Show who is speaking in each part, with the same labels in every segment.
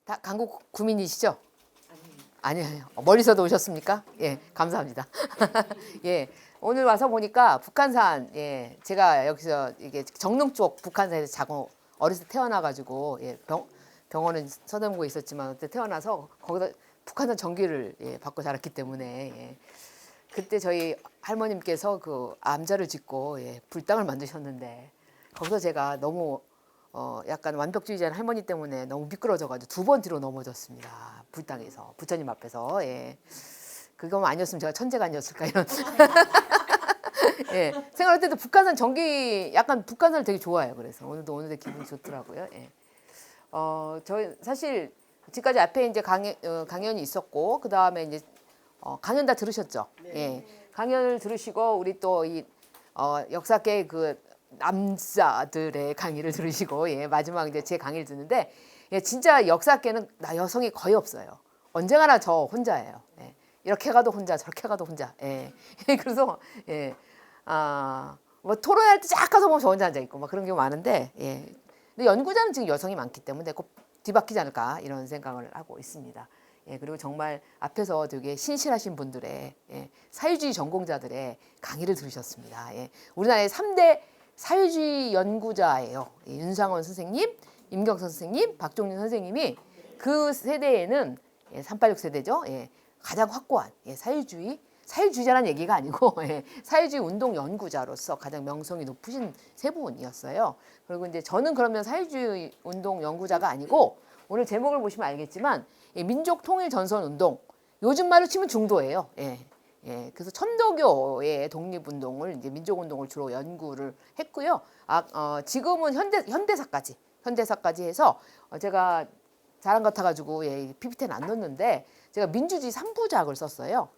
Speaker 1: 다 강국 구민이시죠? 아니에요. 멀리서도 오셨습니까? 예, 감사합니다. 예, 오늘 와서 보니까 북한산, 예, 제가 여기서 이게 정릉 쪽 북한산에서 자고 어렸을 때 태어나가지고, 예, 병원은 서대문구에 있었지만 그때 태어나서 거기서 북한산 전기를 예, 받고 자랐기 때문에 예. 그때 저희 할머님께서 그 암자를 짓고 예, 불당을 만드셨는데 거기서 제가 너무 약간 완벽주의자인 할머니 때문에 너무 미끄러져가지고 2번 뒤로 넘어졌습니다. 불당에서 부처님 앞에서 예. 그거 아니었으면 제가 천재가 아니었을까 이런 예. 생각할 때도 북한산 전기 약간 북한산을 되게 좋아해요. 그래서 오늘도 기분이 좋더라고요. 예. 저 사실 지금까지 앞에 이제 강연이 있었고 그 다음에 이제 강연 다 들으셨죠? 네. 예. 강연을 들으시고 우리 또 이 역사계 그 남자들의 강의를 들으시고 예, 마지막 이제 제 강의를 듣는데 예, 진짜 역사계는 나 여성이 거의 없어요. 언제가나 저 혼자예요. 예. 이렇게 가도 혼자, 저렇게 가도 혼자. 예. 그래서 예. 뭐 토론할 때 쫙 가서 보면 저 혼자 앉아 있고 막 그런 경우 많은데 예. 근데 연구자는 지금 여성이 많기 때문에 꼭 뒤바뀌지 않을까 이런 생각을 하고 있습니다. 예, 그리고 정말 앞에서 되게 신실하신 분들의 예, 사회주의 전공자들의 강의를 들으셨습니다. 예, 우리나라의 3대 사회주의 연구자예요. 예, 윤상원 선생님, 임경선 선생님, 박종윤 선생님이 그 세대에는 예, 386 세대죠. 예, 가장 확고한 예, 사회주의자라는 얘기가 아니고 예, 사회주의 운동 연구자로서 가장 명성이 높으신 세 분이었어요. 그리고 이제 저는 그러면 사회주의 운동 연구자가 아니고 오늘 제목을 보시면 알겠지만 예, 민족통일전선운동 요즘 말로 치면 중도예요. 예, 예, 그래서 천도교의 독립운동을 이제 민족운동을 주로 연구를 했고요. 지금은 현대사까지 해서 제가 잘한 것 같아가지고 예, PPT는 안 넣었는데 제가 민주주의 3부작을 썼어요.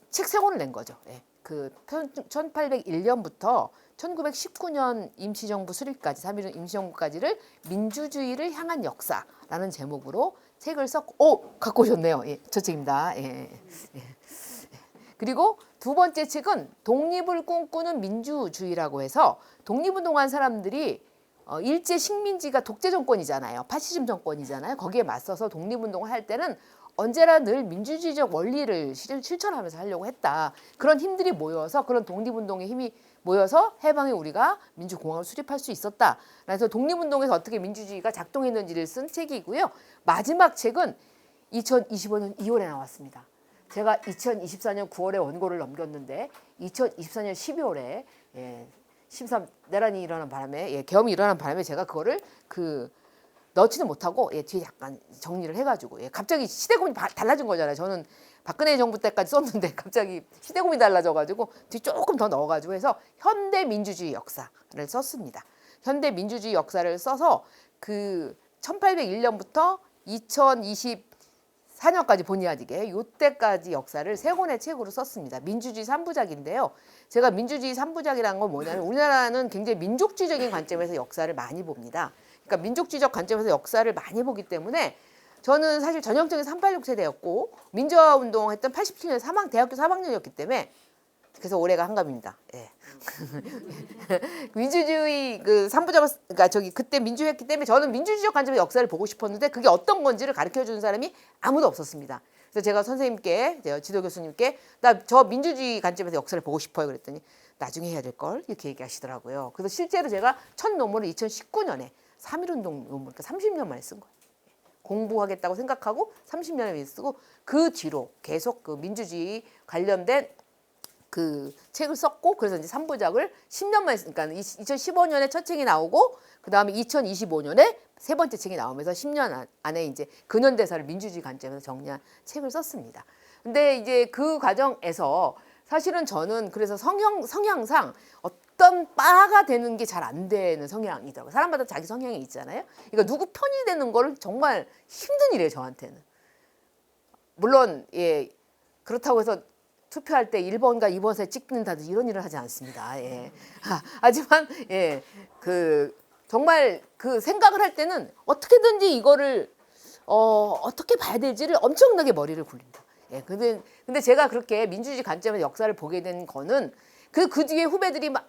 Speaker 1: 책 3권을 낸 거죠. 예. 그 1801년부터 1919년 임시정부 수립까지 3.1년 임시정부까지를 민주주의를 향한 역사라는 제목으로 책을 썼고 갖고 오셨네요. 예, 저 책입니다. 예. 그리고 2번째 책은 독립을 꿈꾸는 민주주의라고 해서 독립운동한 사람들이 일제 식민지가 독재 정권이잖아요. 파시즘 정권이잖아요. 거기에 맞서서 독립운동을 할 때는 언제나 늘 민주주의적 원리를 실천하면서 하려고 했다. 그런 힘들이 모여서 그런 독립운동의 힘이 모여서 해방에 우리가 민주공화국을 수립할 수 있었다. 그래서 독립운동에서 어떻게 민주주의가 작동했는지를 쓴 책이고요. 마지막 책은 2025년 2월에 나왔습니다. 제가 2024년 9월에 원고를 넘겼는데 2024년 12월에 예, 13 내란이 일어난 바람에 예, 계엄이 일어난 바람에 제가 그거를 넣지는 못하고 예, 뒤에 약간 정리를 해가지고 예, 갑자기 시대금이 달라진 거잖아요. 저는 박근혜 정부 때까지 썼는데 갑자기 시대금이 달라져가지고 뒤 조금 더 넣어가지고 해서 현대 민주주의 역사를 썼습니다. 현대 민주주의 역사를 써서 그 1801년부터 2024년까지 본의 아니게 요때까지 역사를 3권의 책으로 썼습니다. 민주주의 3부작인데요. 제가 민주주의 3부작이라는 건 뭐냐면 우리나라는 굉장히 민족주의적인 관점에서 역사를 많이 봅니다. 그러니까 민족주의적 관점에서 역사를 많이 보기 때문에 저는 사실 전형적인 386 세대였고 민주화 운동했던 87년 대학교 3학년이었기 때문에 그래서 올해가 한갑입니다. 예. 민주주의 그 3부작 그러니까 그때 민주했기 때문에 저는 민주주의적 관점에서 역사를 보고 싶었는데 그게 어떤 건지를 가르쳐 주는 사람이 아무도 없었습니다. 그래서 제가 선생님께 지도 교수님께 나 저 민주주의 관점에서 역사를 보고 싶어요 그랬더니 나중에 해야 될 걸 이렇게 얘기하시더라고요. 그래서 실제로 제가 첫 논문을 2019년에 3.1운동 논문, 그러니까 30년 만에 쓴 거예요. 공부하겠다고 생각하고 30년을 쓰고 그 뒤로 계속 그 민주주의 관련된 그 책을 썼고 그래서 이제 3부작을 10년 만에 그러니까 2015년에 첫 책이 나오고 그 다음에 2025년에 3번째 책이 나오면서 10년 안에 이제 근현대사를 민주주의 관점에서 정리한 책을 썼습니다. 근데 이제 그 과정에서 사실은 저는 그래서 성향상 어떤 바가 되는 게 잘 안 되는 성향이더라고요. 사람마다 자기 성향이 있잖아요. 그러니까 누구 편이 되는 거를 정말 힘든 일이에요, 저한테는. 물론 예 그렇다고 해서 투표할 때 1번과 2번에 찍는다든지 이런 일을 하지 않습니다. 예. 하지만 예 정말 그 생각을 할 때는 어떻게든지 이거를 어떻게 봐야 될지를 엄청나게 머리를 굴립니다. 예, 근데 제가 그렇게 민주주의 관점에서 역사를 보게 된 거는 그 뒤에 후배들이 막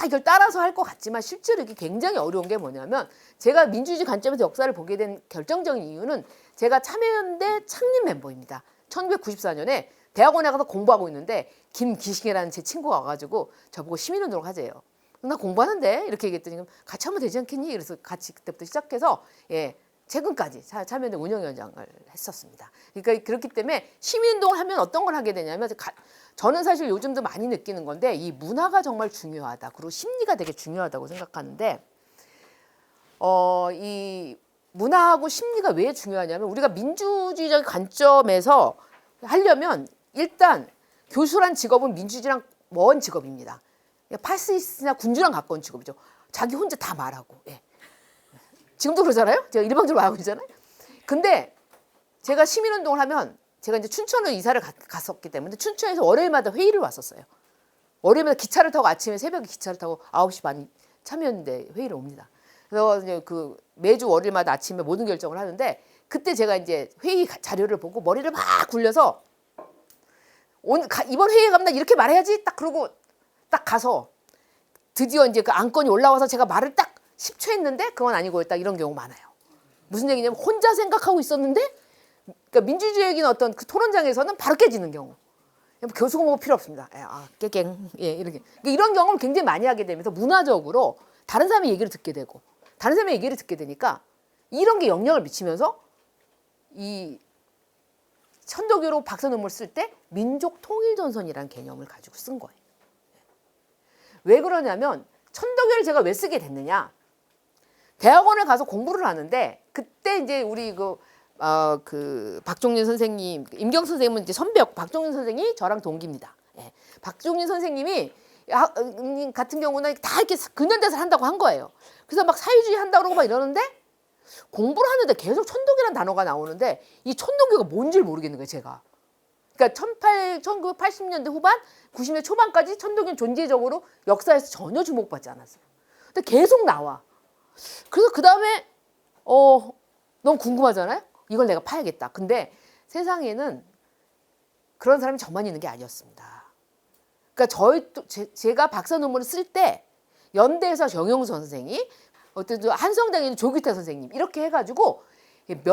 Speaker 1: 이걸 따라서 할 것 같지만 실제로 이게 굉장히 어려운 게 뭐냐면 제가 민주주의 관점에서 역사를 보게 된 결정적인 이유는 제가 참여연대 창립 멤버입니다. 1994년에 대학원에 가서 공부하고 있는데 김기식이라는 제 친구가 와가지고 저보고 시민운동을 하재요. 나 공부하는데 이렇게 얘기했더니 그럼 같이 하면 되지 않겠니? 그래서 같이 그때부터 시작해서 최근까지 참여연대 운영위원장을 했었습니다. 그러니까 그렇기 때문에 시민운동을 하면 어떤 걸 하게 되냐면 저는 사실 요즘도 많이 느끼는 건데 이 문화가 정말 중요하다. 그리고 심리가 되게 중요하다고 생각하는데 이 문화하고 심리가 왜 중요하냐면 우리가 민주주의적 관점에서 하려면 일단 교수란 직업은 민주주의랑 먼 직업입니다. 파시스트나 군주랑 가까운 직업이죠. 자기 혼자 다 말하고. 지금도 그러잖아요. 제가 일방적으로 말하고 있잖아요. 근데 제가 시민운동을 하면 제가 이제 춘천으로 이사를 갔었기 때문에 춘천에서 월요일마다 회의를 왔었어요. 월요일마다 기차를 타고 아침에 새벽에 기차를 타고 9시 반 참여연대 회의를 옵니다. 그래서 이제 그 매주 월요일마다 아침에 모든 결정을 하는데 그때 제가 이제 회의 자료를 보고 머리를 막 굴려서 이번 회의에 가면 나 이렇게 말해야지 딱 그러고 딱 가서 드디어 이제 그 안건이 올라와서 제가 말을 딱 10초 했는데 그건 아니고 딱 이런 경우 많아요. 무슨 얘기냐면 혼자 생각하고 있었는데 그러니까 민주주의적인 어떤 그 토론장에서는 바로 깨지는 경우. 교수가 뭐 필요 없습니다. 깨갱. 이렇게. 그러니까 이런 경험을 굉장히 많이 하게 되면서 문화적으로 다른 사람의 얘기를 듣게 되고 다른 사람의 얘기를 듣게 되니까 이런 게 영향을 미치면서 이 천도교로 박사 논문을 쓸 때 민족 통일 전선이라는 개념을 가지고 쓴 거예요. 왜 그러냐면 천도교를 제가 왜 쓰게 됐느냐? 대학원에 가서 공부를 하는데 그때 이제 우리 그 박종윤 선생님, 임경 선생님은 이제 선배였고 박종윤 선생님이 저랑 동기입니다. 박종윤 선생님이 같은 경우는 다 이렇게 근현대사를 한다고 한 거예요. 그래서 막 사회주의 한다고 그러고 막 이러는데 공부를 하는데 계속 천도교라는 단어가 나오는데 이 천도교가 뭔지를 모르겠는 거예요, 제가. 그러니까 1980년대 후반, 90년대 초반까지 천도교는 존재적으로 역사에서 전혀 주목받지 않았어요. 근데 계속 나와. 그래서 그 다음에 너무 궁금하잖아요. 이걸 내가 파야겠다. 근데 세상에는 그런 사람이 저만 있는 게 아니었습니다. 그러니까 제가 박사 논문을 쓸 때 연대에서 정영수 선생이 한성대에 있는 조규태 선생님 이렇게 해가지고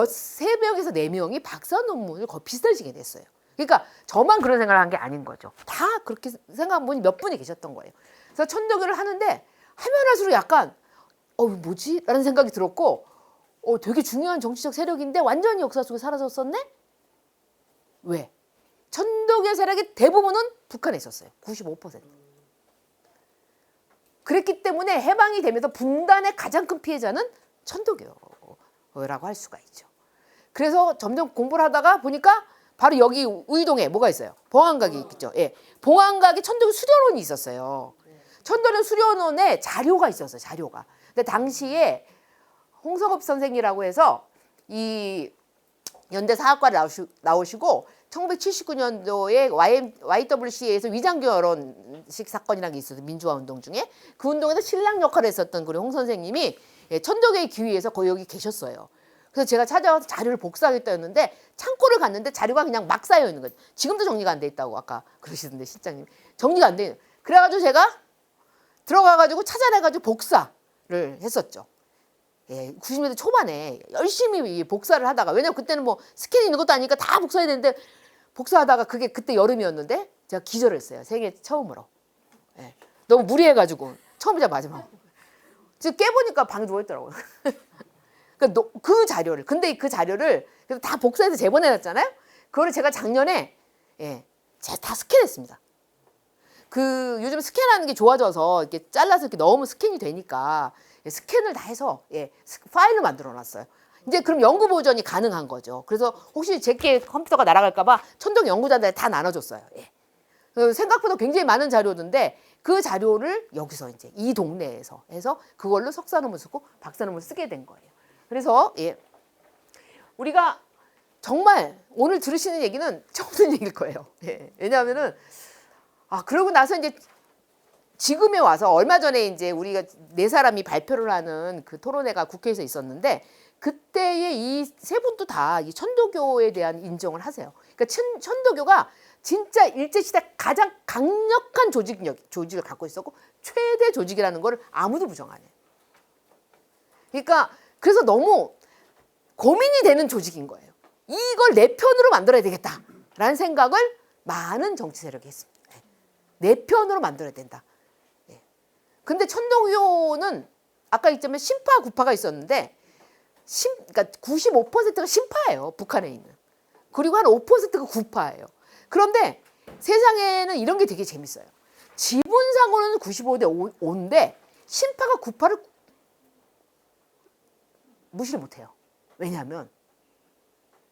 Speaker 1: 세 명에서 네 명이 박사 논문을 거의 비슷한 시기에 냈어요. 그러니까 저만 그런 생각을 한 게 아닌 거죠. 다 그렇게 생각한 분이 몇 분이 계셨던 거예요. 그래서 천도교를 하는데 하면 할수록 약간 뭐지? 라는 생각이 들었고 되게 중요한 정치적 세력인데 완전히 역사 속에 사라졌었네? 왜? 천도교 세력의 대부분은 북한에 있었어요. 95%. 그랬기 때문에 해방이 되면서 분단의 가장 큰 피해자는 천도교라고 할 수가 있죠. 그래서 점점 공부를 하다가 보니까 바로 여기 우이동에 뭐가 있어요? 봉안각이 있죠. 봉안각에 천도교 수련원이 있었어요. 천도교 수련원에 자료가 있었어요. 자료가. 근데 당시에 홍성업 선생이라고 해서 이 연대 사학과를 나오시고 1979년도에 YWCA에서 위장결혼식 사건이라는 게 있었어요. 민주화 운동 중에. 그 운동에서 신랑 역할을 했었던 우리 홍 선생님이 천도교의 기위에서 거기 여기 계셨어요. 그래서 제가 찾아와서 자료를 복사하겠다 했는데 창고를 갔는데 자료가 그냥 막 쌓여 있는 거죠. 지금도 정리가 안 돼 있다고 아까 그러시던데 실장님. 정리가 안 돼. 그래가지고 제가 들어가가지고 찾아내가지고 복사를 했었죠. 90년대 초반에 열심히 복사를 하다가 왜냐면 그때는 뭐 스캔 있는 것도 아니니까 다 복사해야 되는데 복사하다가 그게 그때 여름이었는데 제가 기절을 했어요. 생애 처음으로. 너무 무리해가지고 처음이자 마지막. 지금 깨보니까 방에 누워있더라고요. 그 자료를 근데 그 자료를 그래서 다 복사해서 재본해놨잖아요. 그거를 제가 작년에 제가 다 스캔했습니다. 요즘 스캔하는 게 좋아져서 이렇게 잘라서 이렇게 넣으면 스캔이 되니까 스캔을 다 해서 파일을 만들어놨어요. 이제 그럼 연구 보존이 가능한 거죠. 그래서 혹시 제게 컴퓨터가 날아갈까봐 천도교 연구자들 다 나눠줬어요. 생각보다 굉장히 많은 자료던데 그 자료를 여기서 이제 이 동네에서 해서 그걸로 석사 논문 쓰고 박사 논문 쓰게 된 거예요. 그래서 우리가 정말 오늘 들으시는 얘기는 처음 듣는 얘기일 거예요. 왜냐하면은 그러고 나서 이제 지금에 와서 얼마 전에 이제 우리가 네 사람이 발표를 하는 그 토론회가 국회에서 있었는데 그때의 이 세 분도 다 이 천도교에 대한 인정을 하세요. 그러니까 천도교가 진짜 일제시대 가장 강력한 조직을 갖고 있었고 최대 조직이라는 걸 아무도 부정 안 해요. 그러니까 그래서 너무 고민이 되는 조직인 거예요. 이걸 내 편으로 만들어야 되겠다라는 생각을 많은 정치 세력이 했습니다. 내 편으로 만들어야 된다. 근데 천도교는 아까 있자면 신파 구파가 있었는데 그러니까 95%가 신파예요. 북한에 있는. 그리고 한 5%가 구파예요. 그런데 세상에는 이런 게 되게 재밌어요. 지분상으로는 95대 5인데 신파가 구파를 무시를 못해요. 왜냐하면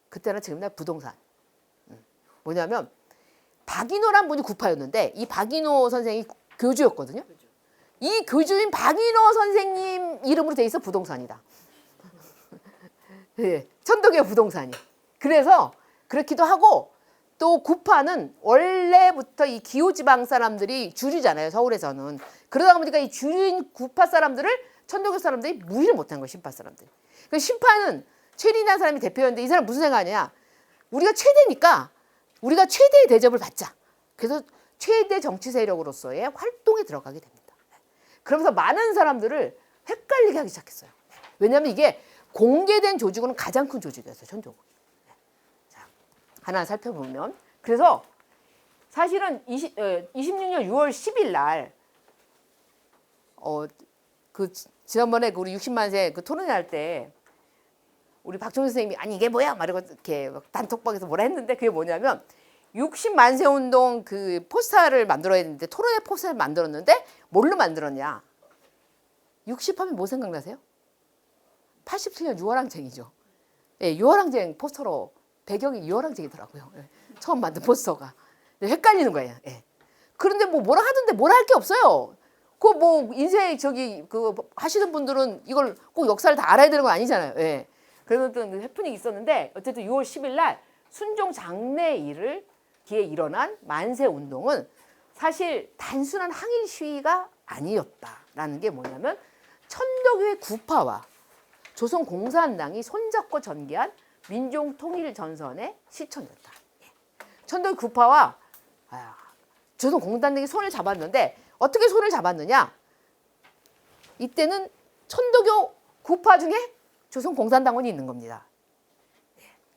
Speaker 1: 그때나 지금이나 부동산. 뭐냐면 박인호란 분이 구파였는데 이 박인호 선생이 교주였거든요. 이 교주인 박인호 선생님 이름으로 돼 있어 부동산이다. 네, 천도교 부동산이. 그래서 그렇기도 하고 또 구파는 원래부터 이 기호지방 사람들이 주류잖아요. 서울에서는. 그러다 보니까 이 주류인 구파 사람들을 천도교 사람들이 무시를 못한 거예요. 신파 사람들이. 그 신파는 최린이라는 사람이 대표였는데 이 사람 무슨 생각하냐. 우리가 최대니까 우리가 최대의 대접을 받자. 그래서 최대 정치 세력으로서의 활동에 들어가게 됩니다. 그러면서 많은 사람들을 헷갈리게 하기 시작했어요. 왜냐하면 이게 공개된 조직으로는 가장 큰 조직이었어요. 천도교. 자, 하나 살펴보면 그래서 사실은 26년 6월 10일 날 그 지난번에 우리 60만 세 그 토론회 할 때 우리 박종선 선생님이 아니 이게 뭐야 말이고 이렇게 단톡방에서 뭐라 했는데 그게 뭐냐면 60만 세 운동 그 포스터를 만들어야 했는데 토론회 포스터를 만들었는데 뭘로 만들었냐? 60 하면 뭐 생각나세요? 87년 유월항쟁이죠. 예, 유월항쟁 포스터로 배경이 유월항쟁이더라고요. 예, 처음 만든 포스터가. 헷갈리는 거예요. 예. 그런데 뭐라 하던데 뭐라 할 게 없어요. 그 뭐 인생 그 하시는 분들은 이걸 꼭 역사를 다 알아야 되는 건 아니잖아요. 예. 그래서 또 해프닝이 있었는데 어쨌든 6월 10일 날 순종 장례일을 기에 일어난 만세 운동은 사실 단순한 항일 시위가 아니었다라는 게 뭐냐면 천도교의 구파와 조선공산당이 손잡고 전개한 민족통일전선의 실천이었다. 천도교 구파와 조선공산당이 손을 잡았는데 어떻게 손을 잡았느냐? 이때는 천도교 구파 중에 조선공산당원이 있는 겁니다.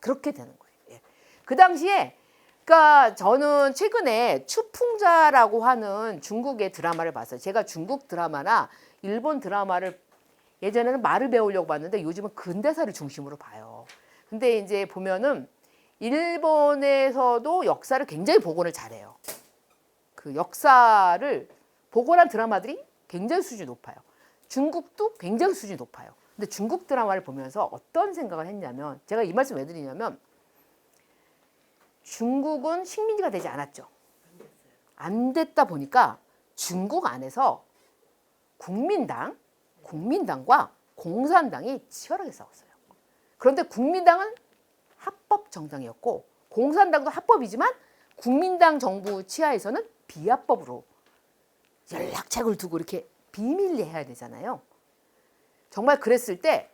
Speaker 1: 그렇게 되는 거예요. 그 당시에 그러니까 저는 최근에 추풍자라고 하는 중국의 드라마를 봤어요. 제가 중국 드라마나 일본 드라마를 예전에는 말을 배우려고 봤는데 요즘은 근대사를 중심으로 봐요. 근데 이제 보면은 일본에서도 역사를 굉장히 복원을 잘해요. 그 역사를 복원한 드라마들이 굉장히 수준이 높아요. 중국도 굉장히 수준이 높아요. 근데 중국 드라마를 보면서 어떤 생각을 했냐면 제가 이 말씀 왜 드리냐면 중국은 식민지가 되지 않았죠. 안 됐다 보니까 중국 안에서 국민당과 공산당이 치열하게 싸웠어요. 그런데 국민당은 합법 정당이었고 공산당도 합법이지만 국민당 정부 치하에서는 비합법으로 연락책을 두고 이렇게 비밀리에 해야 되잖아요. 정말 그랬을 때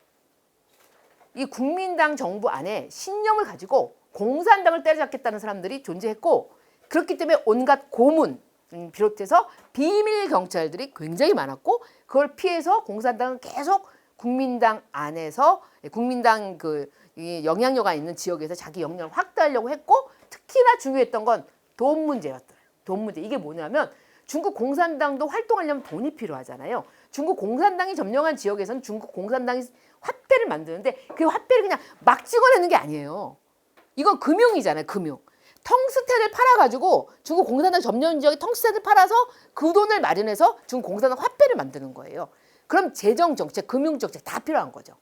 Speaker 1: 이 국민당 정부 안에 신념을 가지고 공산당을 때려잡겠다는 사람들이 존재했고 그렇기 때문에 온갖 고문 비롯해서 비밀 경찰들이 굉장히 많았고 그걸 피해서 공산당은 계속 국민당 안에서 국민당 그 영향력가 있는 지역에서 자기 영향을 확대하려고 했고 특히나 중요했던 건 돈 문제였어요. 돈 문제. 이게 뭐냐면 중국 공산당도 활동하려면 돈이 필요하잖아요. 중국 공산당이 점령한 지역에서는 중국 공산당이 화폐를 만드는데 그 화폐를 그냥 막 찍어내는 게 아니에요. 이건 금융이잖아요. 금융. 텅스텐을 팔아가지고 중국 공산당 점령 지역에 텅스텐을 팔아서 그 돈을 마련해서 중국 공산당 화폐를 만드는 거예요. 그럼 재정 정책, 금융 정책 다 필요한 거죠.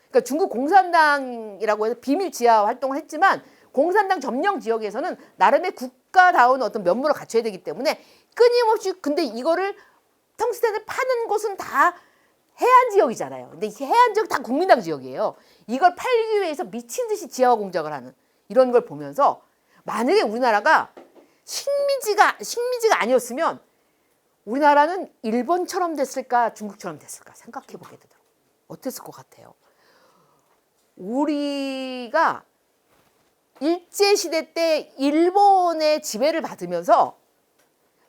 Speaker 1: 그러니까 중국 공산당이라고 해서 비밀 지하 활동을 했지만 공산당 점령 지역에서는 나름의 국가다운 어떤 면모를 갖춰야 되기 때문에 끊임없이 근데 이거를 텅스텐을 파는 곳은 다 해안 지역이잖아요. 근데 이 해안 지역 다 국민당 지역이에요. 이걸 팔기 위해서 미친 듯이 지하화 공작을 하는 이런 걸 보면서 만약에 우리나라가 식민지가 아니었으면 우리나라는 일본처럼 됐을까 중국처럼 됐을까 생각해 보게 되더라고요. 어땠을 것 같아요? 우리가 일제시대 때 일본의 지배를 받으면서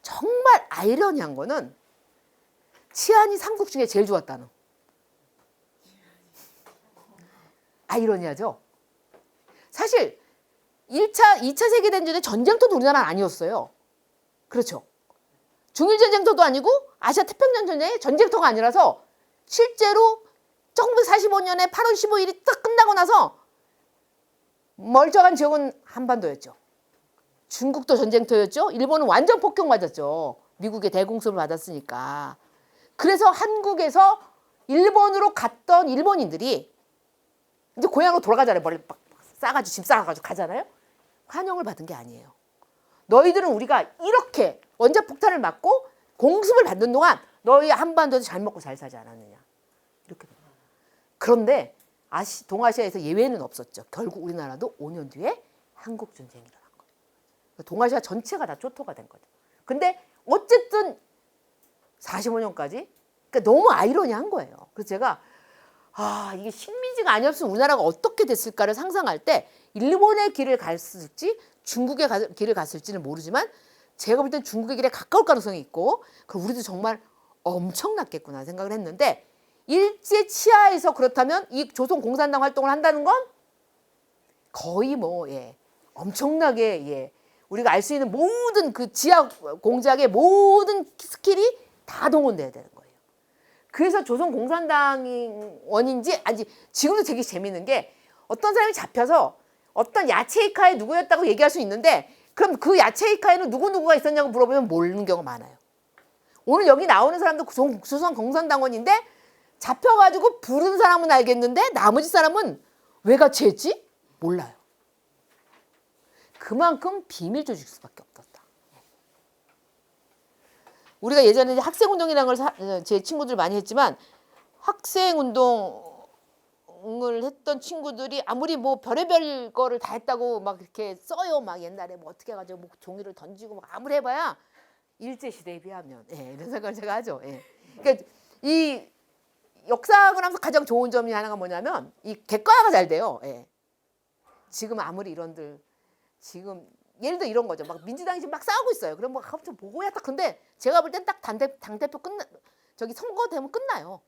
Speaker 1: 정말 아이러니한 거는 치안이 삼국 중에 제일 좋았다는. 아이러니하죠? 사실 2차 세계대전의 전쟁터도 우리나라는 아니었어요. 그렇죠. 중일전쟁터도 아니고 아시아 태평양전쟁의 전쟁터가 아니라서 실제로 1945년에 8월 15일이 딱 끝나고 나서 멀쩡한 지역은 한반도였죠. 중국도 전쟁터였죠. 일본은 완전 폭격 맞았죠. 미국의 대공습을 받았으니까. 그래서 한국에서 일본으로 갔던 일본인들이 이제 고향으로 돌아가잖아요. 머리 막 싸가지고 짐 싸가지고 가잖아요. 환영을 받은 게 아니에요. 너희들은 우리가 이렇게 원자폭탄을 맞고 공습을 받는 동안 너희 한반도에서 잘 먹고 잘 살지 않았느냐. 이렇게. 그런데 동아시아에서 예외는 없었죠. 결국 우리나라도 5년 뒤에 한국전쟁이 일어난 거예요. 동아시아 전체가 다 초토가 된 거죠. 근데 어쨌든 45년까지 그러니까 너무 아이러니한 거예요. 그래서 제가 이게 식민지가 아니었으면 우리나라가 어떻게 됐을까를 상상할 때 일본의 길을 갔을지 중국의 길을 갔을지는 모르지만 제가 볼 땐 중국의 길에 가까울 가능성이 있고 그럼 우리도 정말 엄청났겠구나 생각을 했는데 일제 치하에서 그렇다면 이 조선 공산당 활동을 한다는 건 거의 엄청나게 우리가 알 수 있는 모든 그 지하 공작의 모든 스킬이 다 동원돼야 되는 거예요. 그래서 조선 공산당이 원인지 아니 지금도 되게 재밌는 게 어떤 사람이 잡혀서 어떤 야채이카에 누구였다고 얘기할 수 있는데 그럼 그 야채이카에는 누구누구가 있었냐고 물어보면 모르는 경우가 많아요. 오늘 여기 나오는 사람도 조선 공산당원인데 잡혀가지고 부른 사람은 알겠는데 나머지 사람은 왜 같이 했지? 몰라요. 그만큼 비밀 조직일 수밖에 없었다. 우리가 예전에 학생운동이라는 걸 제 친구들 많이 했지만 학생운동을 했던 친구들이 아무리 뭐 별의별 거를 다 했다고 막 이렇게 써요. 막 옛날에 뭐 어떻게 해가지고 뭐 종이를 던지고 막 아무리 해봐야 일제시대에 비하면 이런 생각을 제가 하죠. 그러니까 이 역사학을 하면서 가장 좋은 점이 하나가 뭐냐면 이 객관화가 잘 돼요. 지금 아무리 이런들 지금 예를 들어 이런 거죠. 막 민주당이 지금 막 싸우고 있어요. 그럼 뭐 갑자기 보고야 딱 근데 제가 볼 땐 딱 당대표 선거 되면 끝나요.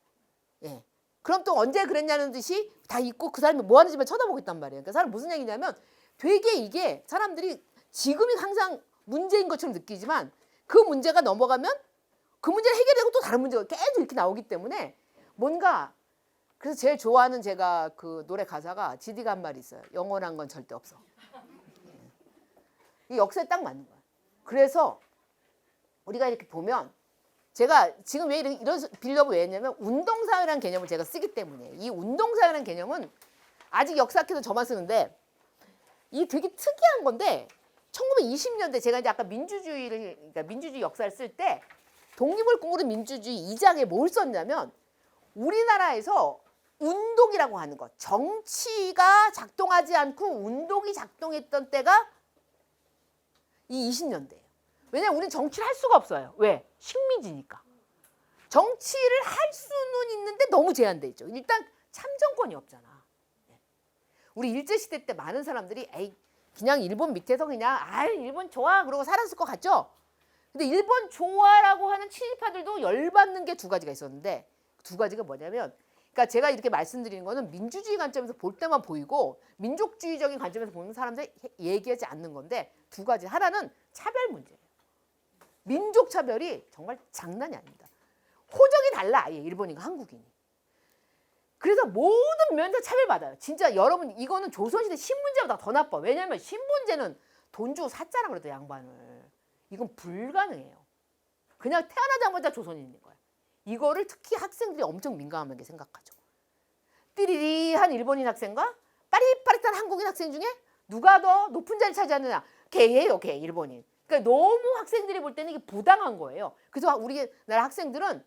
Speaker 1: 그럼 또 언제 그랬냐는 듯이 다 있고 그 사람이 뭐 하는지만 쳐다보고 있단 말이에요. 그러니까 사람 무슨 얘기냐면 되게 이게 사람들이 지금이 항상 문제인 것처럼 느끼지만 그 문제가 넘어가면 그 문제를 해결되고 또 다른 문제가 계속 이렇게 나오기 때문에 뭔가 그래서 제일 좋아하는 제가 그 노래 가사가 지디가 한 말이 있어요. 영원한 건 절대 없어. 이 역사에 딱 맞는 거야. 그래서 우리가 이렇게 보면 제가 지금 왜 이런 빌려고 왜 했냐면 운동사회라는 개념을 제가 쓰기 때문에 이 운동사회라는 개념은 아직 역사학에서 저만 쓰는데 이 되게 특이한 건데 1920년대 제가 이제 아까 그러니까 민주주의 역사를 쓸 때 독립을 꿈꾸는 민주주의 2장에 뭘 썼냐면 우리나라에서 운동이라고 하는 것, 정치가 작동하지 않고 운동이 작동했던 때가 이 20년대예요. 왜냐면 우리는 정치를 할 수가 없어요. 왜? 식민지니까. 정치를 할 수는 있는데 너무 제한돼 있죠. 일단 참정권이 없잖아. 우리 일제시대 때 많은 사람들이 그냥 일본 밑에서 그냥 일본 좋아 그러고 살았을 것 같죠? 근데 일본 좋아라고 하는 친일파들도 열받는 게 두 가지가 있었는데 두 가지가 뭐냐면 그러니까 제가 이렇게 말씀드리는 거는 민주주의 관점에서 볼 때만 보이고 민족주의적인 관점에서 보는 사람들이 얘기하지 않는 건데 두 가지. 하나는 차별 문제예요. 민족 차별이 정말 장난이 아닙니다. 호적이 달라. 일본인과 한국인이. 그래서 모든 면에서 차별받아요. 진짜 여러분 이거는 조선시대 신분제보다 더 나빠. 왜냐하면 신분제는 돈 주고 샀잖아 그래도 양반을. 이건 불가능해요. 그냥 태어나자마자 조선인인 거야. 이거를 특히 학생들이 엄청 민감하게 생각하죠. 띠리리한 일본인 학생과 빠릿빠릿한 한국인 학생 중에 누가 더 높은 자리를 차지하느냐. 걔예요, 걔 일본인. 그러니까 너무 학생들이 볼 때는 이게 부당한 거예요. 그래서 우리나라 학생들은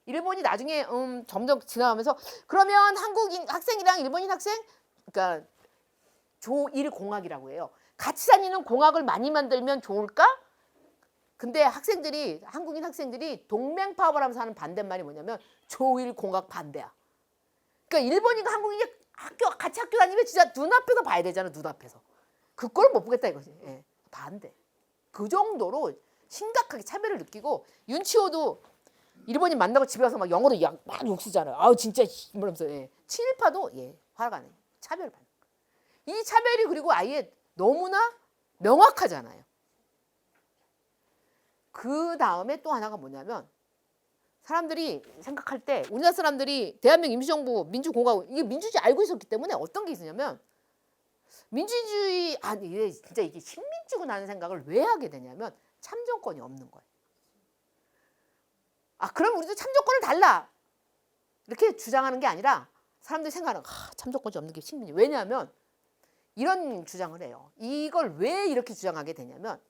Speaker 1: 일본이 나중에 점점 지나가면서 그러면 한국인 학생이랑 일본인 학생 그러니까 조일공학이라고 해요. 같이 다니는 공학을 많이 만들면 좋을까? 근데 한국인 학생들이 동맹파업을 하면서 하는 반대말이 뭐냐면 조일공학 반대야. 그러니까 일본인과 한국인이 같이 학교 다니면 진짜 눈앞에서 봐야 되잖아. 눈앞에서. 그걸 못 보겠다 이거지. 예. 반대. 그 정도로 심각하게 차별을 느끼고 윤치호도 일본인 만나고 집에 가서 막 영어로 막 욕쓰잖아요. 아우 진짜 이러면서 예. 친일파도 예. 화가 나요. 차별을 받는. 이 차별이 그리고 아예 너무나 명확하잖아요. 그 다음에 또 하나가 뭐냐면 사람들이 생각할 때 우리나라 사람들이 대한민국 임시정부 민주공화국 이게 민주주의 알고 있었기 때문에 어떤 게 있었냐면 민주주의 아니 진짜 이게 식민지구나 하는 생각을 왜 하게 되냐면 참정권이 없는 거예요. 아 그럼 우리도 참정권을 달라 이렇게 주장하는 게 아니라 사람들이 생각하는 참정권이 없는 게 식민지. 왜냐하면 이런 주장을 해요. 이걸 왜 이렇게 주장하게 되냐면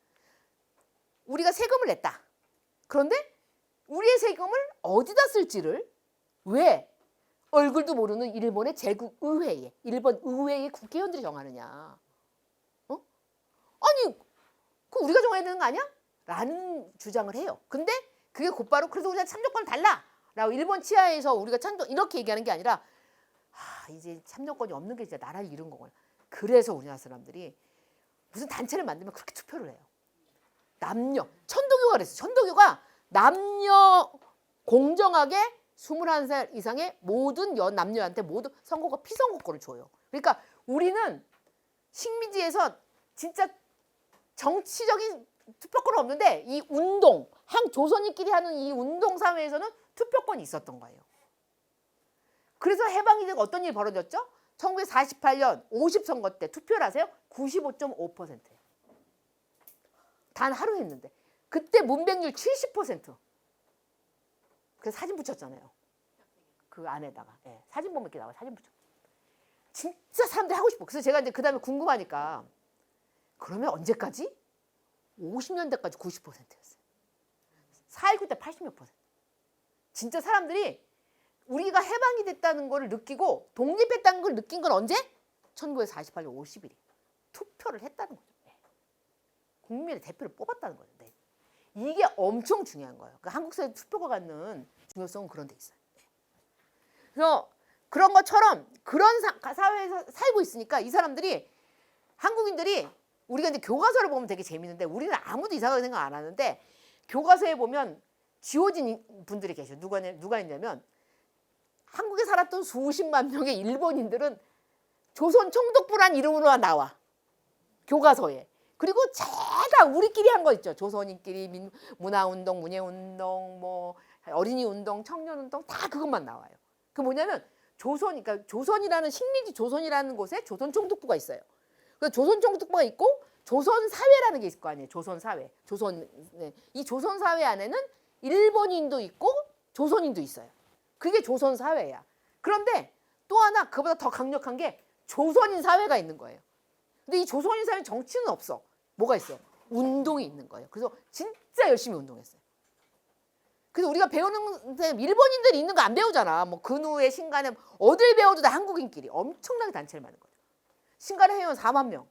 Speaker 1: 우리가 세금을 냈다. 그런데 우리의 세금을 어디다 쓸지를 왜 얼굴도 모르는 일본의 제국의회에 일본 의회의 국회의원들이 정하느냐. 어? 아니 그 우리가 정해야 되는 거 아니야? 라는 주장을 해요. 근데 그게 곧바로 그래서 우리가 참정권을 달라 라고 일본 치하에서 우리가 참정 이렇게 얘기하는 게 아니라 이제 참정권이 없는 게 진짜 나라를 잃은 거구나. 그래서 우리나라 사람들이 무슨 단체를 만들면 그렇게 투표를 해요. 남녀 천도교가 그랬어요. 천도교가 남녀 공정하게 21살 이상의 모든 남녀한테 모두 선거가 피선거권을 줘요. 그러니까 우리는 식민지에서 진짜 정치적인 투표권은 없는데 이 운동, 조선인끼리 하는 이 운동 사회에서는 투표권이 있었던 거예요. 그래서 해방이 되고 어떤 일이 벌어졌죠? 1948년 50선거 때 투표를 하세요? 95.5%예요. 단 하루 했는데. 그때 문백률 70%. 그래서 사진 붙였잖아요. 그 안에다가. 예, 사진 보면 이렇게 나와요. 사진 붙여. 진짜 사람들이 하고 싶어. 그래서 제가 이제 그 다음에 궁금하니까 그러면 언제까지? 50년대까지 90%였어요. 4.19 때 80몇 %. 진짜 사람들이 우리가 해방이 됐다는 걸 느끼고 독립했다는 걸 느낀 건 언제? 1948년 50일이. 투표를 했다는 거죠. 네. 국민의 대표를 뽑았다는 거죠. 네. 이게 엄청 중요한 거예요. 그러니까 한국 사회 투표가 갖는 중요성은 그런 데 있어요. 네. 그래서 그런 것처럼 그런 사회에서 살고 있으니까 이 사람들이 한국인들이 우리가 이제 교과서를 보면 되게 재밌는데 우리는 아무도 이상하게 생각 안 하는데 교과서에 보면 지워진 분들이 계셔요. 누가 있냐면 한국에 살았던 수십만 명의 일본인들은 조선 총독부란 이름으로만 나와. 교과서에. 그리고 죄다 우리끼리 한 거 있죠. 조선인끼리 문화운동, 문예운동, 뭐 어린이운동, 청년운동 다 그것만 나와요. 그 뭐냐면 그러니까 조선이라는 식민지 조선이라는 곳에 조선 총독부가 있어요. 그래서 조선 총독부가 있고 조선 사회라는 게 있을 거 아니에요. 조선 사회. 이 조선 사회 안에는 일본인도 있고 조선인도 있어요. 그게 조선 사회야. 그런데 또 하나 그보다 더 강력한 게 조선인 사회가 있는 거예요. 근데 이 조선인 사회 정치는 없어. 뭐가 있어? 운동이 있는 거예요. 그래서 진짜 열심히 운동했어요. 그래서 우리가 배우는 일본인들이 있는 거 안 배우잖아. 뭐 근우의 신간에 어딜 배워도 다 한국인끼리 엄청나게 단체를 만든 거죠. 신간의 회원 4만 명.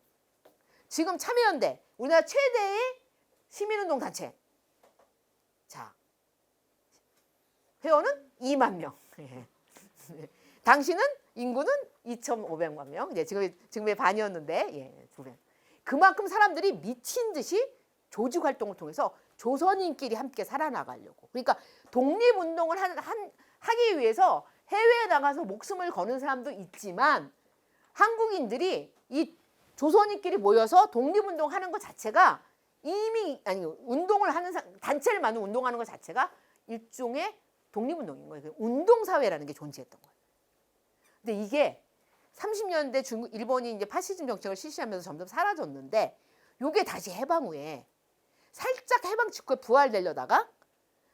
Speaker 1: 지금 참여연대 우리나라 최대의 시민운동 단체. 자, 회원은 2만 명. 당시는 인구는 2,500만 명. 이제 지금의 반이었는데, 예, 2배. 그만큼 사람들이 미친 듯이 조직 활동을 통해서 조선인끼리 함께 살아나가려고. 그러니까 독립운동을 하기 위해서 해외에 나가서 목숨을 거는 사람도 있지만 한국인들이 이 조선인끼리 모여서 독립운동하는 것 자체가 운동을 하는 단체를 만들고 운동하는 것 자체가 일종의 독립운동인 거예요. 운동사회라는 게 존재했던 거예요. 근데 이게 30년대 일본이 이제 파시즘 정책을 실시하면서 점점 사라졌는데 이게 다시 해방 후에 살짝 해방 직후에 부활되려다가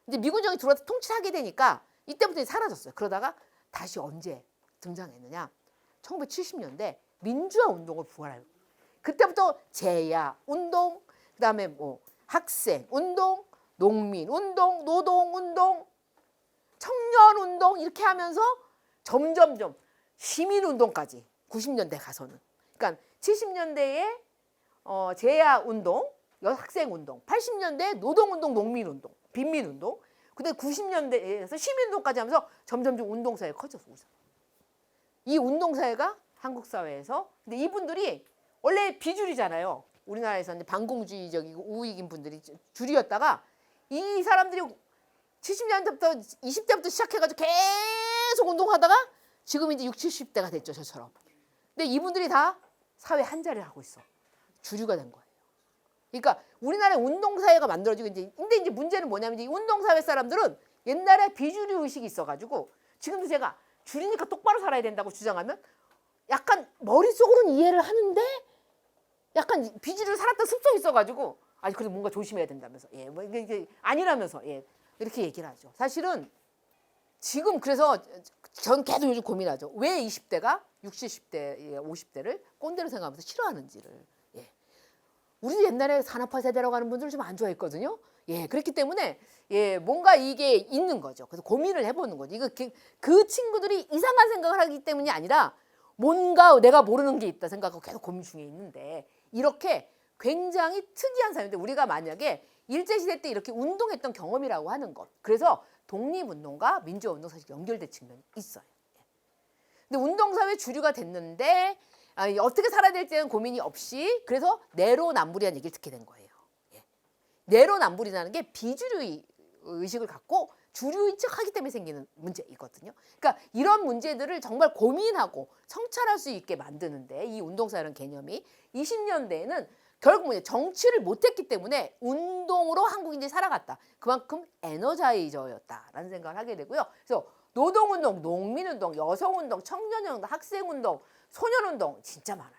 Speaker 1: 이제 미군정이 들어와서 통치하게 되니까 이때부터 사라졌어요. 그러다가 다시 언제 등장했느냐? 1970년대 민주화 운동을 부활하고 그때부터 제야 운동, 그다음에 뭐 학생 운동, 농민 운동, 노동 운동, 청년 운동 이렇게 하면서 점점점 시민 운동까지 90년대 가서는 그러니까 70년대에 제야 운동, 학생 운동, 80년대 노동 운동, 농민 운동, 빈민 운동, 근데 90년대에서 시민 운동까지 하면서 점점점 운동 사회가 커졌어. 이 운동 사회가 한국 사회에서 근데 이분들이 원래 비주류잖아요. 우리나라에서는 반공주의적이고 우익인 분들이 주류였다가 이 사람들이 70년대부터 20대부터 시작해가지고 계속 운동하다가 지금 이제 60, 70대가 됐죠, 저처럼. 근데 이분들이 다 사회 한 자리를 하고 있어. 주류가 된 거예요. 그러니까 우리나라의 운동사회가 만들어지고 이제 근데 이제 문제는 뭐냐면 이 운동사회 사람들은 옛날에 비주류 의식이 있어가지고 지금도 제가 줄이니까 똑바로 살아야 된다고 주장하면 약간 머릿속으로는 이해를 하는데 약간 비주류를 살았던 습성이 있어가지고 아니 그래도 뭔가 조심해야 된다면서 예, 뭐 이게 아니라면서 예, 이렇게 얘기를 하죠. 사실은 지금 그래서 전 계속 요즘 고민하죠. 왜 20대가 60, 70대, 50대를 꼰대로 생각하면서 싫어하는지를. 예. 우리도 옛날에 산업화 세대라고 하는 분들을 좀 안 좋아했거든요. 예, 그렇기 때문에 예, 뭔가 이게 있는 거죠. 그래서 고민을 해보는 거죠. 이거 그 친구들이 이상한 생각을 하기 때문이 아니라 뭔가 내가 모르는 게 있다 생각하고 계속 고민 중에 있는데 이렇게 굉장히 특이한 사람인데 우리가 만약에 일제시대 때 이렇게 운동했던 경험이라고 하는 것. 그래서 독립운동과 민주화운동 사실 연결된 측면이 있어요. 근데 운동사회 주류가 됐는데 어떻게 살아야 될지는 고민이 없이 그래서 내로남불이라는 얘기를 듣게 된 거예요. 예. 내로남불이라는 게 비주류 의식을 갖고 주류인 척하기 때문에 생기는 문제이거든요. 그러니까 이런 문제들을 정말 고민하고 성찰할 수 있게 만드는데 이 운동사회라는 개념이 20년대에는 결국 뭐냐 정치를 못했기 때문에 운동으로 한국인들이 살아갔다. 그만큼 에너자이저였다라는 생각을 하게 되고요. 그래서 노동운동, 농민운동, 여성운동, 청년운동, 학생운동, 소년운동 진짜 많아요.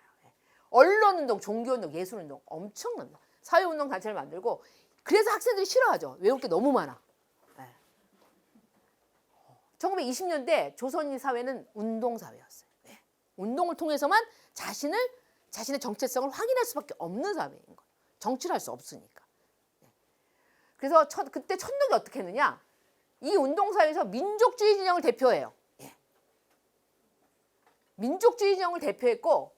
Speaker 1: 언론운동, 종교운동, 예술운동 엄청납니다. 사회운동 단체를 만들고 그래서 학생들이 싫어하죠. 외울 게 너무 많아. 1920년대 조선인 사회는 운동사회였어요. 운동을 통해서만 자신의 정체성을 확인할 수밖에 없는 사회인 거예요. 정치를 할 수 없으니까. 그래서 그때 천덕이 어떻게 했느냐. 이 운동사회에서 민족주의 진영을 대표해요. 예. 민족주의 진영을 대표했고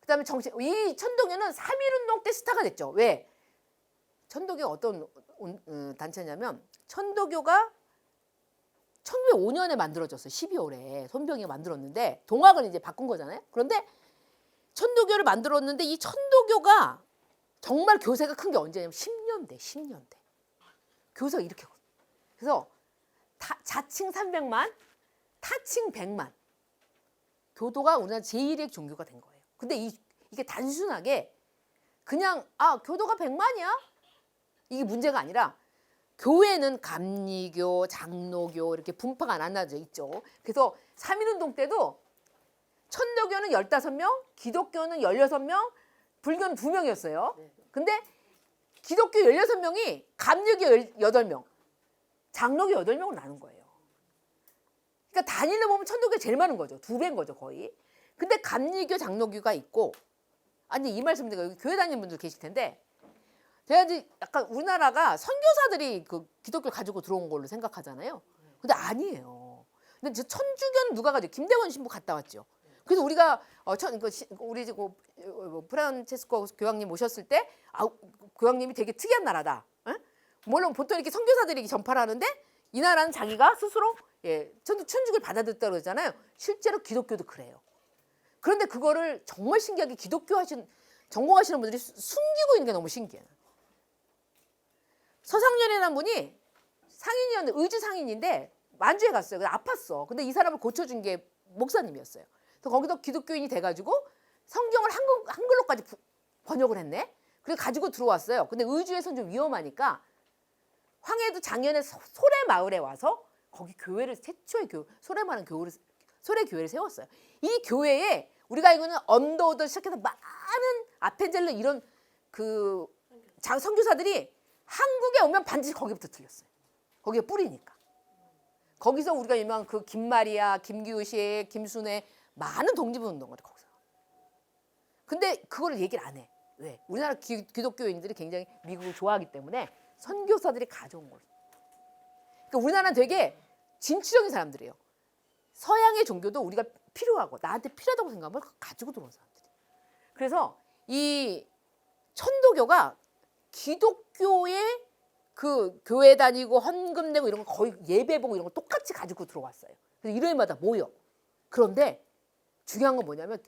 Speaker 1: 그다음에 이 천덕교는 3.1운동 때 스타가 됐죠. 왜? 천덕교가 어떤 단체냐면 천덕교가 1905년에 만들어졌어요. 12월에 손병이가 만들었는데 동학을 이제 바꾼 거잖아요. 그런데 천도교를 만들었는데 이 천도교가 정말 교세가 큰 게 언제냐면 10년대. 교세가 이렇게 커. 그래서 자칭 300만, 타칭 100만. 교도가 우리나라 제1의 종교가 된 거예요. 근데 이게 단순하게 그냥 교도가 100만이야? 이게 문제가 아니라 교회는 감리교, 장로교 이렇게 분파가 나눠져 있죠. 그래서 3.1운동 때도 천도교는 15명, 기독교는 16명, 불교는 2명이었어요. 근데 기독교 16명이 감리교 8명, 장로교 8명으로 나눈 거예요. 그러니까 단일로 보면 천도교가 제일 많은 거죠. 2배인 거죠, 거의. 근데 감리교, 장로교가 있고 아니 이 말씀 드리고 여기 교회 다니는 분들 계실 텐데 제가 이제 약간 우리나라가 선교사들이 그 기독교를 가지고 들어온 걸로 생각하잖아요. 근데 아니에요. 근데 저 천주교는 누가 가지고 김대원 신부 갔다 왔죠. 그래서 우리가 우리 프란체스코 교황님 오셨을 때 교황님이 되게 특이한 나라다. 물론 보통 이렇게 선교사들이 전파를 하는데 이 나라는 자기가 스스로 천주교를 받아들였다고 그러잖아요. 실제로 기독교도 그래요. 그런데 그거를 정말 신기하게 전공하시는 분들이 숨기고 있는 게 너무 신기해요. 서상렬이라는 분이 상인이었는데 의주 상인인데 만주에 갔어요. 근데 아팠어. 근데 이 사람을 고쳐준 게 목사님이었어요. 그래서 거기서 기독교인이 돼가지고 성경을 한글로까지 번역을 했네. 그래서 가지고 들어왔어요. 근데 의주에서는 좀 위험하니까 황해도 장현의 소래 마을에 와서 거기 교회를 최초의 소래마을 교회를 세웠어요. 이 교회에 우리가 알고는 언더우드 시작해서 많은 아펜젤러 이런 그 선교사들이 한국에 오면 반드시 거기부터 틀렸어요. 거기에 뿌리니까. 거기서 우리가 유명한 그 김마리아, 김규식, 김순애 많은 독립운동을 거기서. 근데 그거를 얘기를 안 해. 왜? 우리나라 기독교인들이 굉장히 미국을 좋아하기 때문에 선교사들이 가져온 거예요. 그러니까 우리나라는 되게 진취적인 사람들이에요. 서양의 종교도 우리가 필요하고 나한테 필요하다고 생각하면 가지고 들어온 사람들이. 그래서 이 천도교가 기독교의 그 교회 다니고 헌금 내고 이런 거 거의 예배 보고 이런 거 똑같이 가지고 들어왔어요. 그래서 일요일마다 모여. 그런데 중요한 건 뭐냐면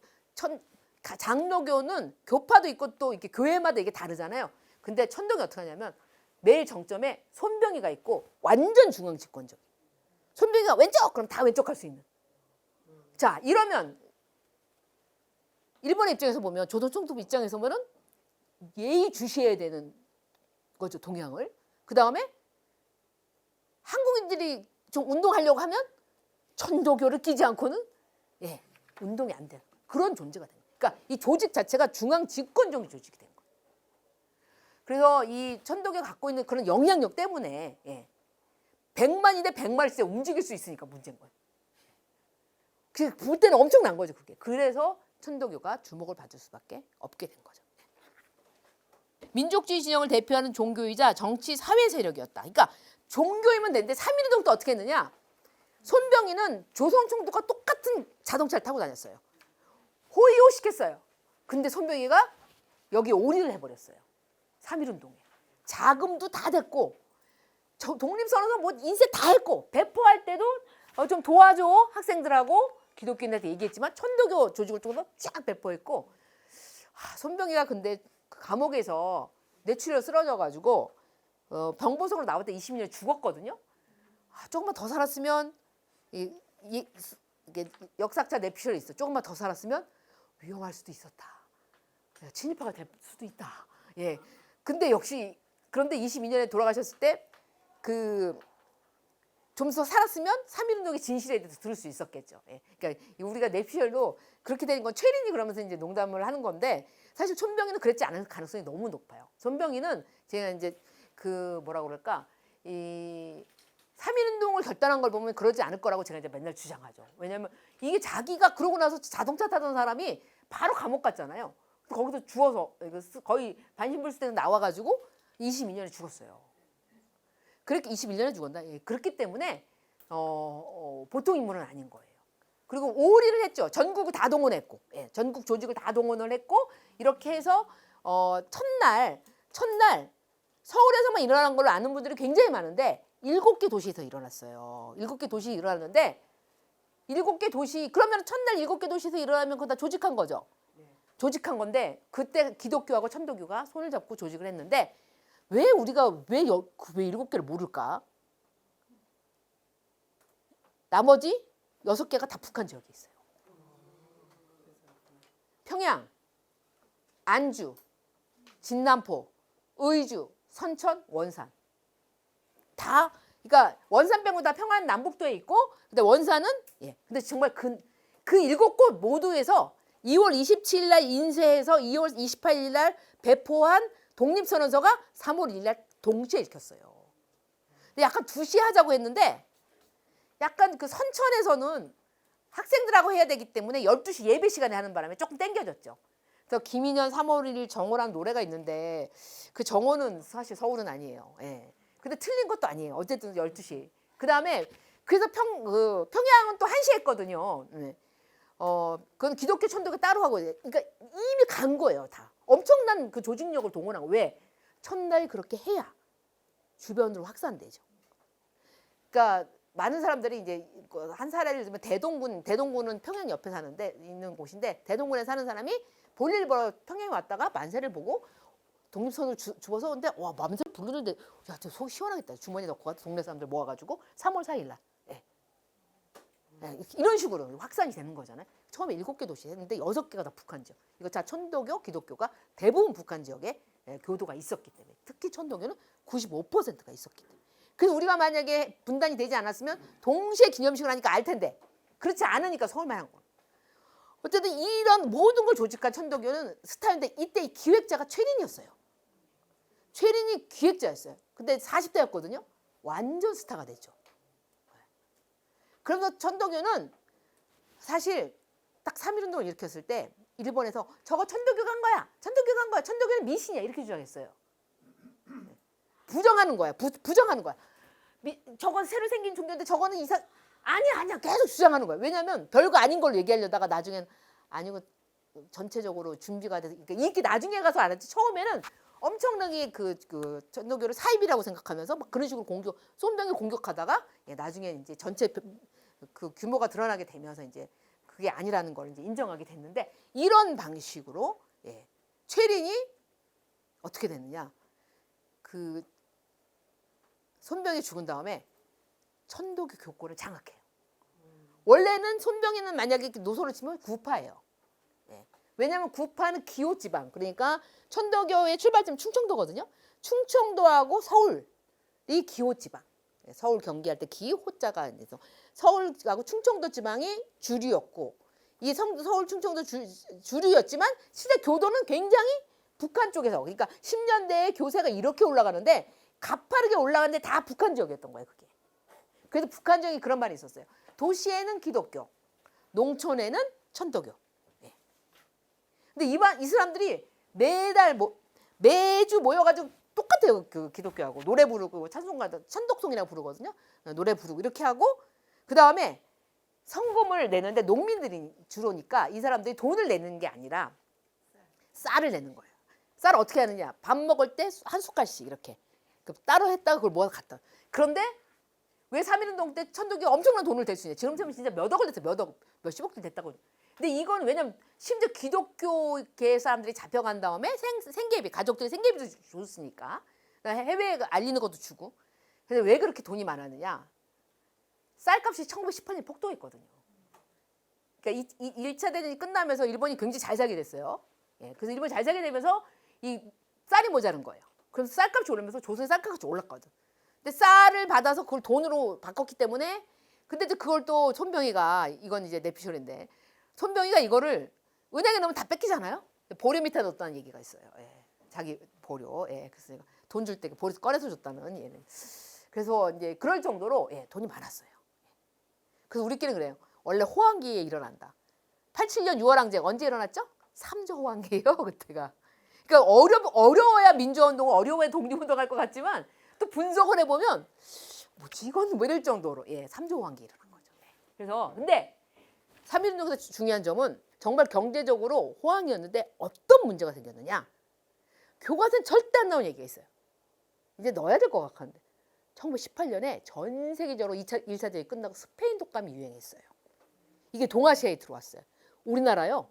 Speaker 1: 장로교는 교파도 있고 또 이렇게 교회마다 이게 다르잖아요. 근데 천도교 어떻게 하냐면 매일 정점에 손병이가 있고 완전 중앙 집권적. 손병이가 왼쪽 그럼 다 왼쪽 할 수 있는. 자 이러면 일본의 입장에서 보면 조선 총독 입장에서 보면은 예의 주시해야 되는 거죠 동양을. 그 다음에 한국인들이 좀 운동하려고 하면 천도교를 끼지 않고는 운동이 안 되는 그런 존재가 됩니다. 그러니까 이 조직 자체가 중앙 집권적인 조직이 된 거예요. 그래서 이 천도교가 갖고 있는 그런 영향력 때문에 100만이 대 100마리씩 움직일 수 있으니까 문제인 거예요. 볼 때는 엄청난 거죠 그게. 그래서 천도교가 주목을 받을 수밖에 없게 된 거죠. 민족주의 진영을 대표하는 종교이자 정치 사회 세력이었다. 그러니까 종교이면 되는데 3.1운동 때 어떻게 했느냐. 손병희는 조선 총독과 똑같은 자동차를 타고 다녔어요. 호의호 시켰어요. 근데 손병희가 여기 올인을 해버렸어요. 3.1운동에. 자금도 다 됐고 독립선언서 뭐 인쇄 다 했고 배포할 때도 좀 도와줘 학생들하고 기독교인한테 얘기했지만 천도교 조직을 통해서 쫙 배포했고 손병희가 근데 감옥에서 뇌출혈 쓰러져가지고 병보석으로 나올 때 20년 죽었거든요. 조금만 더 살았으면 이게 역사학자 뇌출혈이 있어. 조금만 더 살았으면 위험할 수도 있었다. 친일파가 될 수도 있다. 예. 근데 역시 그런데 22년에 돌아가셨을 때 좀 더 살았으면 3.1운동의 진실에 대해서 들을 수 있었겠죠. 예. 그러니까 우리가 뇌피셜로 그렇게 되는 건 최린이 그러면서 이제 농담을 하는 건데 사실 손병희는 그랬지 않을 가능성이 너무 높아요. 손병희는 제가 이제 뭐라고 그럴까 이 3.1운동을 결단한 걸 보면 그러지 않을 거라고 제가 이제 맨날 주장하죠. 왜냐하면 이게 자기가 그러고 나서 자동차 타던 사람이 바로 감옥 갔잖아요. 거기서 죽어서 거의 반신불수되는 나와가지고 22년에 죽었어요. 그렇게 21년에 죽었나? 예, 그렇기 때문에 보통 인물은 아닌 거예요. 그리고 오리를 했죠. 전국을 다 동원했고, 전국 조직을 다 동원을 했고 이렇게 해서 첫날 서울에서만 일어난 걸로 아는 분들이 굉장히 많은데 7개 도시에서 일어났어요. 7개 도시에 일어났는데 7개 도시 그러면 첫날 7개 도시에서 일어나면 그거 다 조직한 거죠. 조직한 건데 그때 기독교하고 천도교가 손을 잡고 조직을 했는데 왜 우리가 왜 7개를 모를까? 나머지 6개가 다 북한 지역에 있어요. 평양, 안주, 진남포, 의주, 선천, 원산. 다 그러니까 원산 빼고 다 평안 남북도에 있고 근데 원산은 근데 정말 그 7곳 모두에서 2월 27일 날 인쇄해서 2월 28일 날 배포한 독립선언서가 3월 1일 날 동시에 읽혔어요. 근데 약간 2시 하자고 했는데 약간 그 선천에서는 학생들하고 해야 되기 때문에 12시 예배 시간에 하는 바람에 조금 땡겨졌죠. 그래서 김인현 3월 1일 정오라는 노래가 있는데 그 정오는 사실 서울은 아니에요. 근데 틀린 것도 아니에요. 어쨌든 12시. 그다음에 그래서 평양은 또 1시 했거든요. 그건 기독교 천도교 따로 하고 그러니까 이미 간 거예요, 다. 엄청난 그 조직력을 동원하고 왜? 첫날 그렇게 해야 주변으로 확산되죠. 그러니까 많은 사람들이 이제 한 사례를 들면 대동군은 평양 옆에 사는데 있는 곳인데 대동군에 사는 사람이 볼일 보러 평양에 왔다가 만세를 보고 독립선을 주워서 근데 와 만세 부르는데 야, 저 속 시원하겠다. 주머니 넣고 가서 동네 사람들 모아가지고 3월 4일 날 이런 식으로 확산이 되는 거잖아요. 처음에 7개 도시 했는데 6개가 다 북한 지역. 이거 다 천도교, 기독교가 대부분 북한 지역에 교도가 있었기 때문에 특히 천도교는 95%가 있었기 때문에. 그래서 우리가 만약에 분단이 되지 않았으면 동시에 기념식을 하니까 알 텐데 그렇지 않으니까 서울만 한 거예요. 어쨌든 이런 모든 걸 조직한 천도교는 스타인데 이때 이 기획자가 최린이었어요. 최린이 기획자였어요. 근데 40대였거든요. 완전 스타가 됐죠. 그래서 천도교는 사실 딱 3.1운동을 일으켰을 때 일본에서 저거 천도교 간 거야. 천도교 간 거야. 천도교는 미신이야. 이렇게 주장했어요. 부정하는 거야. 부정하는 거야. 저건 새로 생긴 종교인데 저거는 아니야. 계속 주장하는 거야. 왜냐하면 별거 아닌 걸로 얘기하려다가 나중엔 아니고 전체적으로 준비가 돼서 그러니까 이게 나중에 가서 알았지. 처음에는 엄청나게 그 천도교를 사입이라고 생각하면서 막 그런 식으로 손병이 공격하다가 나중에 이제 전체 그 규모가 드러나게 되면서 이제 그게 아니라는 걸 이제 인정하게 됐는데 이런 방식으로 예, 최린이 어떻게 됐느냐? 그 손병이 죽은 다음에 천도교 교권을 장악해요. 원래는 손병이는 만약에 노소를 치면 구파예요. 예. 왜냐하면 구파는 기호지방, 그러니까 천도교의 출발점 충청도거든요. 충청도하고 서울이 기호지방. 예. 서울 경기할 때 기호자가 있어서 서울하고 충청도 지방이 주류였고 이 서울 충청도 주류였지만 실제 교도는 굉장히 북한 쪽에서, 그러니까 10년대에 교세가 이렇게 올라가는데 가파르게 올라가는데 다 북한 지역이었던 거예요. 그게. 그래서 북한 지역이 그런 말이 있었어요. 도시에는 기독교, 농촌에는 천도교. 예. 근데 이 사람들이 매주 모여가지고 똑같아요. 그 기독교하고 노래 부르고 찬송가, 천독송이라고 부르거든요. 노래 부르고 이렇게 하고 그 다음에 성금을 내는데 농민들이 주로니까 이 사람들이 돈을 내는 게 아니라 쌀을 내는 거예요. 쌀을 어떻게 하느냐? 밥 먹을 때 한 숟갈씩 이렇게 따로 했다가 그걸 모아서 갖다. 그런데 왜 3.1운동 때 천도교가 엄청난 돈을 댈 수 있냐? 지금처럼 진짜 몇 억을 냈어요. 몇 억, 몇십억 됐다고. 근데 이건 왜냐면 심지어 기독교계 사람들이 잡혀간 다음에 생계비, 가족들이 생계비도 줬으니까 해외에 알리는 것도 주고. 그래서 왜 그렇게 돈이 많았느냐? 쌀값이 1918년에 폭등했거든요. 그러니까 1차 대전이 끝나면서 일본이 굉장히 잘 살게 됐어요. 예, 그래서 일본이 잘 살게 되면서 이 쌀이 모자란 거예요. 그래서 쌀값이 오르면서 조선의 쌀값이 올랐거든. 근데 쌀을 받아서 그걸 돈으로 바꿨기 때문에 근데 그걸 또 손병희가 이건 이제 내피셜인데 손병희가 이거를 은행에 넣으면 다 뺏기잖아요. 보료 밑에 넣었다는 얘기가 있어요. 예, 자기 보료. 예, 그래서 돈 줄 때 보료 꺼내서 줬다는 얘는. 그래서 이제 그럴 정도로 예, 돈이 많았어요. 그래서 우리끼리 그래요. 원래 호황기에 일어난다. 87년 6월 항쟁 언제 일어났죠? 3조 호황기예요, 그때가. 그러니까 어려워야 민주화운동, 어려워야 독립운동할 것 같지만 또 분석을 해보면 뭐지 이건 뭐 이럴 정도로 예, 3조 호황기 일어난 거죠. 그래서 근데 3.1운동에서 중요한 점은 정말 경제적으로 호황이었는데 어떤 문제가 생겼느냐? 교과서는 절대 안 나온 얘기가 있어요. 이제 넣어야 될 것 같은데 1918년에 전 세계적으로 1차 대전이 끝나고 스페인 독감이 유행했어요. 이게 동아시아에 들어왔어요. 우리나라요.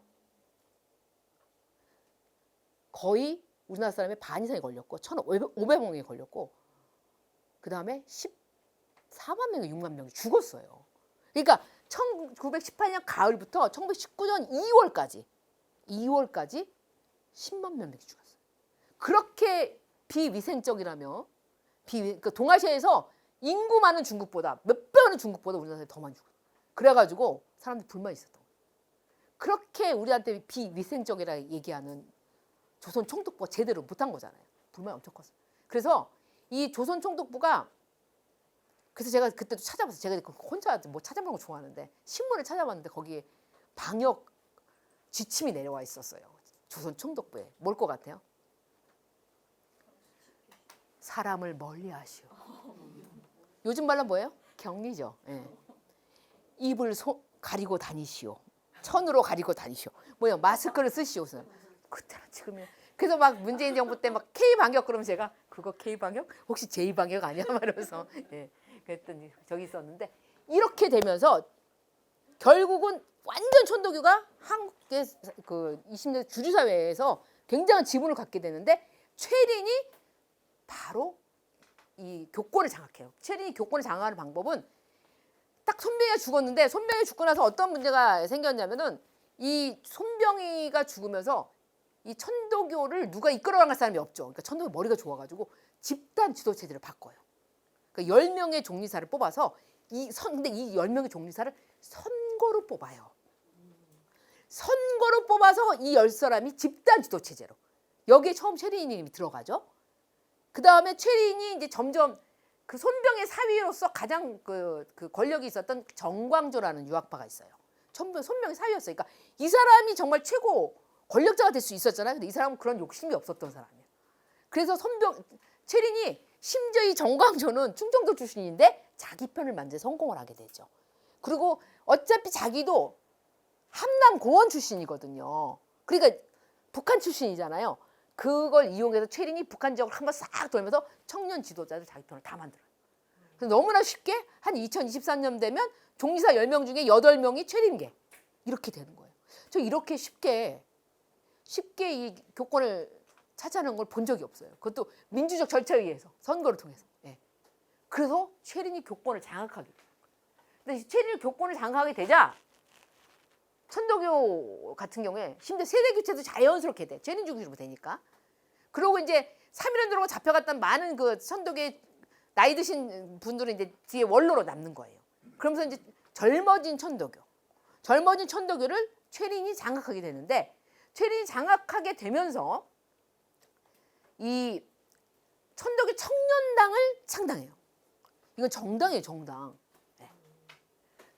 Speaker 1: 거의 우리나라 사람의 반 이상이 걸렸고 1,500명이 걸렸고 그 다음에 14만 명이 6만 명이 죽었어요. 그러니까 1918년 가을부터 1919년 2월까지 10만 명이 죽었어요. 그렇게 비위생적이라며 그러니까 동아시아에서 인구 많은 중국보다 몇 배 많은 중국보다 우리나라에 더 많이 죽었어요. 그래가지고 사람들이 불만이 있었던 거예요. 그렇게 우리한테 비위생적이라 얘기하는 조선 총독부가 제대로 못한 거잖아요. 불만이 엄청 컸어요. 그래서 이 조선 총독부가 그래서 제가 그때도 찾아봤어요. 제가 혼자 뭐 찾아보는 거 좋아하는데 신문을 찾아봤는데 거기에 방역 지침이 내려와 있었어요. 조선 총독부에. 뭘 것 같아요? 사람을 멀리하시오. 요즘 말로 뭐예요? 격리죠. 예. 입을 가리고 다니시오. 천으로 가리고 다니시오. 뭐요? 마스크를 쓰시오. 그때는 지금이요. 그래서 막 문재인 정부 때 막 K 방역 그러면 제가 그거 K 방역? 혹시 J 방역 아니야? 말하면서 예. 그랬더니 저기 있었는데 이렇게 되면서 결국은 완전 천도교가 한국의 그 20년 주류 사회에서 굉장한 지분을 갖게 되는데 최린이 바로 이 교권을 장악해요. 최린이 교권을 장악하는 방법은 딱 손병희가 죽었는데 손병희 죽고 나서 어떤 문제가 생겼냐면은 이 손병희가 죽으면서 이 천도교를 누가 이끌어나갈 사람이 없죠. 그러니까 천도교 머리가 좋아가지고 집단 지도 체제를 바꿔요. 그러니까 10명의 종리사를 뽑아서 근데 이 10명의 종리사를 선거로 뽑아요. 선거로 뽑아서 이 10사람이 집단 지도 체제로. 여기에 처음 최린이 들어가죠. 그 다음에 최린이 이제 점점 그 손병의 사위로서 가장 그 권력이 있었던 정광조라는 유학파가 있어요. 손병의 사위였어요. 그러니까 이 사람이 정말 최고 권력자가 될 수 있었잖아요. 근데 이 사람은 그런 욕심이 없었던 사람이에요. 그래서 최린이 심지어 이 정광조는 충청도 출신인데 자기 편을 만들어 성공을 하게 되죠. 그리고 어차피 자기도 함남 고원 출신이거든요. 그러니까 북한 출신이잖아요. 그걸 이용해서 최린이 북한 지역을 한번 싹 돌면서 청년 지도자들 자기 편을 다 만들어요. 그래서 너무나 쉽게 한 2023년 되면 종리사 10명 중에 8명이 최린계. 이렇게 되는 거예요. 저 이렇게 쉽게 이 교권을 차지하는 걸 본 적이 없어요. 그것도 민주적 절차에 의해서 선거를 통해서. 예. 그래서 최린이 교권을 장악하게 돼요. 근데 최린이 교권을 장악하게 되자 천도교 같은 경우에 심지어 세대 교체도 자연스럽게 돼. 최린 중심으로 되니까. 그리고 이제 3.1운동으로 잡혀갔던 많은 그 천도교의 나이 드신 분들은 이제 뒤에 원로로 남는 거예요. 그러면서 이제 젊어진 천도교를 최린이 장악하게 되는데, 최린이 장악하게 되면서 이 천도교 청년당을 창당해요. 이건 정당이에요, 정당. 네.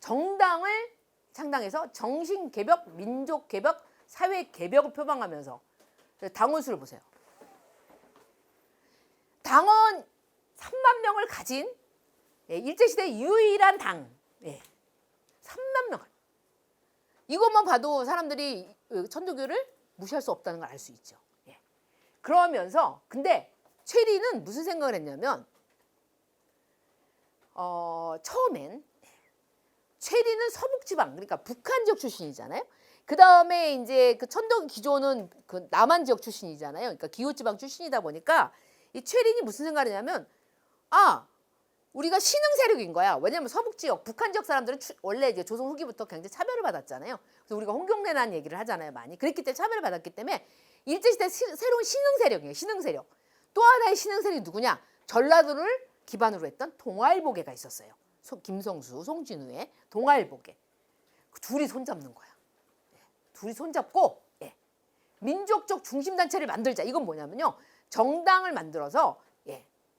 Speaker 1: 정당을 창당해서 정신개벽, 민족개벽, 사회개벽을 표방하면서 당원 수를 보세요. 당원 3만 명을 가진 일제시대 유일한 당. 3만 명을. 이것만 봐도 사람들이 천도교를 무시할 수 없다는 걸 알 수 있죠. 그러면서 근데 최린은 무슨 생각을 했냐면 처음엔 최린은 서북지방, 그러니까 북한 지역 출신이잖아요. 그 다음에 이제 그 천도교 기조는 그 남한 지역 출신이잖아요. 그러니까 기호지방 출신이다 보니까 이 최린이 무슨 생각을 했냐면, 우리가 신흥 세력인 거야. 왜냐면 서북 지역, 북한 지역 사람들은 원래 이제 조선 후기부터 굉장히 차별을 받았잖아요. 그래서 우리가 홍경래라는 얘기를 하잖아요, 많이. 그랬기 때문에 차별을 받았기 때문에 일제시대 새로운 신흥 세력이에요, 신흥 세력. 또 하나의 신흥 세력이 누구냐? 전라도를 기반으로 했던 동아일보계가 있었어요. 김성수, 송진우의 동아일보계. 둘이 손잡는 거야. 둘이 손잡고 민족적 중심단체를 만들자. 이건 뭐냐면요, 정당을 만들어서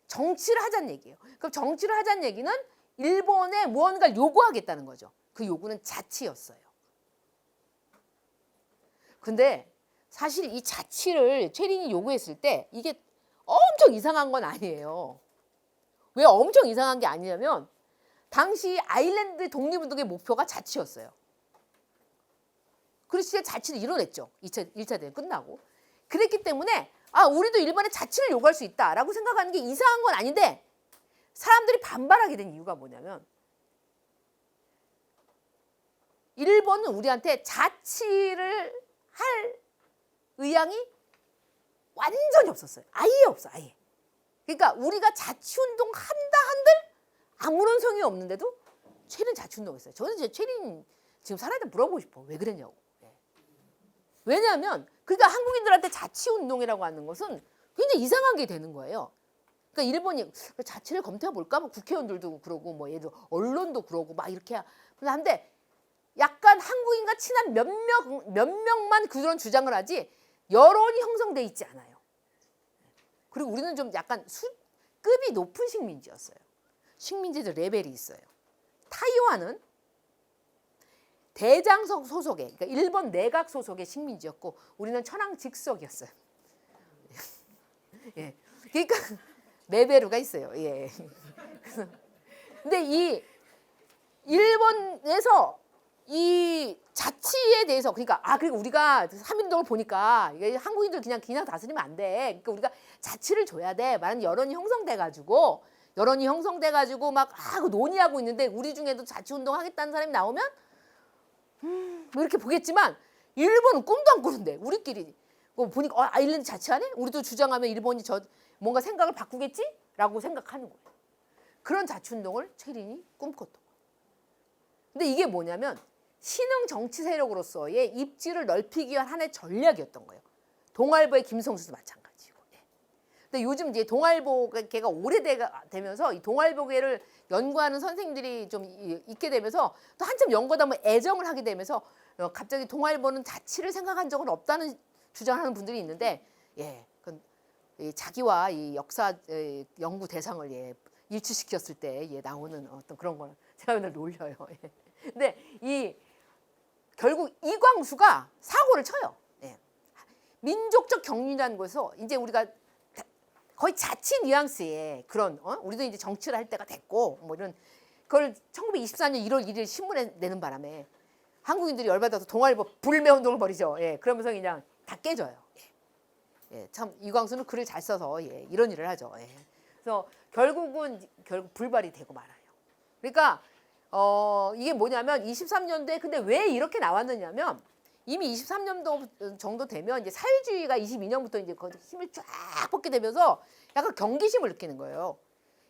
Speaker 1: 정치를 하자는 얘기예요. 그럼 정치를 하자는 얘기는 일본에 무언가를 요구하겠다는 거죠. 그 요구는 자치였어요. 근데 사실 이 자치를 최린이 요구했을 때 이게 엄청 이상한 건 아니에요. 왜 엄청 이상한 게 아니냐면 당시 아일랜드 독립운동의 목표가 자치였어요. 그래서 자치를 이뤄냈죠. 1차 대전 끝나고. 그랬기 때문에 우리도 일본에 자치를 요구할 수 있다라고 생각하는 게 이상한 건 아닌데, 사람들이 반발하게 된 이유가 뭐냐면 일본은 우리한테 자치를 할 의향이 완전히 없었어요. 아예 없어, 아예. 그러니까 우리가 자치운동 한다 한들 아무런 성의 없는데도 최린 자치운동했어요. 저는 이제 최린 지금 살아야 돼 물어보고 싶어. 왜 그랬냐고. 왜냐하면 그러니까 한국인들한테 자치운동이라고 하는 것은 굉장히 이상한 게 되는 거예요. 그러니까 일본이 자치를 검토해 볼까? 뭐 국회의원들도 그러고 뭐 얘도 언론도 그러고 막 이렇게 하는데, 약간 한국인과 친한 몇 명만 그런 주장을 하지 여론이 형성돼 있지 않아요. 그리고 우리는 좀 약간 급이 높은 식민지였어요. 식민지들 레벨이 있어요. 타이완은 대장석 소속의, 그러니까 일본 내각 소속의 식민지였고 우리는 천황 직속이었어요. 그러니까 레벨가 있어요. 근데 이 일본에서 이 자치에 대해서, 그러니까 그리고 우리가 3.1운동을 보니까 한국인들 그냥 다스리면 안 돼. 그러니까 우리가 자치를 줘야 돼. 많은 여론이 형성돼가지고 막 논의하고 있는데 우리 중에도 자치운동 하겠다는 사람이 나오면 뭐 이렇게 보겠지만 일본은 꿈도 안 꾸는데 우리끼리 보니까 아일랜드 자치하네? 우리도 주장하면 일본이 뭔가 생각을 바꾸겠지? 라고 생각하는 거예요. 그런 자치운동을 최린이 꿈꿨던 거예요. 근데 이게 뭐냐면 신흥 정치 세력으로서의 입지를 넓히기 위한 하나의 전략이었던 거예요. 동아일보의 김성수도 마찬가지고. 근데 요즘 이제 동아일보계가 오래되면서 이 동아일보계를 연구하는 선생님들이 좀 있게 되면서 또 한참 연구하다 보면 애정을 하게 되면서 갑자기 동아일보는 자치를 생각한 적은 없다는 주장하는 분들이 있는데, 자기와 이 역사 연구 대상을 일치시켰을 때 나오는 어떤 그런 걸 제가 맨날 놀려요. 근데 결국 이광수가 사고를 쳐요. 민족적 격리라는 것에서 이제 우리가 거의 자치 뉘앙스의 그런 우리도 이제 정치를 할 때가 됐고 뭐 이런 그걸 1924년 1월 1일 신문에 내는 바람에 한국인들이 열받아서 동아일보 불매운동을 벌이죠. 그러면서 그냥 다 깨져요. 참 이광수는 글을 잘 써서 이런 일을 하죠. 그래서 결국 불발이 되고 말아요. 그러니까 이게 뭐냐면 23년도에 근데 왜 이렇게 나왔느냐면 이미 23년도 정도 되면 이제 사회주의가 22년부터 이제 힘을 쫙 뻗게 되면서 약간 경계심을 느끼는 거예요.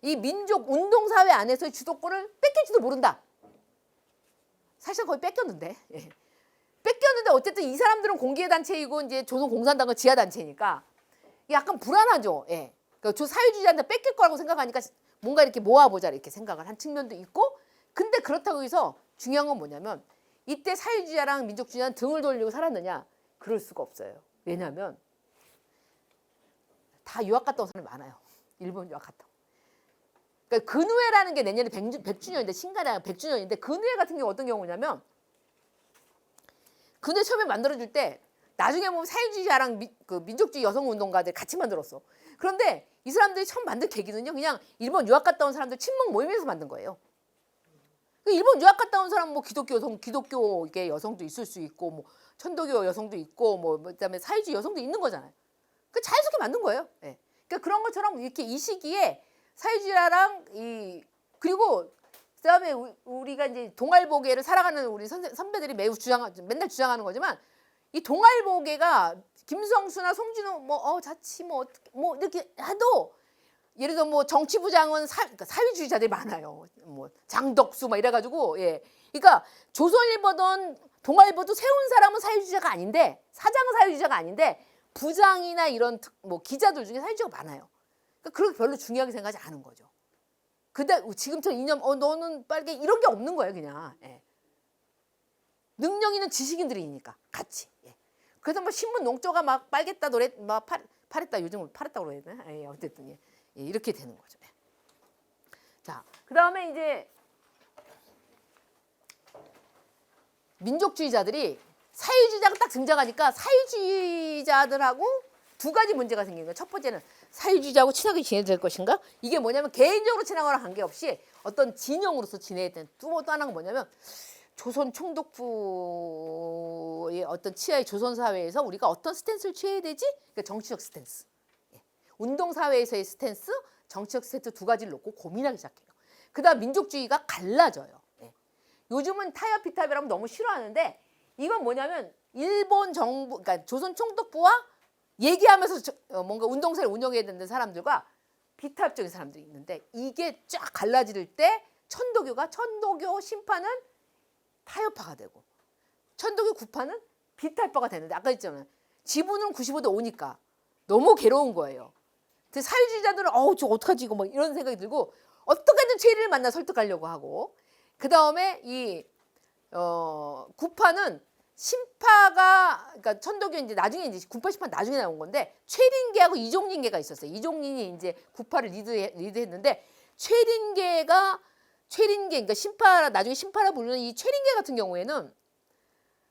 Speaker 1: 이 민족 운동 사회 안에서의 주도권을 뺏길지도 모른다. 사실 거의 뺏겼는데. 예. 뺏겼는데 어쨌든 이 사람들은 공기의 단체이고 이제 조선공산당은 지하 단체니까 약간 불안하죠. 예. 그러니까 사회주의자한테 뺏길 거라고 생각하니까 뭔가 이렇게 모아보자 이렇게 생각을 한 측면도 있고, 근데 그렇다고 해서 중요한 건 뭐냐면 이때 사회주의자랑 민족주의자는 등을 돌리고 살았느냐? 그럴 수가 없어요. 왜냐하면 다 유학 갔다 온 사람이 많아요. 일본 유학 갔다 온. 그러니까 근우회라는 게 내년에 100주년인데 신가량 100주년인데 근우회 같은 경우 어떤 경우냐면 근우회 처음에 만들어줄 때 나중에 보면 사회주의자랑 민족주의 여성운동가들 같이 만들었어. 그런데 이 사람들이 처음 만든 계기는요, 그냥 일본 유학 갔다 온 사람들 친목 모임에서 만든 거예요. 일본 유학 갔다 온 사람 뭐 기독교 여성도 있을 수 있고 뭐 천도교 여성도 있고 뭐 그다음에 사회주의 여성도 있는 거잖아요. 그 자연스럽게 만든 거예요. 예. 그러니까 그런 것처럼 이렇게 이 시기에 사회주의랑 그리고 그다음에 우리가 이제 동아일보계를 살아가는 우리 선배들이 맨날 주장하는 거지만 이 동아일보계가 김성수나 송진호 자치 뭐 이렇게 해도 예를 들어 뭐 정치부장은 그러니까 사회주의자들이 많아요. 뭐 장덕수 막 이래가지고 예. 그러니까 조선일보든 동아일보도 세운 사람은 사회주의자가 아닌데 사장은 사회주의자가 아닌데 부장이나 이런 뭐 기자들 중에 사회주의자가 많아요. 그러니까 그렇게 별로 중요하게 생각하지 않은 거죠. 근데 지금처럼 이념 너는 빨개 이런 게 없는 거예요 그냥. 예. 능력 있는 지식인들이니까 같이. 예. 그래서 뭐 신문 농조가 막 빨겠다 노래 막 파랬다 요즘은 파랬다고 그래야 되나? 예, 어쨌든 예. 예, 이렇게 되는 거죠. 예. 자, 그다음에 이제 민족주의자들이 사회주의자가 딱 등장하니까 사회주의자들하고 두 가지 문제가 생기는 거예요. 첫 번째는 사회주의자하고 친하게 지내야 될 것인가? 이게 뭐냐면 개인적으로 친하거나 관계없이 어떤 진영으로서 지내야 되는 또 하나가 뭐냐면 조선 총독부의 어떤 치하의 조선 사회에서 우리가 어떤 스탠스를 취해야 되지? 그러니까 정치적 스탠스. 예. 운동 사회에서의 스탠스, 정치적 스탠스 두 가지를 놓고 고민하기 시작해요. 그다음 민족주의가 갈라져요. 예. 요즘은 타협 비타협이라면 너무 싫어하는데 이건 뭐냐면 일본 정부, 그러니까 조선 총독부와 얘기하면서 뭔가 운동사를 운영해야 되는 사람들과 비타협적인 사람들이 있는데 이게 쫙 갈라질 때 천도교 신파는 타협파가 되고 천도교 구파는 비타협파가 되는데 아까 했잖아요. 지분은 95대 5니까 너무 괴로운 거예요. 사회주의자들은 저 어떡하지 이거 막 이런 생각이 들고 어떻게든 최리를 만나 설득하려고 하고 그 다음에 이 구파는 신파가 그러니까 천도교 이제 나중에 이제 구파 신파 나중에 나온 건데 최린계하고 이종린계가 있었어요. 이종린이 이제 구파를 리드했는데 최린계 그러니까 나중에 신파라 부르는 이 최린계 같은 경우에는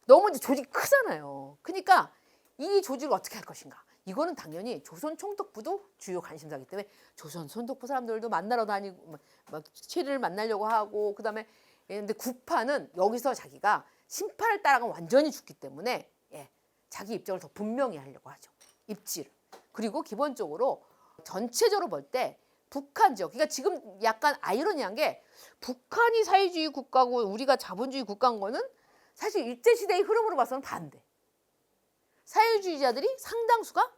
Speaker 1: 너무 이제 조직이 크잖아요. 그러니까 이 조직을 어떻게 할 것인가? 이거는 당연히 조선 총독부도 주요 관심사이기 때문에 조선 총독부 사람들도 만나러 다니고 막 최리를 만나려고 하고 그다음에 근데 구파는 여기서 자기가 신파를 따라가면 완전히 죽기 때문에 예, 자기 입장을 더 분명히 하려고 하죠. 입지를. 그리고 기본적으로 전체적으로 볼 때 북한 지역, 그러니까 지금 약간 아이러니한 게 북한이 사회주의 국가고 우리가 자본주의 국가인 거는 사실 일제시대의 흐름으로 봐서는 반대. 사회주의자들이 상당수가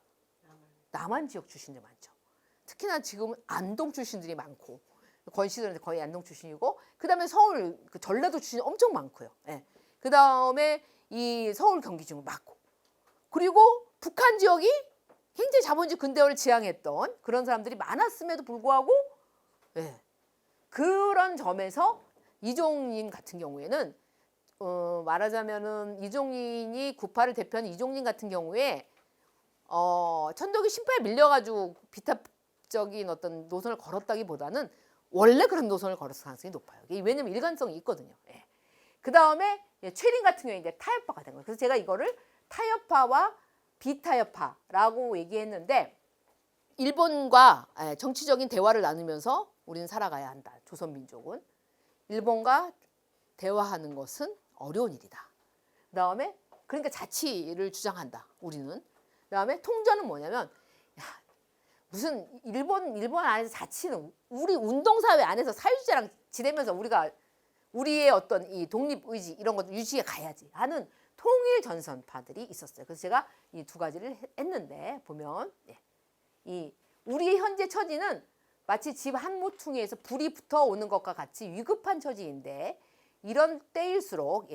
Speaker 1: 남한 지역 출신들 많죠. 특히나 지금은 안동 출신들이 많고 권씨들은 거의 안동 출신이고 그다음에 서울 전라도 출신 엄청 많고요. 예. 그다음에 이 서울 경기 지금 많고 그리고 북한 지역이 굉장히 자본주의 근대화를 지향했던 그런 사람들이 많았음에도 불구하고 예. 그런 점에서 이종린 같은 경우에는 말하자면은 이종린이 구파를 대표하는 이종린 같은 경우에 천도교 신파에 밀려가지고 비탑적인 어떤 노선을 걸었다기보다는 원래 그런 노선을 걸었을 가능성이 높아요. 왜냐면 일관성이 있거든요. 예. 그 다음에 최린 같은 경우에 이제 타협파가 된 거예요. 그래서 제가 이거를 타협파와 비타협파라고 얘기했는데 일본과 정치적인 대화를 나누면서 우리는 살아가야 한다. 조선민족은. 일본과 대화하는 것은 어려운 일이다. 그다음에 그러니까 자치를 주장한다. 우리는. 그다음에 통전은 뭐냐면 무슨 일본 안에서 자치는 우리 운동사회 안에서 사회주의자랑 지내면서 우리가 우리의 어떤 이 독립의지 이런 것도 유지해 가야지 하는 통일 전선파들이 있었어요. 그래서 제가 이 두 가지를 했는데 보면 이 우리의 현재 처지는 마치 집 한 모퉁이에서 불이 붙어 오는 것과 같이 위급한 처지인데 이런 때일수록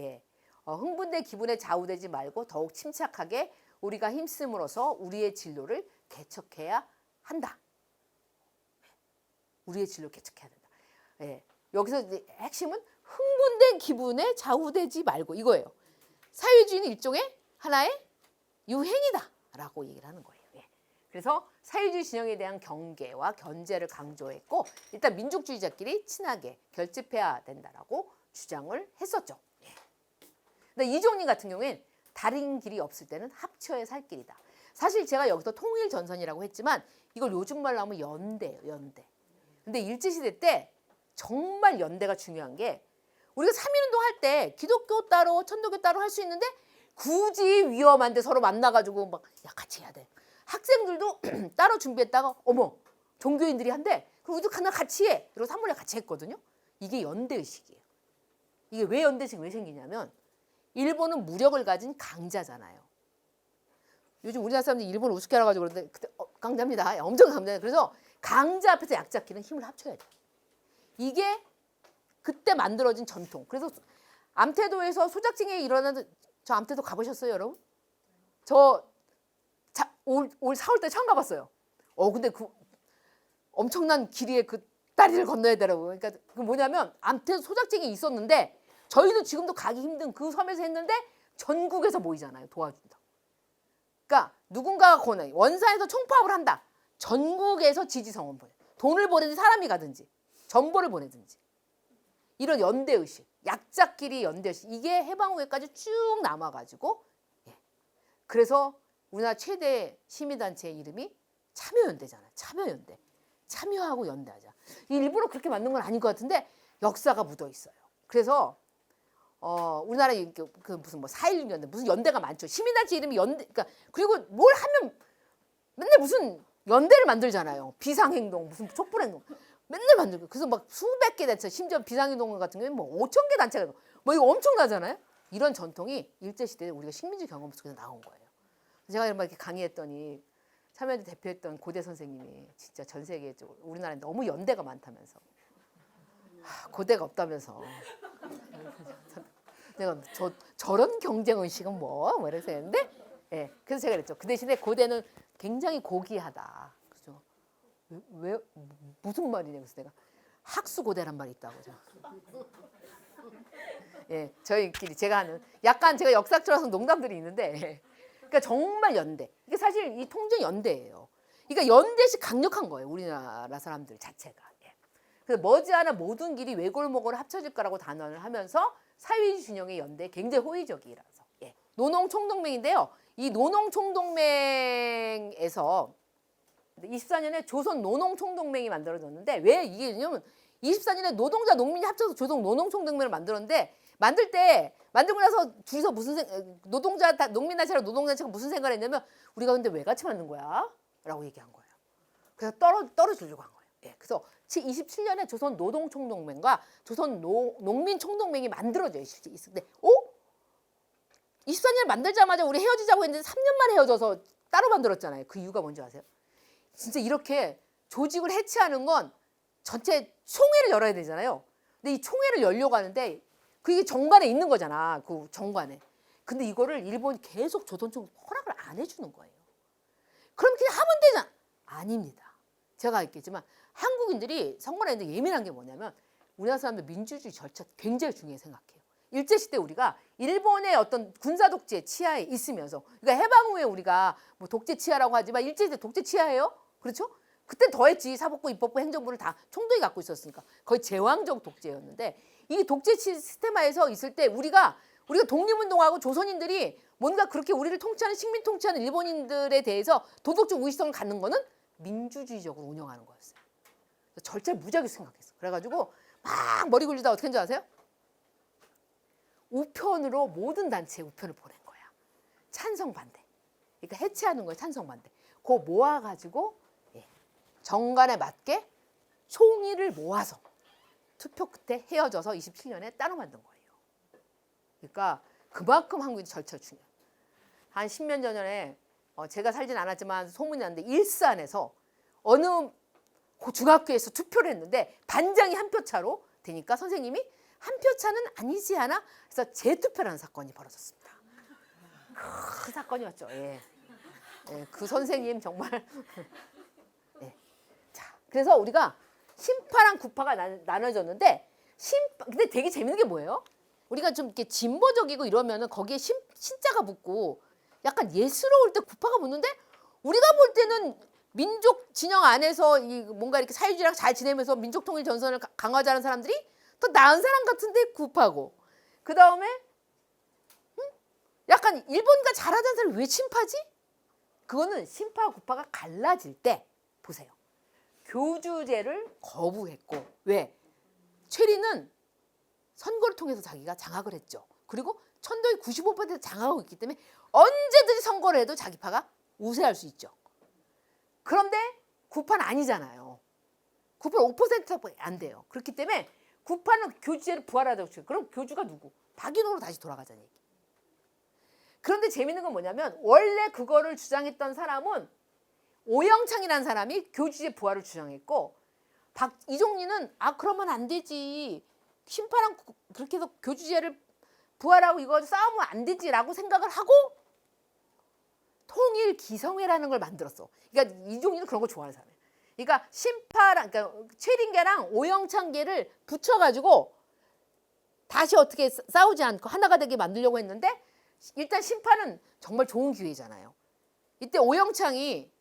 Speaker 1: 흥분된 기분에 좌우되지 말고 더욱 침착하게 우리가 힘쓰므로써 우리의 진로를 개척해야 한다. 우리의 진로를 개척해야 된다. 여기서 이제 핵심은 흥분된 기분에 좌우되지 말고 이거예요. 사회주의는 일종의 하나의 유행이다라고 얘기를 하는 거예요. 그래서 사회주의 진영에 대한 경계와 견제를 강조했고 일단 민족주의자끼리 친하게 결집해야 된다라고 주장을 했었죠. 근데 이종림 같은 경우엔 다른 길이 없을 때는 합쳐야 살 길이다. 사실 제가 여기서 통일전선이라고 했지만 이걸 요즘 말로 하면 연대예요. 연대. 근데 일제시대 때 정말 연대가 중요한 게 우리가 3.1운동 할 때 기독교 따로 천도교 따로 할 수 있는데 굳이 위험한데 서로 만나가지고 막 야 같이 해야 돼. 학생들도 따로 준비했다가 어머 종교인들이 한대. 그럼 우리도 하나 같이 해. 그리고 3월에 같이 했거든요. 이게 연대의식이에요. 이게 왜 연대의식이 왜 생기냐면 일본은 무력을 가진 강자잖아요. 요즘 우리나라 사람들이 일본을 우습게 알아가지고 그러는데 그때 강자입니다. 엄청 강자예요. 그래서 강자 앞에서 약자끼는 힘을 합쳐야 돼요. 이게 그때 만들어진 전통. 그래서 암태도에서 소작징에 일어나는 저 암태도 가보셨어요, 여러분? 올 4월 때 처음 가봤어요. 근데 그 엄청난 길이에 그 다리를 건너야 되라고. 그러니까 그 뭐냐면 암태도 소작징이 있었는데 저희도 지금도 가기 힘든 그 섬에서 했는데 전국에서 모이잖아요. 도와준다. 그러니까 누군가가 권해. 원산에서 총파업을 한다. 전국에서 지지성원 보내. 돈을 보내든지 사람이 가든지 전보를 보내든지. 이런 연대의식, 약자끼리 연대의식. 이게 해방 후에까지 쭉 남아가지고 그래서 우리나라 최대 시민단체의 이름이 참여연대잖아요. 참여연대. 참여하고 연대하자. 일부러 그렇게 만든 건 아닌 것 같은데 역사가 묻어 있어요. 그래서 우리나라 그 무슨 뭐 4.16 연대 무슨 연대가 많죠. 시민단체 이름이 연대. 그러니까 그리고 뭘 하면 맨날 무슨 연대를 만들잖아요. 비상행동 무슨 촛불행동 맨날 만들고 그래서 막 수백 개 단체 심지어 비상행동 같은 경우는 뭐 5,000개 단체가 뭐 이거 엄청나잖아요. 이런 전통이 일제시대에 우리가 식민지 경험 속에서 나온 거예요. 제가 이렇게 강의했더니 참여연대 대표했던 고대 선생님이 진짜 전 세계에 우리나라에 너무 연대가 많다면서 고대가 없다면서 내가 저런 경쟁의식은 뭐 이래서 했는데 그래서 제가 그랬죠. 그 대신에 고대는 굉장히 고귀하다. 그죠? 왜 무슨 말이냐 그래서 내가 학수고대란 말이 있다고 저희끼리 제가 하는 약간 제가 역사처럼 농담들이 있는데 그러니까 정말 연대. 이게 사실 이 통전 연대예요. 그러니까 연대식 강력한 거예요. 우리나라 사람들 자체가. 그래서 머지않아 모든 길이 외골목으로 합쳐질 거라고 단언을 하면서 사회주의 진영의 연대에 굉장히 호의적이라서. 노농총동맹인데요. 이 노농총동맹에서 24년에 조선 노농총동맹이 만들어졌는데 왜 이게 왜냐면 24년에 노동자 농민이 합쳐서 조선 노농총동맹을 만들었는데 만들고 나서 둘이서 무슨 노동자 농민단체랑 노동단체가 무슨 생각을 했냐면 우리가 근데 왜 같이 만든 거야? 라고 얘기한 거예요. 그래서 떨어지려고 한 거예요. 그래서 27년에 조선 노동총동맹과 조선 농민총동맹이 만들어져 있었는데 24년 만들자마자 우리 헤어지자고 했는데 3년 만에 헤어져서 따로 만들었잖아요. 그 이유가 뭔지 아세요? 진짜 이렇게 조직을 해체하는 건 전체 총회를 열어야 되잖아요. 근데 이 총회를 열려고 하는데 그게 정관에 있는 거잖아. 그 정관에. 근데 이거를 일본이 계속 조선 쪽 허락을 안 해주는 거예요. 그럼 그냥 하면 되잖아. 아닙니다. 제가 있겠지만 한국인들이 선거라는데 예민한 게 뭐냐면 우리나라 사람들 민주주의 절차 굉장히 중요하게 생각해요. 일제시대 우리가 일본의 어떤 군사 독재 치하에 있으면서 그러니까 해방 후에 우리가 뭐 독재 치하라고 하지만 일제시대 독재 치하예요. 그렇죠? 그때 더했지. 사법부, 입법부, 행정부를 다 총독이 갖고 있었으니까 거의 제왕적 독재였는데 이 독재 시스템하에서 있을 때 우리가 독립운동하고 조선인들이 뭔가 그렇게 우리를 통치하는 식민 통치하는 일본인들에 대해서 도덕적 우위성을 갖는 거는 민주주의적으로 운영하는 거였어요. 절차를 무지하게 생각했어. 그래가지고 막 머리 굴리다가 어떻게 한지 아세요? 우편으로 모든 단체에 우편을 보낸 거야. 찬성 반대. 그러니까 해체하는 거야. 찬성 반대. 그거 모아가지고 정관에 맞게 총의를 모아서 투표 끝에 헤어져서 27년에 따로 만든 거예요. 그러니까 그만큼 한국이 절차 중요해요. 한 10년 전에 제가 살진 않았지만 소문이 났는데 일산에서 어느 중학교에서 투표를 했는데 반장이 한 표 차로 되니까 선생님이 한 표 차는 아니지 않아? 그래서 재투표라는 사건이 벌어졌습니다. 그 사건이었죠. 예. 예, 그 선생님 정말. 예. 자, 그래서 우리가 신파랑 구파가 나눠졌는데 근데 되게 재밌는 게 뭐예요? 우리가 좀 이렇게 진보적이고 이러면은 거기에 신자가 붙고 약간 예스러울 때 구파가 붙는데 우리가 볼 때는 민족 진영 안에서 뭔가 이렇게 사회주의랑 잘 지내면서 민족 통일 전선을 강화하자는 사람들이 더 나은 사람 같은데 구파고 그 다음에 약간 일본과 잘하자는 사람이 왜 친파지? 그거는 신파와 구파가 갈라질 때 보세요. 교주제를 거부했고 왜? 최리는 선거를 통해서 자기가 장악을 했죠. 그리고 천도의 95% 장악하고 있기 때문에 언제든지 선거를 해도 자기 파가 우세할 수 있죠. 그런데 구파는 아니잖아요. 구파는 5%밖에 안 돼요. 그렇기 때문에 구파는 교주제를 부활하자고 쳐요. 그럼 교주가 누구? 박인호로 다시 돌아가자는 얘기. 그런데 재밌는 건 뭐냐면 원래 그거를 주장했던 사람은 오영창이라는 사람이 교주제 부활을 주장했고 이종리는 그러면 안 되지. 심파랑 그렇게 해서 교주제를 부활하고 이거 싸우면 안 되지라고 생각을 하고 통일기성회라는 걸 만들었어. 그러니까 이종리는 그런 거 좋아하는 사람이에요. 그러니까 그러니까 최린계랑 오영창계를 붙여가지고 다시 어떻게 싸우지 않고 하나가 되게 만들려고 했는데 일단 심파는 정말 좋은 기회잖아요. 이때 오영창이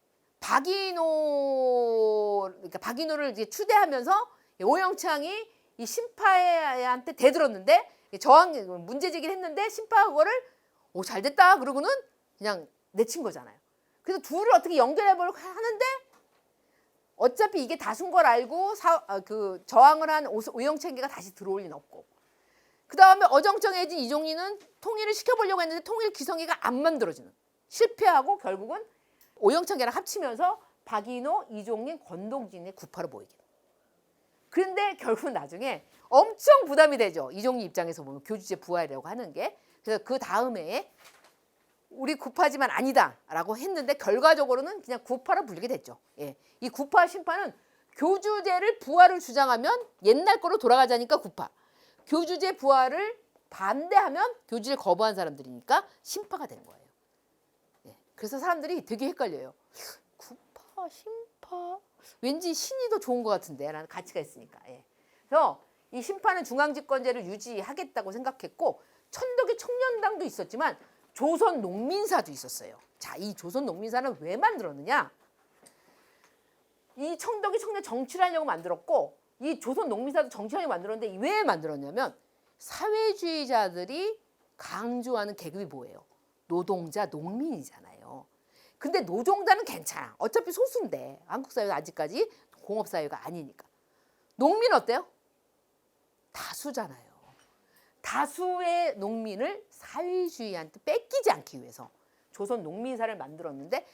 Speaker 1: 그러니까 박인호를 이제 추대하면서 오영창이 이 심파한테 대들었는데 문제 제기를 했는데 심파가 그거를 잘 됐다 그러고는 그냥 내친 거잖아요. 그래서 둘을 어떻게 연결해 보려고 하는데 어차피 이게 다수인 걸 알고 저항을 한 오영창계가 다시 들어올 리는 없고 그 다음에 어정쩡해진 이종리는 통일을 시켜보려고 했는데 통일 기성회가 안 만들어지는 실패하고 결국은 오영창계랑 합치면서 박인호, 이종린, 권동진의 구파로 모이게. 그런데 결국은 나중에 엄청 부담이 되죠. 이종리 입장에서 보면 교주제 부활이라고 하는 게. 그래서 그 다음에 우리 구파지만 아니다라고 했는데 결과적으로는 그냥 구파로 불리게 됐죠. 예. 이 구파 심파는 교주제를 부활을 주장하면 옛날 거로 돌아가자니까 구파. 교주제 부활을 반대하면 교주제를 거부한 사람들이니까 심파가 된 거예요. 예. 그래서 사람들이 되게 헷갈려요. 구파, 심파, 왠지 신이 더 좋은 것 같은데 라는 가치가 있으니까. 예. 그래서 이 심파는 중앙집권제를 유지하겠다고 생각했고 천덕의 청년당도 있었지만 조선 농민사도 있었어요. 자, 이 조선 농민사는 왜 만들었느냐? 이 청덕이 청년 정치를 하려고 만들었고 이 조선 농민사도 정치하려고 만들었는데 왜 만들었냐면 사회주의자들이 강조하는 계급이 뭐예요? 노동자, 농민이잖아요. 근데 노동자는 괜찮아. 어차피 소수인데 한국 사회가 아직까지 공업사회가 아니니까. 농민 어때요? 다수잖아요. 다수의 농민을 사회주의한테 뺏기지 않기 위해서 조선 농민사를 만들었는데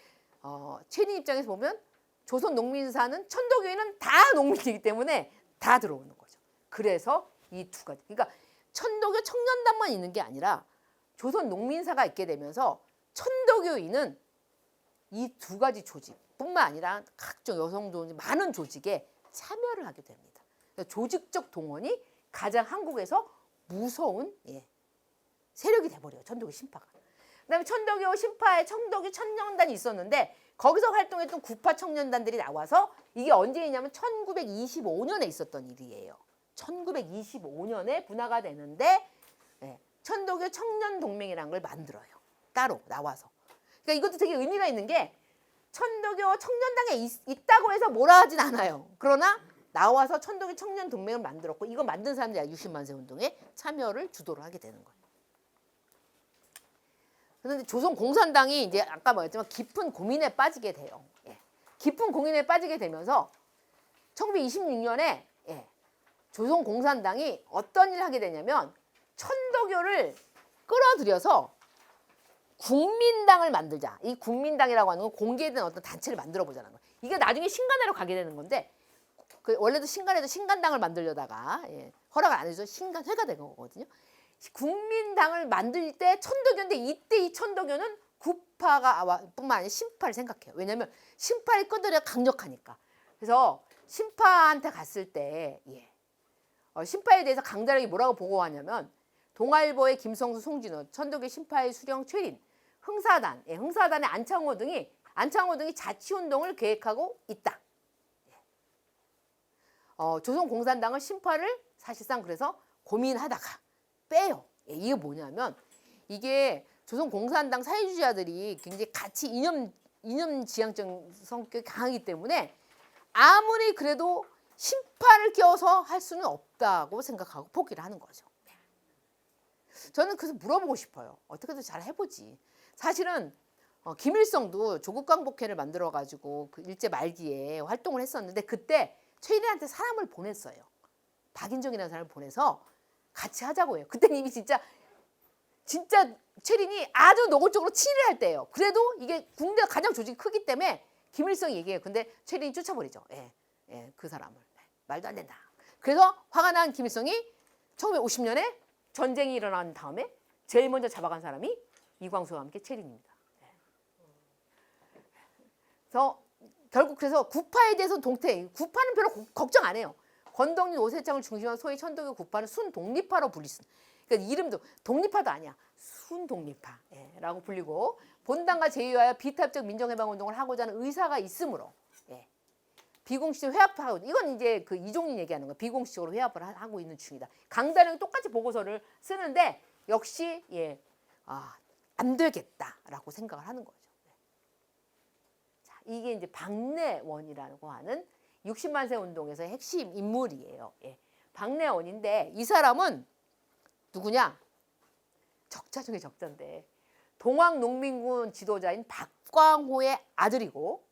Speaker 1: 최린 입장에서 보면 조선 농민사는 천도교회는 다 농민이기 때문에 다 들어오는 거죠. 그래서 이 두 가지. 그러니까 천도교 청년단만 있는 게 아니라 조선 농민사가 있게 되면서 천도교인은 이 두 가지 조직뿐만 아니라 각종 여성 조직, 많은 조직에 참여를 하게 됩니다. 그러니까 조직적 동원이 가장 한국에서 무서운 세력이 돼버려요. 천도교 신파가. 그다음에 천도교 신파에 천도교 청년단이 있었는데 거기서 활동했던 구파 청년단들이 나와서 이게 언제냐면 1925년에 있었던 일이에요. 1925년에 분화가 되는데 천도교 청년동맹이라는 걸 만들어요. 따로 나와서. 그러니까 이것도 되게 의미가 있는 게 천도교 청년당에 있다고 해서 뭐라 하진 않아요. 그러나 나와서 천도교 청년동맹을 만들었고 이거 만든 사람들이 60만세 운동에 참여를 주도를 하게 되는 거예요. 그런데 조선 공산당이 이제 아까 말했지만 깊은 고민에 빠지게 돼요. 깊은 고민에 빠지게 되면서 1926년에 조선 공산당이 어떤 일을 하게 되냐면 천도교를 끌어들여서 국민당을 만들자. 이 국민당이라고 하는 건 공개된 어떤 단체를 만들어 보자는 거예요. 이게 나중에 신간회로 가게 되는 건데 그 원래도 신간에도 신간당을 만들려다가 예, 허락을 안 해서 신간회가 된 거거든요. 국민당을 만들 때 천도교인데 이때 이 천도교는 구파가 뿐만 아니라 신파를 생각해요. 왜냐하면 신파의 끈들이 강력하니까. 그래서 신파한테 갔을 때 예. 신파에 대해서 강자력이 뭐라고 보고하냐면 동아일보의 김성수, 송진호, 천도교 신파의 수령 최린, 흥사단, 예, 흥사단의 안창호 등이 자치운동을 계획하고 있다. 조선공산당은 신파를 사실상 그래서 고민하다가 빼요. 예, 이게 뭐냐면 이게 조선공산당 사회주의자들이 굉장히 가치 이념지향적 성격이 강하기 때문에 아무리 그래도 신파를 껴서 할 수는 없다고 생각하고 포기를 하는 거죠. 저는 그래서 물어보고 싶어요. 어떻게든 잘 해보지. 사실은 김일성도 조국광복회를 만들어가지고 그 일제 말기에 활동을 했었는데 그때 최일이한테 사람을 보냈어요. 박인종이라는 사람을 보내서 같이 하자고 해요. 그때는 이미 진짜 최린이 아주 노골적으로 친일을 할 때예요. 그래도 이게 군대가 가장 조직이 크기 때문에 김일성이 얘기해요. 근데 최린이 쫓아버리죠. 예, 그 사람을. 말도 안 된다. 그래서 화가 난 김일성이 1950년에 전쟁이 일어난 다음에 제일 먼저 잡아간 사람이 이광수와 함께 최린입니다. 그래서 결국 그래서 구파에 대해서 구파는 별로 걱정 안 해요. 권덕린, 오세창을 중심한 소위 천도교 구파는 순독립파로 불리습니다. 그러니까 이름도 독립파도 아니야. 순독립파라고 불리고 본당과 제의하여 비탑적 민정해방운동을 하고자 하는 의사가 있으므로 예. 비공식적 회합하고 이건 이제 그 이종린 얘기하는 거예요. 비공식적으로 회합을 하고 있는 중이다. 강단은 똑같이 보고서를 쓰는데 역시 예, 안 되겠다라고 생각을 하는 거죠. 자, 이게 이제 박내원이라고 하는 60만 세 운동에서의 핵심 인물이에요. 예. 박내원인데 이 사람은 누구냐? 적자 중에 적자인데 동학농민군 지도자인 박광호의 아들이고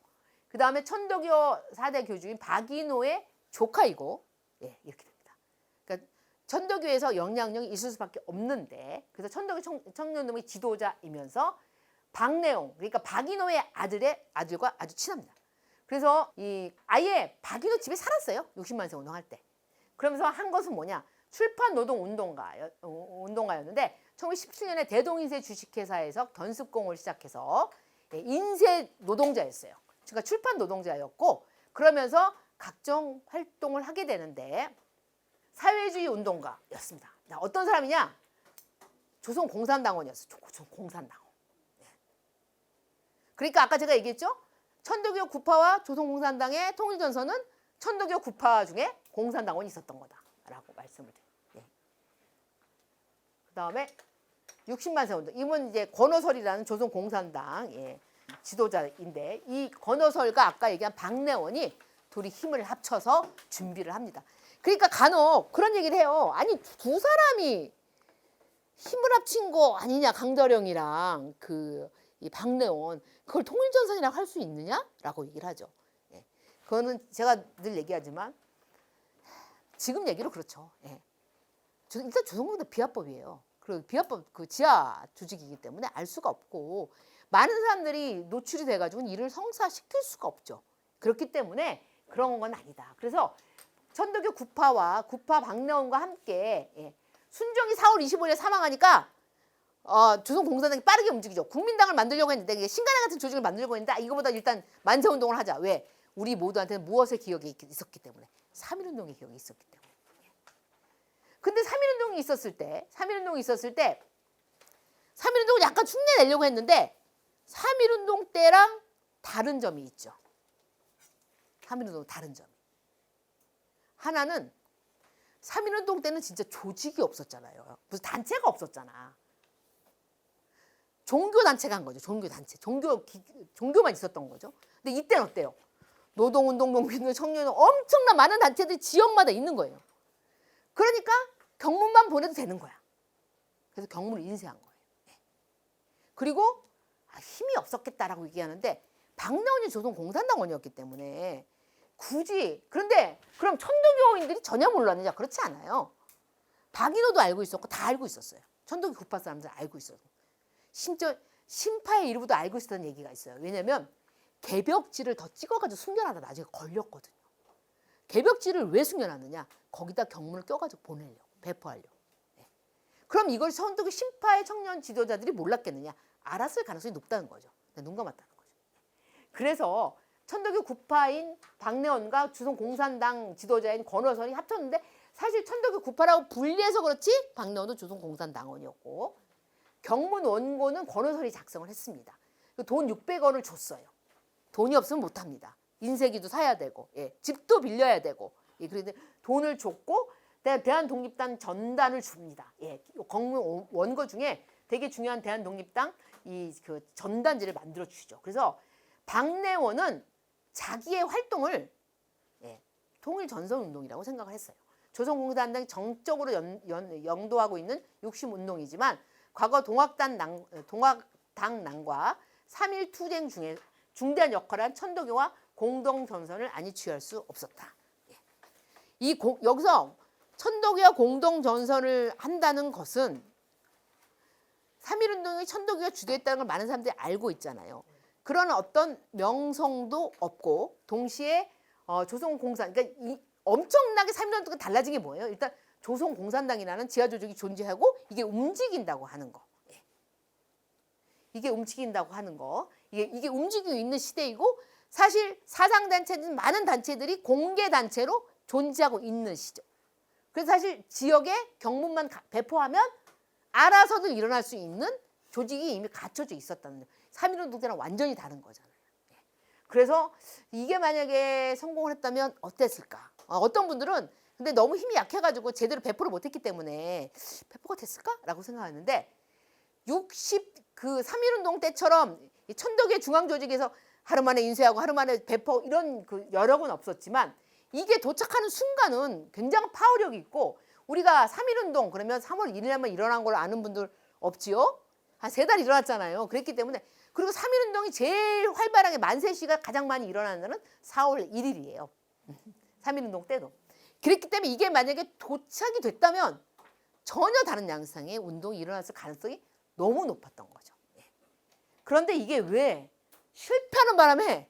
Speaker 1: 그 다음에 천도교 4대 교주인 박인호의 조카이고 예, 이렇게 됩니다. 그러니까 천도교에서 영향력이 있을 수밖에 없는데 그래서 천도교 청년동의 지도자이면서 박내용 그러니까 박인호의 아들과 아주 친합니다. 그래서 아예 박인호 집에 살았어요. 60만 세 운동할 때. 그러면서 한 것은 뭐냐? 출판 노동 운동가였는데 1917년에 대동인쇄 주식회사에서 견습공을 시작해서 인쇄 노동자였어요. 그러니까 출판 노동자였고 그러면서 각종 활동을 하게 되는데 사회주의 운동가였습니다. 어떤 사람이냐? 조선공산당원이었어요. 조선공산당원. 그러니까 아까 제가 얘기했죠? 천도교 구파와 조선공산당의 통일전선은 천도교 구파 중에 공산당원이 있었던 거다라고 말씀을 드려요. 그 다음에 60만 세 운동. 이분 이제 권오설이라는 조선공산당 지도자인데 이 권오설과 아까 얘기한 박내원이 둘이 힘을 합쳐서 준비를 합니다. 그러니까 간혹 그런 얘기를 해요. 아니 두 사람이 힘을 합친 거 아니냐 강더령이랑 이 박내원 그걸 통일전선이라고 할 수 있느냐라고 얘기를 하죠. 그거는 제가 늘 얘기하지만 지금 얘기로 그렇죠. 일단 조선공단 비합법이에요. 그리고 비합법 그 지하 조직이기 때문에 알 수가 없고 많은 사람들이 노출이 돼가지고 일을 성사시킬 수가 없죠. 그렇기 때문에 그런 건 아니다. 그래서 천도교 구파와 구파 박내원과 함께 순종이 4월 25일에 사망하니까 조선공산당이 빠르게 움직이죠. 국민당을 만들려고 했는데 신간회 같은 조직을 만들려고 했는데 이거보다 일단 만세운동을 하자. 왜? 우리 모두한테는 무엇의 기억이 있었기 때문에 3.1운동의 기억이 있었기 때문에. 근데 3.1운동이 있었을 때 3.1운동을 약간 흉내내려고 했는데 3.1운동 때랑 다른 점이 있죠. 3.1운동 다른 점이. 하나는 3.1운동 때는 진짜 조직이 없었잖아요. 무슨 단체가 없었잖아. 종교단체가 한 거죠. 종교단체. 종교만 있었던 거죠. 근데 이때는 어때요? 노동운동, 농민운동, 청년운동 엄청난 많은 단체들이 지역마다 있는 거예요. 그러니까 경문만 보내도 되는 거야. 그래서 경문을 인쇄한 거예요. 그리고 힘이 없었겠다라고 얘기하는데 박내원이 조선공산당원이었기 때문에 굳이 그런데 그럼 천도교인들이 전혀 몰랐느냐? 그렇지 않아요. 박인호도 알고 있었고 다 알고 있었어요. 천도교 구파 사람들 알고 있었고 심지어 신파의 일부도 알고 있었다는 얘기가 있어요. 왜냐하면 개벽지를 더 찍어가지고 숨겨놔다 나중에 걸렸거든요. 개벽지를 왜 숨겨놨느냐? 거기다 경문을 껴가지고 보내려고, 배포하려고. 예. 그럼 이걸 천도교 신파의 청년 지도자들이 몰랐겠느냐? 알았을 가능성이 높다는 거죠. 눈 감았다는 거죠. 그래서 천도교 구파인 박내원과 조선공산당 지도자인 권오선이 합쳤는데 사실 천도교 구파라고 분리해서 그렇지 박내원은 조선공산당원이었고 경문 원고는 권오선이 작성을 했습니다. 돈 600원을 줬어요. 돈이 없으면 못합니다. 인쇄기도 사야 되고 집도 빌려야 되고 그런데 돈을 줬고 대한독립당 전단을 줍니다. 경문 원고 중에 되게 중요한 대한독립당 그 전단지를 만들어 주시죠. 그래서 박내원은 자기의 활동을 통일전선운동이라고 생각을 했어요. 조선공산당이 정적으로 영도하고 있는 육심운동이지만 과거 동학당난과 3.1 투쟁 중에 중대한 역할을 한 천도교와 공동전선을 안이취할 수 없었다. 여기서 천도교와 공동전선을 한다는 것은 3.1운동이 천도교가 주도했다는 걸 많은 사람들이 알고 있잖아요. 그런 어떤 명성도 없고 동시에 조선공산 그러니까 엄청나게 3.1운동이 달라진 게 뭐예요? 일단 조선공산당이라는 지하조직이 존재하고 이게 움직인다고 하는 거. 이게 움직인다고 하는 거. 이게 움직이고 있는 시대이고 사실 사상단체는 많은 단체들이 공개단체로 존재하고 있는 시죠. 그래서 사실 지역에 경문만 배포하면 알아서도 일어날 수 있는 조직이 이미 갖춰져 있었다는 거예요. 3.1운동 때랑 완전히 다른 거잖아요. 그래서 이게 만약에 성공을 했다면 어땠을까? 어떤 분들은 근데 너무 힘이 약해가지고 제대로 배포를 못했기 때문에 배포가 됐을까라고 생각하는데 3.1운동 때처럼 천도교 중앙조직에서 하루 만에 인쇄하고 하루 만에 배포 이런 그 여력은 없었지만 이게 도착하는 순간은 굉장히 파워력이 있고 우리가 3.1운동 그러면 3월 1일에만 일어난 걸 아는 분들 없지요? 한 3달 일어났잖아요. 그랬기 때문에 그리고 3.1운동이 제일 활발하게 만세시가 가장 많이 일어나는 날은 4월 1일이에요. 3.1운동 때도. 그랬기 때문에 이게 만약에 도착이 됐다면 전혀 다른 양상의 운동이 일어났을 가능성이 너무 높았던 거죠. 그런데 이게 왜 실패하는 바람에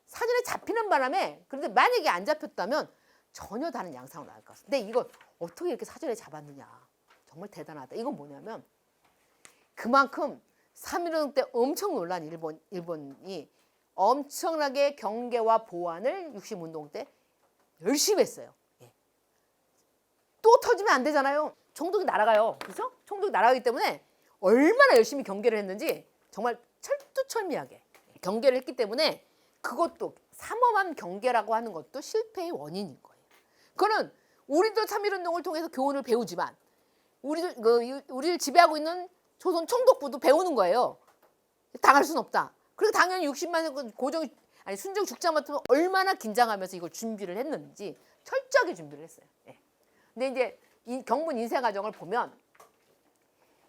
Speaker 1: 사진에 잡히는 바람에 그런데 만약에 안 잡혔다면 전혀 다른 양상으로 나올 것 같습니다. 근데 이걸 어떻게 이렇게 사진에 잡았느냐. 정말 대단하다. 이건 뭐냐면 그만큼 3.1운동 때 엄청 놀란 일본이 엄청나게 경계와 보안을 육심운동 때 열심히 했어요. 또 터지면 안 되잖아요. 총독이 날아가요. 그래서 총독이 날아가기 때문에 얼마나 열심히 경계를 했는지 정말 철두철미하게 경계를 했기 때문에 그것도 삼엄한 경계라고 하는 것도 실패의 원인인 거예요. 그거는 우리도 3.1운동을 통해서 교훈을 배우지만 우리를 지배하고 있는 조선 총독부도 배우는 거예요. 당할 수는 없다. 그리고 당연히 60만 순정 죽자 같으면 얼마나 긴장하면서 이걸 준비를 했는지 철저하게 준비를 했어요. 근데 이제 이 경문 인쇄 과정을 보면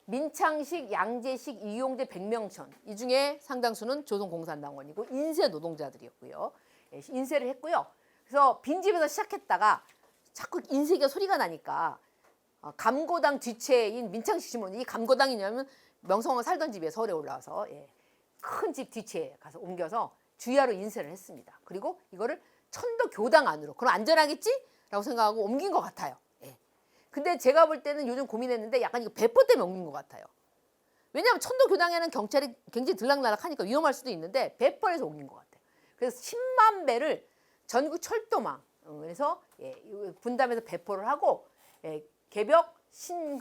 Speaker 1: 민창식, 양재식, 이용재, 백명천 이 중에 상당수는 조선공산당원이고 인쇄 노동자들이었고요. 인쇄를 했고요. 그래서 빈집에서 시작했다가 자꾸 인쇄기가 소리가 나니까 감고당 뒤채인 민창식 신문이 감고당이냐면 명성황 살던 집에 서울에 올라와서 큰 집 뒤채에 가서 옮겨서 주야로 인쇄를 했습니다. 그리고 이거를 천도교당 안으로 그럼 안전하겠지? 라고 생각하고 옮긴 것 같아요. 근데 제가 볼 때는 요즘 고민했는데 약간 이거 배포 때문에 옮긴 것 같아요. 왜냐하면 천도교당에는 경찰이 굉장히 들락날락하니까 위험할 수도 있는데 배포해서 옮긴 것 같아요. 그래서 10만 배를 전국 철도망 그래서 분담해서 배포를 하고 개벽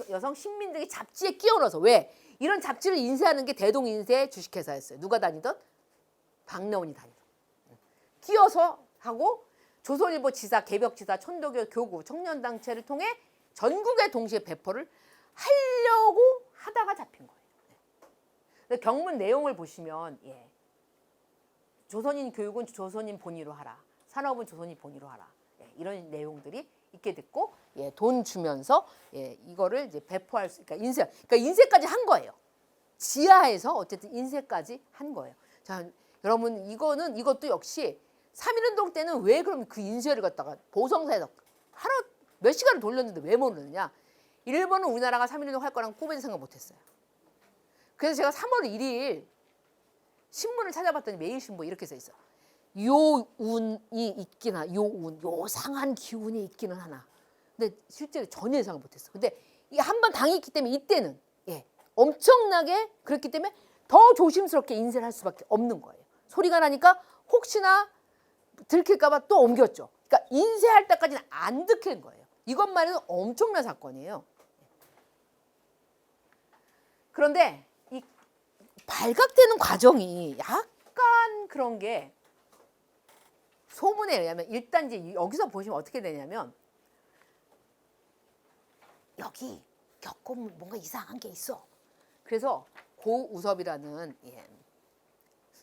Speaker 1: 여성 신민들이 잡지에 끼워 넣어서 왜? 이런 잡지를 인쇄하는 게 대동인쇄 주식회사였어요. 누가 다니던? 박내원이 다니던. 끼워서 하고 조선일보 지사, 개벽지사, 천도교 교구, 청년단체를 통해 전국에 동시에 배포를 하려고 하다가 잡힌 거예요. 경문 내용을 보시면 조선인 교육은 조선인 본위로 하라. 산업은 조선인 본위로 하라. 이런 내용들이 있게 됐고 돈 주면서 이거를 이제 배포할 수 그러니까 인쇄까지 한 거예요. 지하에서 어쨌든 인쇄까지 한 거예요. 자, 여러분 이것도 역시 3.1운동 때는 왜 그럼 그 인쇄를 갖다가 보성사에서 하루 몇 시간을 돌렸는데 왜 모르느냐? 일본은 우리나라가 3.1운동 할 거랑 꿈에도 생각 못했어요. 그래서 제가 3월 1일 신문을 찾아봤더니 매일신보 이렇게 써 있어. 요운이 있긴 하나, 요상한 기운이 있기는 하나. 근데 실제로 전혀 예상을 못했어. 근데 이 한 번 당했기 때문에 이때는 엄청나게 그렇기 때문에 더 조심스럽게 인쇄를 할 수밖에 없는 거예요. 소리가 나니까 혹시나 들킬까봐 또 옮겼죠. 그러니까 인쇄할 때까지는 안 들킨 거예요. 이것만 해도 엄청난 사건이에요. 그런데 이 발각되는 과정이 약간 그런 게 소문에 의하면 일단 이제 여기서 보시면 어떻게 되냐면 여기 겪어보면 뭔가 이상한 게 있어. 그래서 고우섭이라는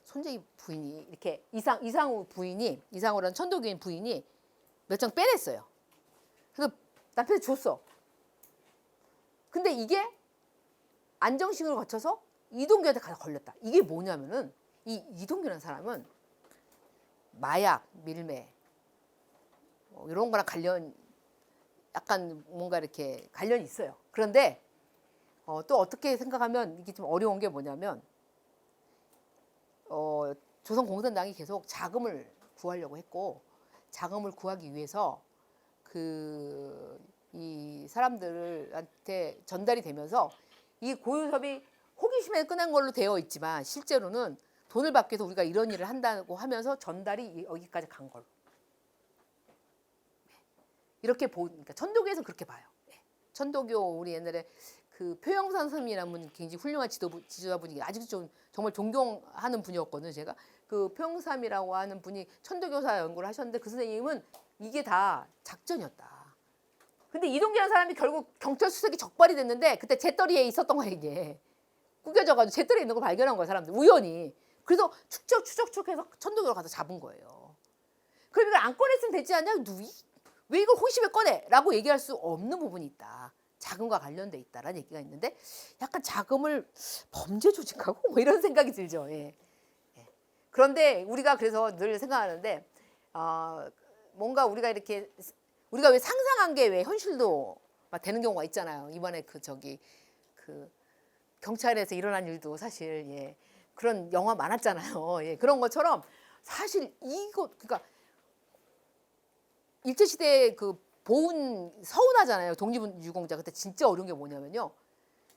Speaker 1: 손재희 부인이 이렇게 이상우 부인이 이상우라는 천도교인 부인이 몇 장 빼냈어요. 그래서 남편이 줬어. 근데 이게 안정식을 거쳐서 이동규한테 가서 걸렸다. 이게 뭐냐면은 이 이동규라는 사람은 마약, 밀매 이런 거랑 관련 약간 뭔가 이렇게 관련이 있어요. 그런데 또 어떻게 생각하면 이게 좀 어려운 게 뭐냐면 조선공산당이 계속 자금을 구하려고 했고 자금을 구하기 위해서 이 사람들한테 전달이 되면서 이 고유섭이 호기심에 꺼낸 걸로 되어 있지만 실제로는 돈을 받기 위해서 우리가 이런 일을 한다고 하면서 전달이 여기까지 간 걸로. 이렇게 보니까 천도교에서 그렇게 봐요. 천도교 우리 옛날에 그 표영산 스님이라는 분 굉장히 훌륭한 지도자분이 아직도 좀 정말 존경하는 분이었거든요. 제가 그 표영삼이라고 하는 분이 천도교사 연구를 하셨는데 그 선생님은 이게 다 작전이었다. 근데 이동규라는 사람이 결국 경찰 수색이 적발이 됐는데 그때 재떨이에 있었던 거야 이게. 구겨져가지고 재떨이에 있는 걸 발견한 거야 사람들 우연히. 그래서 추적해서 천도교로 가서 잡은 거예요. 그럼 이걸 안 꺼냈으면 되지 않냐? 왜 이걸 호기심에 꺼내? 라고 얘기할 수 없는 부분이 있다. 자금과 관련돼 있다라는 얘기가 있는데 약간 자금을 범죄 조직하고 뭐 이런 생각이 들죠. 그런데 우리가 그래서 늘 생각하는데 뭔가 우리가 왜 상상한 게 왜 현실도 막 되는 경우가 있잖아요. 이번에 그 경찰에서 일어난 일도 사실 그런 영화 많았잖아요. 그런 것처럼 사실 그러니까 일제시대에 그 보훈 서운하잖아요. 독립유공자 그때 진짜 어려운 게 뭐냐면요.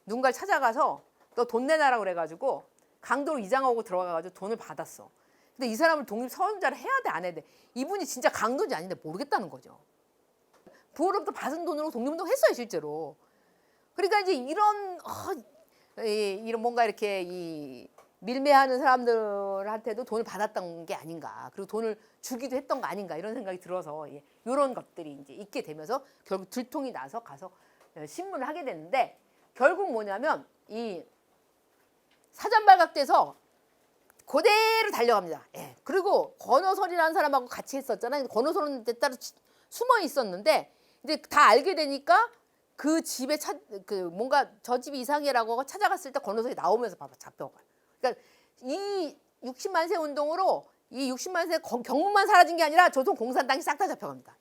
Speaker 1: 누군가를 찾아가서 너 돈 내놔라 그래가지고 강도로 이장하고 들어가가지고 돈을 받았어. 근데 이 사람을 독립 서운자를 해야 돼 안 해야 돼? 이분이 진짜 강도인지 아닌데 모르겠다는 거죠. 부모로부터 받은 돈으로 독립운동 했어요 실제로. 그러니까 이제 이런 뭔가 이렇게 밀매하는 사람들한테도 돈을 받았던 게 아닌가. 그리고 돈을 주기도 했던 거 아닌가 이런 생각이 들어서 이런 것들이 이제 있게 되면서 결국 들통이 나서 가서 신문을 하게 됐는데 결국 뭐냐면 이 사전 발각돼서 그대로 달려갑니다. 그리고 권호설이라는 사람하고 같이 했었잖아요. 권호설은 따로 숨어 있었는데 이제 다 알게 되니까 그 집에 뭔가 저 집이 이상해라고 찾아갔을 때 권호설이 나오면서 잡혀가요. 그러니까 이 60만 세 운동으로 이 60만 세 경문만 사라진 게 아니라 조선 공산당이 싹 다 잡혀갑니다.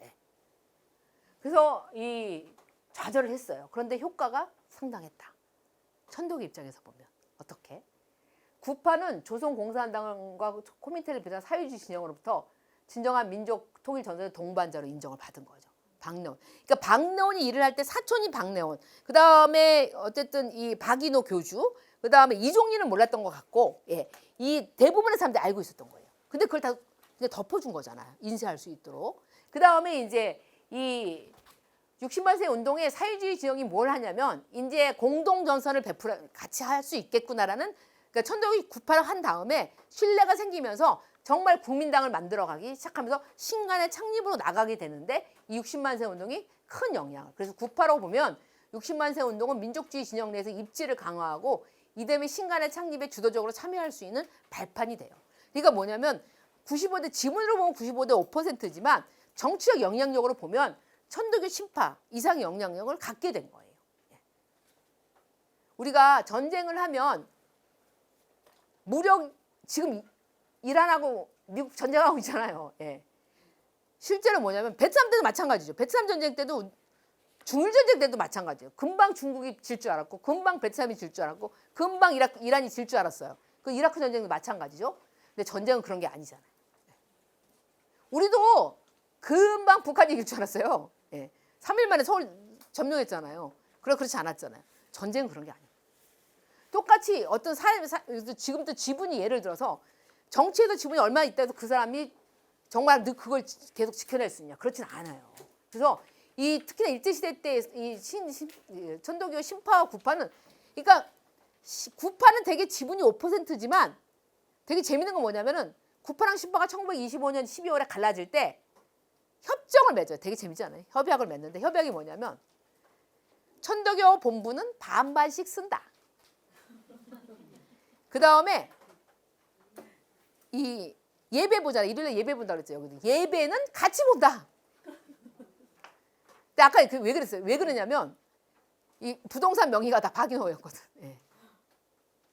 Speaker 1: 그래서 좌절을 했어요. 그런데 효과가 상당했다. 천도교 입장에서 보면 어떻게? 구파는 조선 공산당과 코민텔을 비롯한 사회주의 진영으로부터 진정한 민족 통일 전선의 동반자로 인정을 받은 거죠. 박내원. 그러니까 박내원이 일을 할 때 사촌인 박내원. 그 다음에 어쨌든 이 박인호 교주. 그 다음에 이종리는 몰랐던 것 같고, 이 대부분의 사람들이 알고 있었던 거예요. 근데 그걸 다 이제 덮어준 거잖아요. 인쇄할 수 있도록. 그 다음에 이제 이 60만 세 운동의 사회주의 진영이 뭘 하냐면, 이제 공동전선을 같이 할 수 있겠구나라는, 그러니까 천도교 구파를 한 다음에 신뢰가 생기면서 정말 국민당을 만들어가기 시작하면서 신간의 창립으로 나가게 되는데, 이 60만 세 운동이 큰 영향을. 그래서 구파로 보면 60만 세 운동은 민족주의 진영 내에서 입지를 강화하고 이듬해 신간의 창립에 주도적으로 참여할 수 있는 발판이 돼요. 그러니까 뭐냐면 95대 지문으로 보면 95대 5%지만 정치적 영향력으로 보면 천도교 신파 이상의 영향력을 갖게 된 거예요. 우리가 전쟁을 하면 무력 지금 이란하고 미국 전쟁하고 있잖아요. 실제로 뭐냐면 베트남 때도 마찬가지죠. 베트남 전쟁 때도 중일 전쟁 때도 마찬가지예요. 금방 중국이 질 줄 알았고 금방 베트남이 질 줄 알았고 금방 이란이 질 줄 알았어요. 그 이라크 전쟁도 마찬가지죠. 근데 전쟁은 그런 게 아니잖아요. 우리도 금방 북한 이길 줄 알았어요. 예. 3일 만에 서울 점령했잖아요. 그렇지 않았잖아요. 전쟁은 그런 게 아니에요. 똑같이 어떤 지금도 지분이 예를 들어서 정치에도 지분이 얼마나 있다 해서 그 사람이 정말 늘 그걸 계속 지켜낼 수 있냐. 그렇진 않아요. 그래서 특히나 일제시대 때 이 천도교 신파와 구파는 그러니까 구파는 되게 지분이 5%지만 되게 재밌는 건 뭐냐면은 구파랑 신파가 1925년 12월에 갈라질 때 협정을 맺어요. 되게 재밌지 않아요? 협약을 맺는데 협약이 뭐냐면 천도교 본부는 반반씩 쓴다. 그 다음에 이 예배 보잖아요. 일요일에 예배 본다 그랬죠. 여기도 예배는 같이 본다. 근데 아까 왜 그랬어요? 왜 그러냐면 이 부동산 명의가 다 박인호였거든. 예.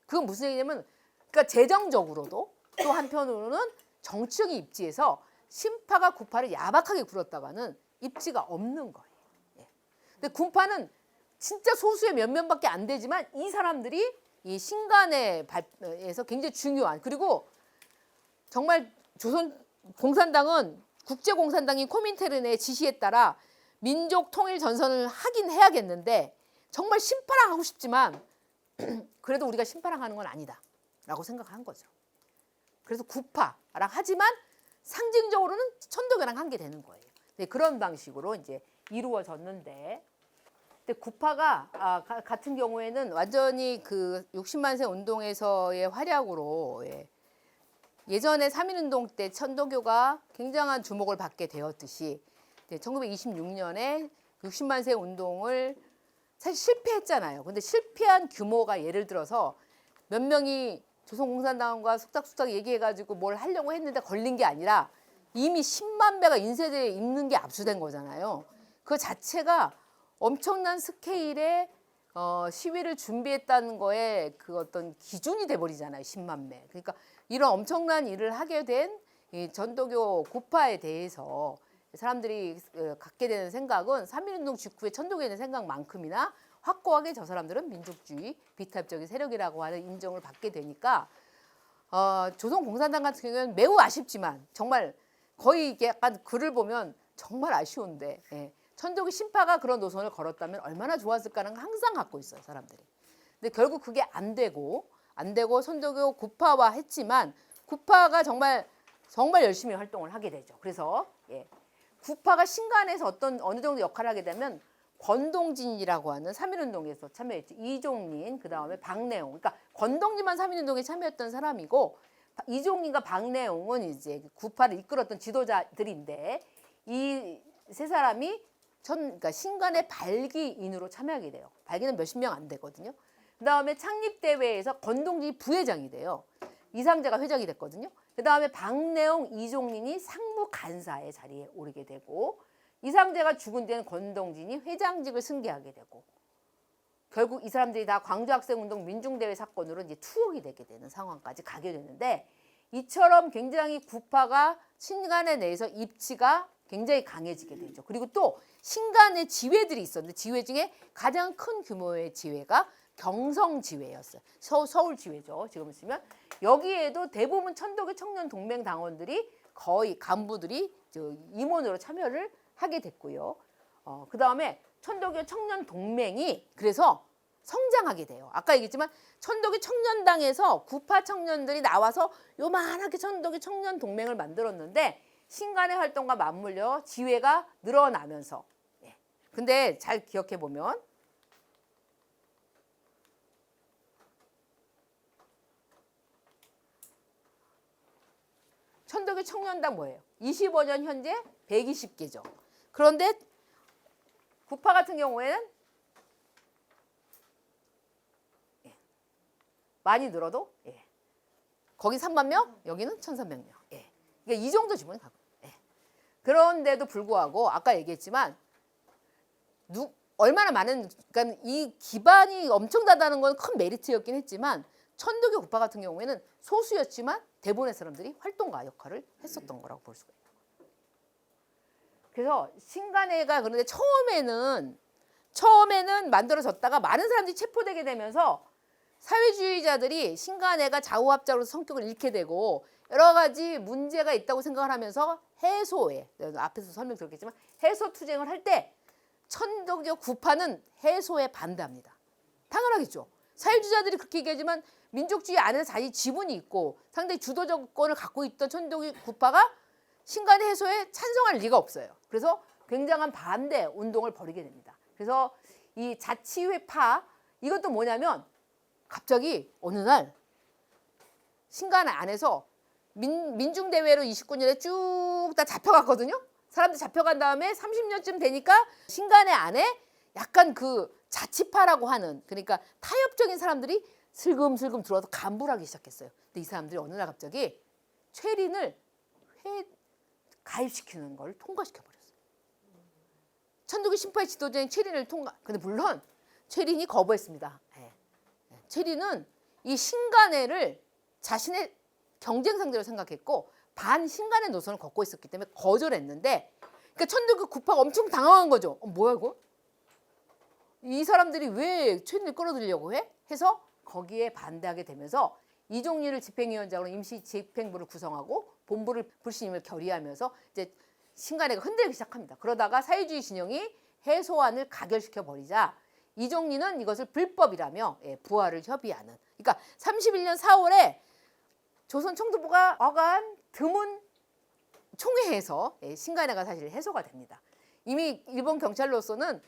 Speaker 1: 그건 무슨 얘기냐면 그러니까 재정적으로도 또 한편으로는 정치적인 입지에서 신파가 구파를 야박하게 굴었다가는 입지가 없는 거예요. 예. 근데 군파는 진짜 소수의 몇 명밖에 안 되지만 이 사람들이 이 신간에서 굉장히 중요한 그리고 정말 조선 공산당은 국제공산당인 코민테른의 지시에 따라 민족 통일 전선을 하긴 해야겠는데 정말 신파랑 하고 싶지만 그래도 우리가 신파랑 하는 건 아니다라고 생각한 거죠. 그래서 구파랑 하지만 상징적으로는 천도교랑 한 게 되는 거예요. 네, 그런 방식으로 이제 이루어졌는데, 근데 구파가 같은 경우에는 완전히 그 60만 세 운동에서의 활약으로 예전에 3.1운동 때 천도교가 굉장한 주목을 받게 되었듯이 1926년에 60만 세 운동을 사실 실패했잖아요. 근데 실패한 규모가 예를 들어서 몇 명이 조선공산당과 속닥속닥 얘기해가지고 뭘 하려고 했는데 걸린 게 아니라 이미 10만 배가 인쇄되어 있는 게 압수된 거잖아요. 그 자체가 엄청난 스케일의 시위를 준비했다는 거에 그 어떤 기준이 돼버리잖아요. 10만 배. 그러니까 이런 엄청난 일을 하게 된 이 전도교 구파에 대해서 사람들이 갖게 되는 생각은 3.1운동 직후에 천도교에 대한 생각만큼이나 확고하게 저 사람들은 민족주의, 비타협적인 세력이라고 하는 인정을 받게 되니까 조선공산당 같은 경우는 매우 아쉽지만 정말 거의 이게 약간 글을 보면 정말 아쉬운데 천도교 신파가 그런 노선을 걸었다면 얼마나 좋았을까는 항상 갖고 있어요, 사람들이. 근데 결국 그게 안 되고 천도교 구파화 했지만 구파가 정말 열심히 활동을 하게 되죠. 그래서 구파가 신간에서 어느 정도 역할을 하게 되면 권동진이라고 하는 3.1운동에서 참여했죠. 이종린, 그 다음에 박내용. 그러니까 권동진만 3.1운동에 참여했던 사람이고 이종린과 박내용은 이제 구파를 이끌었던 지도자들인데 이 세 사람이 그러니까 신간의 발기인으로 참여하게 돼요. 발기는 몇십 명 안 되거든요. 그 다음에 창립대회에서 권동진이 부회장이 돼요. 이상재가 회장이 됐거든요. 그 다음에 박내용, 이종린이 상무간사의 자리에 오르게 되고 이상재가 죽은 뒤에는 권동진이 회장직을 승계하게 되고 결국 이 사람들이 다 광주학생운동 민중대회 사건으로 이제 투옥이 되게 되는 상황까지 가게 되는데 이처럼 굉장히 구파가 신간에 내에서 입지가 굉장히 강해지게 되죠. 그리고 또 신간의 지회들이 있었는데 지회 중에 가장 큰 규모의 지회가 경성지회였어요. 서울 지회죠. 지금 쓰면 여기에도 대부분 천도교 청년 동맹 당원들이 거의 간부들이 임원으로 참여를 하게 됐고요. 그 다음에 천도교 청년 동맹이 그래서 성장하게 돼요. 아까 얘기했지만 천도교 청년당에서 구파 청년들이 나와서 요만하게 천도교 청년 동맹을 만들었는데 신간의 활동과 맞물려 지회가 늘어나면서 근데 잘 기억해 보면 천도교 청년당 뭐예요? 25년 현재 120개죠. 그런데 구파 같은 경우에는 많이 늘어도 거기 3만 명, 여기는 1,300명. 그러니까 이 정도 지분이 갖고. 그런데도 불구하고 아까 얘기했지만 얼마나 많은 그러니까 이 기반이 엄청나다는 건 큰 메리트였긴 했지만 천도교 구파 같은 경우에는 소수였지만 대부분의 사람들이 활동가 역할을 했었던 거라고 볼 수가 있어요. 그래서 신간회가 그런데 처음에는 만들어졌다가 많은 사람들이 체포되게 되면서 사회주의자들이 신간회가 좌우합작으로 성격을 잃게 되고 여러 가지 문제가 있다고 생각을 하면서 해소에 앞에서 설명드렸겠지만 해소 투쟁을 할 때 천도교 구파는 해소에 반대합니다. 당연하겠죠. 사회주의자들이 그렇게 얘기하지만 민족주의 안에서 자기 지분이 있고 상당히 주도정권을 갖고 있던 천도교 구파가 신간의 해소에 찬성할 리가 없어요. 그래서 굉장한 반대 운동을 벌이게 됩니다. 그래서 이 자치회파 이것도 뭐냐면 갑자기 어느 날 신간 안에서 민중대회로 29년에 쭉 다 잡혀갔거든요. 사람들 잡혀간 다음에 30년쯤 되니까 신간의 안에 약간 그 자치파라고 하는 그러니까 타협적인 사람들이 슬금슬금 들어와서 간부를 하기 시작했어요. 근데 이 사람들이 어느 날 갑자기 최린을 가입시키는 걸 통과시켜버렸어요. 천도교 신파의 지도자인 최린을 근데 물론 최린이 거부했습니다. 최린은 이 신간회를 자신의 경쟁 상대로 생각했고 반신간의 노선을 걷고 있었기 때문에 거절했는데 그러니까 천도교 구파가 엄청 당황한 거죠. 뭐야 이거? 이 사람들이 왜 최린을 끌어들이려고 해? 해서 거기에 반대하게 되면서 이종리를 집행위원장으로 임시 집행부를 구성하고 본부를 불신임을 결의하면서 이제 신간회가 흔들리기 시작합니다. 그러다가 사회주의 진영이 해소안을 가결시켜 버리자 이종리는 이것을 불법이라며 부활을 협의하는. 그러니까 31년 4월에 조선 청도부가 어간 드문 총회에서 신간회가 사실 해소가 됩니다. 이미 일본 경찰로서는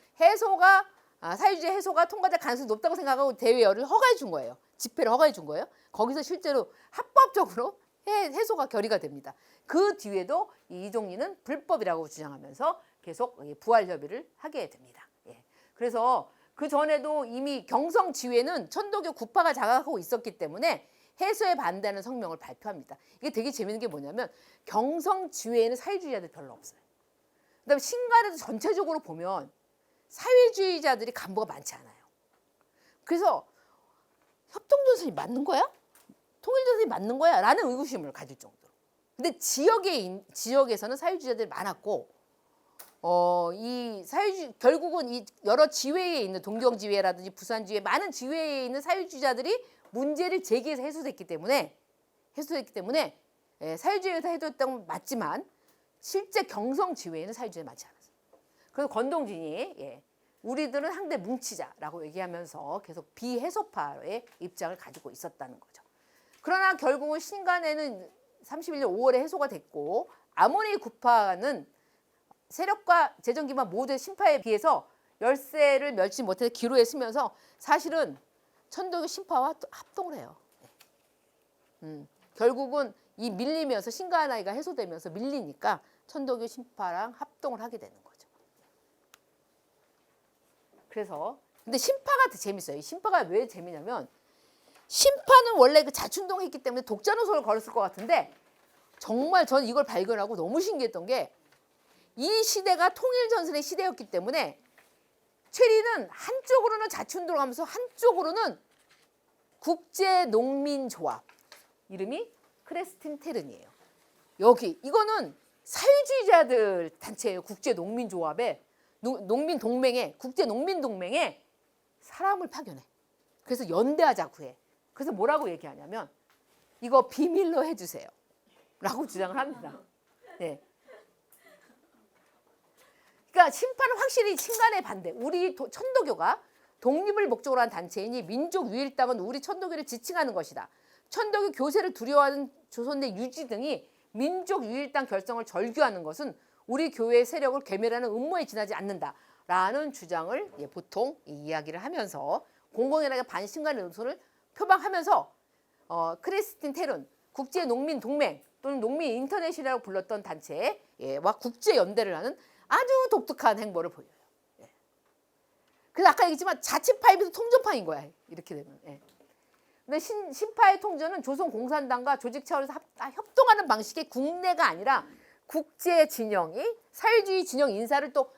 Speaker 1: 사회주의 해소가 통과될 가능성이 높다고 생각하고 대회를 허가해 준 거예요. 집회를 허가해 준 거예요. 거기서 실제로 합법적으로 해소가 결의가 됩니다. 그 뒤에도 이종리는 불법이라고 주장하면서 계속 부활 협의를 하게 됩니다. 그래서 그 전에도 이미 경성지회는 천도교 구파가 장악하고 있었기 때문에 해소에 반대하는 성명을 발표합니다. 이게 되게 재밌는 게 뭐냐면 경성지회에는 사회주의자들이 별로 없어요. 그다음에 신간에도 전체적으로 보면 사회주의자들이 간부가 많지 않아요. 그래서 협동조선이 맞는 거야? 통일조선이 맞는 거야? 라는 의구심을 가질 정도로. 근데 지역에서는 사회주의자들이 많았고 결국은 이 여러 지회에 있는 동경지회라든지 부산지회 많은 지회에 있는 사회주의자들이 문제를 제기해서 해소됐기 때문에 사회주의에서 해소했던 건 맞지만 실제 경성지회에는 사회주의자 많지 않았어요. 그래서 권동진이 우리들은 한데 뭉치자라고 얘기하면서 계속 비해소파의 입장을 가지고 있었다는 거죠. 그러나 결국은 신간회는 31년 5월에 해소가 됐고 아모니 구파는 세력과 재정 기반 모두의 신파에 비해서 열세를 멸치 못해서 기로에 서면서 사실은 천도교 신파와 또 합동을 해요. 결국은 이 밀리면서 신간회가 해소되면서 밀리니까 천도교 신파랑 합동을 하게 되는 거죠. 그래서 근데 신파가 더 재밌어요. 신파가 왜 재미냐면 신파는 원래 그 자춘동했기 때문에 독자 노선을 걸었을 것 같은데 정말 전 이걸 발견하고 너무 신기했던 게 이 시대가 통일전선의 시대였기 때문에 최리는 한쪽으로는 자춘동을 하면서 한쪽으로는 국제농민조합 이름이 크레스틴 테른이에요. 여기 이거는 사회주의자들 단체예요. 국제농민조합에 농민동맹에 국제농민동맹에 사람을 파견해. 그래서 연대하자고 해. 그래서 뭐라고 얘기하냐면 이거 비밀로 해주세요. 라고 주장을 합니다. 네. 그러니까 심판은 확실히 신간의 반대. 우리 천도교가 독립을 목적으로 한 단체이니 민족 유일당은 우리 천도교를 지칭하는 것이다. 천도교 교세를 두려워하는 조선 내 유지 등이 민족 유일당 결성을 절규하는 것은 우리 교회의 세력을 괴멸하는 음모에 지나지 않는다라는 주장을 보통 이야기를 하면서 공공연하게 반신간의 의소를 표방하면서 크리스틴 테른 국제농민동맹 또는 농민인터넷이라고 불렀던 단체와 국제연대를 하는 아주 독특한 행보를 보여요. 그래서 아까 얘기했지만 자치파에 비해서 통전파인 거야. 이렇게 되면. 근데 신파의 통전은 조선 공산당과 조직 차원에서 협동하는 방식의 국내가 아니라 국제 진영이 사회주의 진영 인사를 또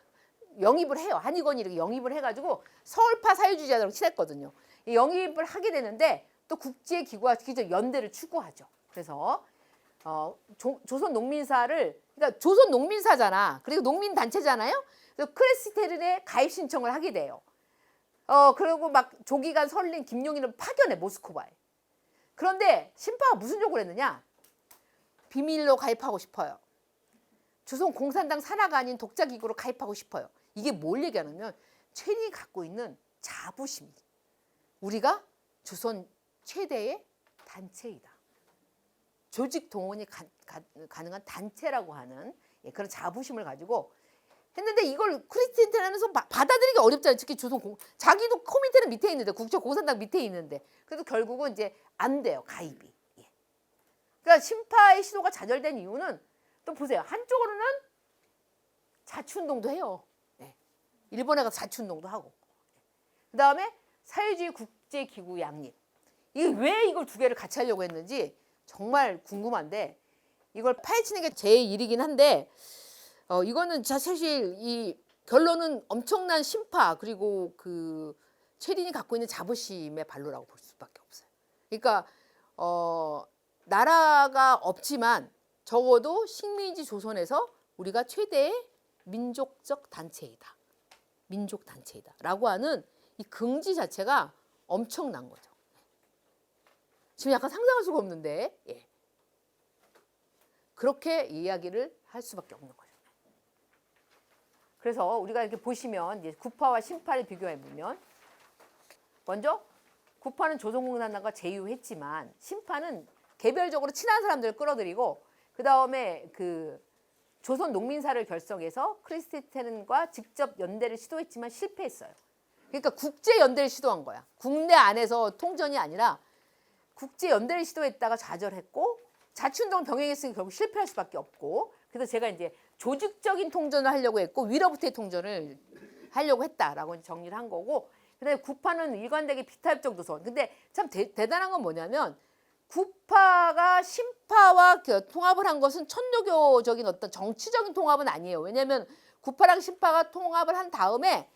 Speaker 1: 영입을 해요. 한의건이 이렇게 영입을 해가지고 서울파 사회주의자들하고 친했거든요. 영입을 하게 되는데 또 국제기구와 기적 연대를 추구하죠. 그래서 조선 농민사를 그러니까 조선 농민사잖아. 그리고 농민단체잖아요. 그래서 크레스테른에 가입 신청을 하게 돼요. 그리고 막 조기간 설린 김용인을 파견해 모스크바에. 그런데 신파가 무슨 요구를 했느냐? 비밀로 가입하고 싶어요. 조선 공산당 산하가 아닌 독자 기구로 가입하고 싶어요. 이게 뭘 얘기하냐면 최린이 갖고 있는 자부심이지. 우리가 조선 최대의 단체이다. 조직 동원이 가능한 단체라고 하는 그런 자부심을 가지고 했는데 이걸 크리스티안에서 받아들이기 어렵잖아요. 특히 자기도 코미테는 밑에 있는데 국제공산당 밑에 있는데 그래도 결국은 이제 안 돼요. 가입이. 예. 그러니까 신파의 시도가 좌절된 이유는 또 보세요. 한쪽으로는 자치운동도 해요. 예. 일본에 가서 자치운동도 하고. 그 다음에 사회주의 국제기구 양립. 이게 왜 이걸 두 개를 같이 하려고 했는지 정말 궁금한데 이걸 파헤치는 게 제 일이긴 한데 이거는 사실 이 결론은 엄청난 신파 그리고 그 최린이 갖고 있는 자부심의 발로라고 볼 수밖에 없어요. 그러니까 나라가 없지만 적어도 식민지 조선에서 우리가 최대의 민족적 단체이다. 민족 단체이다. 라고 하는 이 긍지 자체가 엄청난 거죠. 지금 약간 상상할 수가 없는데 예. 그렇게 이야기를 할 수밖에 없는 거죠. 그래서 우리가 이렇게 보시면 이제 구파와 신파를 비교해 보면 먼저 구파는 조선공산당과 제휴했지만 신파는 개별적으로 친한 사람들을 끌어들이고 그 다음에 그 조선 농민사를 결성해서 크리스티텐과 직접 연대를 시도했지만 실패했어요. 그러니까 국제 연대를 시도한 거야. 국내 안에서 통전이 아니라 국제 연대를 시도했다가 좌절했고 자치운동을 병행했으니 결국 실패할 수밖에 없고 그래서 제가 이제 조직적인 통전을 하려고 했고 위로부터의 통전을 하려고 했다라고 정리를 한 거고 그다음에 구파는 일관되게 비타협적 노선. 근데 참 대단한 건 뭐냐면 구파가 신파와 통합을 한 것은 천도교적인 어떤 정치적인 통합은 아니에요. 왜냐하면 구파랑 신파가 통합을 한 다음에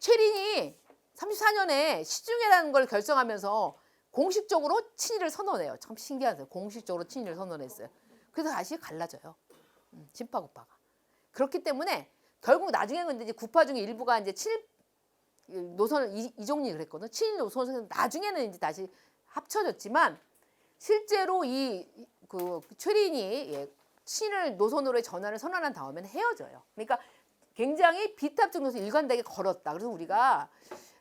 Speaker 1: 최린이 34년에 시중회라는 걸 결성하면서 공식적으로 친일을 선언해요. 참 신기하세요. 공식적으로 친일을 선언했어요. 그래서 다시 갈라져요. 신파 구파가. 그렇기 때문에 결국 나중에 근데 이제 구파 중에 일부가 이제 친일 노선을 이종립을 했거든요. 친일 노선에서 나중에는 이제 다시 합쳐졌지만 실제로 그 최린이 친일 노선으로의 전환을 선언한 다음에는 헤어져요. 그러니까 굉장히 비타협적 노선 일관되게 걸었다. 그래서 우리가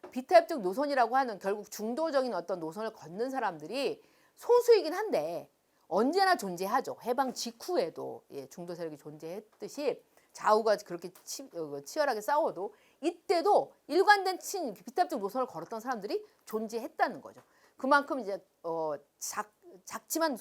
Speaker 1: 비타협적 노선이라고 하는 결국 중도적인 어떤 노선을 걷는 사람들이 소수이긴 한데 언제나 존재하죠. 해방 직후에도 중도 세력이 존재했듯이 좌우가 그렇게 치열하게 싸워도 이때도 일관된 비타협적 노선을 걸었던 사람들이 존재했다는 거죠. 그만큼 이제 작지만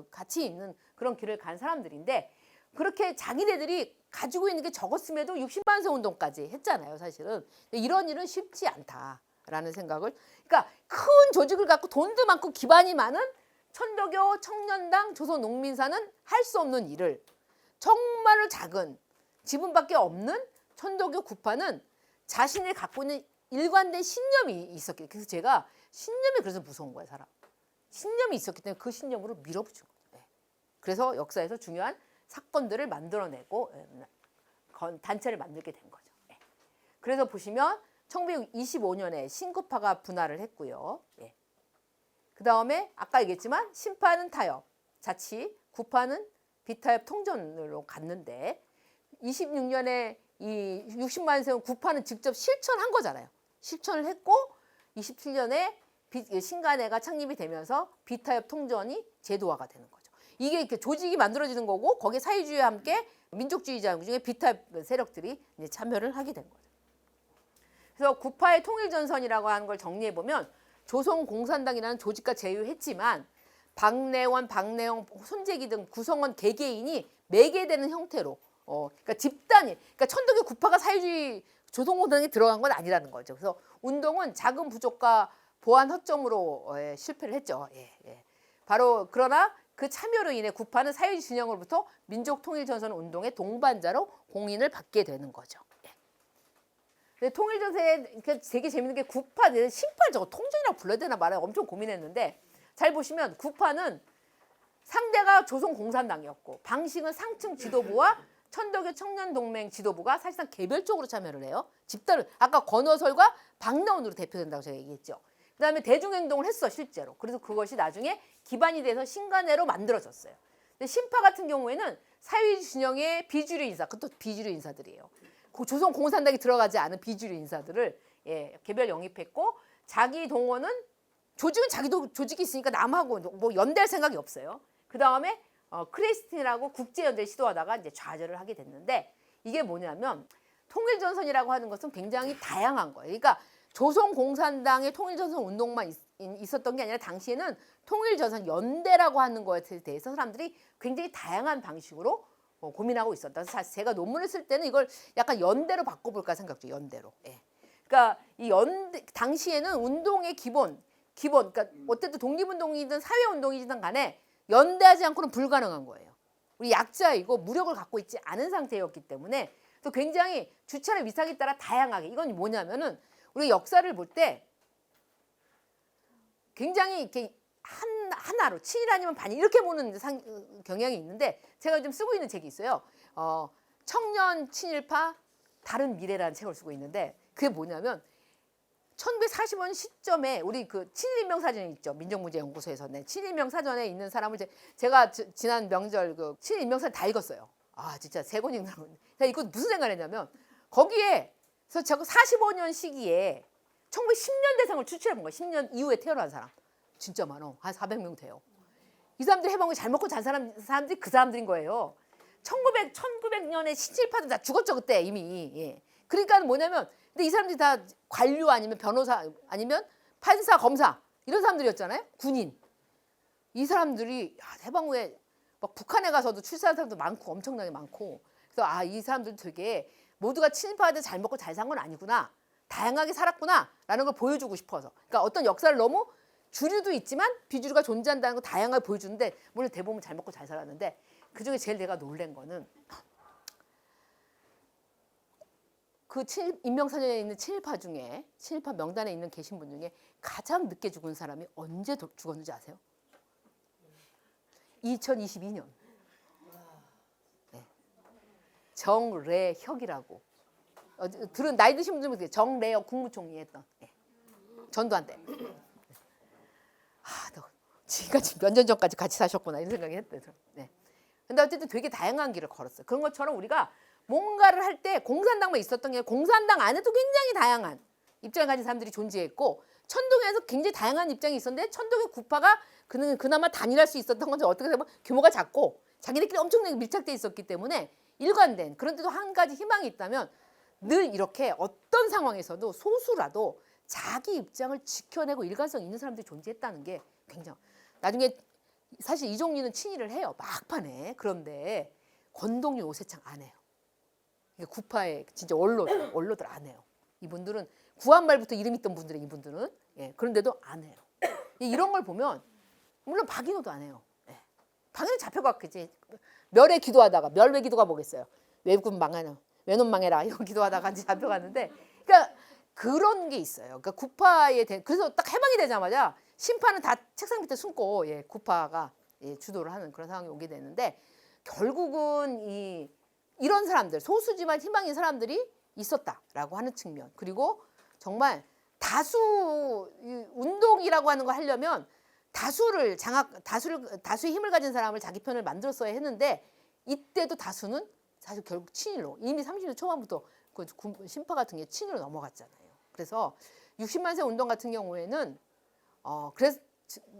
Speaker 1: 가치 있는 그런 길을 간 사람들인데 그렇게 자기네들이 가지고 있는 게 적었음에도 60만 세 운동까지 했잖아요, 사실은. 이런 일은 쉽지 않다라는 생각을. 그러니까 큰 조직을 갖고 돈도 많고 기반이 많은 천도교, 청년당, 조선농민사는 할 수 없는 일을 정말 작은 지분밖에 없는 천도교 구파는 자신이 갖고 있는 일관된 신념이 있었기. 그래서 제가 신념이 그래서 무서운 거예요, 사람. 신념이 있었기 때문에 그 신념으로 밀어붙인 거예요. 그래서 역사에서 중요한 사건들을 만들어내고 단체를 만들게 된 거죠. 그래서 보시면 1925년에 신구파가 분할을 했고요. 그 다음에 아까 얘기했지만 신파는 타협, 자치, 구파는 비타협 통전으로 갔는데 26년에 이 60만 세운 구파는 직접 실천한 거잖아요. 실천을 했고 27년에 신간회가 창립이 되면서 비타협 통전이 제도화가 되는 거죠. 이게 이렇게 조직이 만들어지는 거고 거기에 사회주의와 함께 민족주의자 중에 비타협 세력들이 이제 참여를 하게 된 거죠. 그래서 구파의 통일전선이라고 하는 걸 정리해 보면 조선공산당이라는 조직과 제휴했지만 박내원, 박내영, 손재기 등 구성원 개개인이 매개되는 형태로 그러니까 집단이 그러니까 천도교 구파가 사회주의 조선공산당에 들어간 건 아니라는 거죠. 그래서 운동은 자금 부족과 보안 허점으로 실패를 했죠. 바로 그러나 그 참여로 인해 구파는 사회주의 진영으로부터 민족통일전선 운동의 동반자로 공인을 받게 되는 거죠. 통일전선에 되게 재밌는 게 구파, 신파를 저거 통전이라고 불러야 되나 말아요. 엄청 고민했는데 잘 보시면 구파는 상대가 조선공산당이었고 방식은 상층 지도부와 천도교 청년동맹 지도부가 사실상 개별적으로 참여를 해요. 집단을 아까 권어설과 박나온으로 대표된다고 제가 얘기했죠. 그다음에 대중행동을 했어 실제로. 그래서 그것이 나중에 기반이 돼서 신간회로 만들어졌어요. 근데 신파 같은 경우에는 사회 진영의 비주류 인사, 그것도 비주류 인사들이에요. 조선 공산당에 들어가지 않은 비주류 인사들을 개별 영입했고 자기 동원은 조직은 자기도 조직이 있으니까 남하고 뭐 연대할 생각이 없어요. 그 다음에 크리스틴이라고 국제연대를 시도하다가 이제 좌절을 하게 됐는데 이게 뭐냐면 통일전선이라고 하는 것은 굉장히 다양한 거예요. 그러니까 조선공산당의 통일전선 운동만 있었던 게 아니라 당시에는 통일전선 연대라고 하는 것에 대해서 사람들이 굉장히 다양한 방식으로 고민하고 있었다. 그래서 사실 제가 논문을 쓸 때는 이걸 약간 연대로 바꿔볼까 생각 중이에요. 연대로. 그러니까 이 연대 당시에는 운동의 기본 그러니까 어쨌든 독립운동이든 사회운동이든 간에 연대하지 않고는 불가능한 거예요. 우리 약자이고 무력을 갖고 있지 않은 상태였기 때문에 또 굉장히 주체의 위상에 따라 다양하게 이건 뭐냐면은 우리 역사를 볼 때 굉장히 이렇게 하나로 친일 아니면 반일 이렇게 보는 경향이 있는데 제가 좀 쓰고 있는 책이 있어요. 청년 친일파 다른 미래라는 책을 쓰고 있는데 그게 뭐냐면 1945년 시점에 우리 그 친일인명 사전이 있죠. 민족문제연구소에서 낸 친일인명 사전에 있는 사람을 제가 지난 명절 그 친일인명 사전 다 읽었어요. 아 진짜 세 권 읽느라고. 이거 무슨 생각을 했냐면 거기에서 제가 45년 시기에 1910년 대상을 추출해 본 거예요. 10년 이후에 태어난 사람. 진짜 많어. 한 400명 돼요. 이 사람들이 해방을 잘 먹고 잔 사람들이 그 사람들인 거예요. 1900년에 친일파들 다 죽었죠. 그때 이미. 그러니까 뭐냐면 근데 이 사람들이 다 관료 아니면 변호사 아니면 판사, 검사 이런 사람들이었잖아요. 군인. 이 사람들이 해방 후에 막 북한에 가서도 출세한 사람도 많고 엄청나게 많고 그래서 이 사람들 되게 모두가 친일파한테 잘 먹고 잘 산 건 아니구나. 다양하게 살았구나라는 걸 보여주고 싶어서. 그러니까 어떤 역사를 너무 주류도 있지만 비주류가 존재한다는 걸 다양하게 보여주는데 물론 대부분 잘 먹고 잘 살았는데 그중에 제일 내가 놀란 거는 그 인명사전에 있는 친일파 중에 친일파 명단에 있는 계신 분 중에 가장 늦게 죽은 사람이 언제 죽었는지 아세요? 2022년. 네. 정래혁이라고. 나이 드신 분들은 정래혁 국무총리 했던. 전두환 때. 너 지금까지 몇 년 전까지 같이 사셨구나 이런 생각이 했대요. 네. 근데 어쨌든 되게 다양한 길을 걸었어요. 그런 것처럼 우리가 뭔가를 할 때 공산당만 있었던 게 공산당 안에도 굉장히 다양한 입장을 가진 사람들이 존재했고 천동에서 굉장히 다양한 입장이 있었는데 천동의 구파가 그나마 단일할 수 있었던 건 어떻게 보면 규모가 작고 자기네끼리 엄청나게 밀착돼 있었기 때문에 일관된 그런데도 한 가지 희망이 있다면 늘 이렇게 어떤 상황에서도 소수라도 자기 입장을 지켜내고 일관성 있는 사람들이 존재했다는 게 굉장히 나중에 사실 이종리는 친일을 해요. 막판에. 그런데 권동윤, 오세창 안 해요. 구파의 진짜 원로들 안 해요. 이분들은 구한말부터 이름 있던 분들이 이분들은 그런데도 안 해요. 이런 걸 보면 물론 박인호도 안 해요. 박인호 잡혀갔겠지. 멸에 기도하다가 멸왜 기도가 뭐겠어요. 외군 망하는 외놈 망해라 이런 기도하다가 잡혀갔는데 그러니까 그런 게 있어요. 그러니까 구파에 그래서 딱 해방이 되자마자 심판은 다 책상 밑에 숨고 구파가 주도를 하는 그런 상황이 오게 되는데 결국은 이런 사람들 소수지만 희망인 사람들이 있었다라고 하는 측면 그리고 정말 운동이라고 하는 걸 하려면 다수의 힘을 가진 사람을 자기 편을 만들었어야 했는데 이때도 다수는 사실 결국 친일로 이미 30년 초반부터 그 신파 같은 게 친일로 넘어갔잖아요. 그래서 60만 세 운동 같은 경우에는 그래서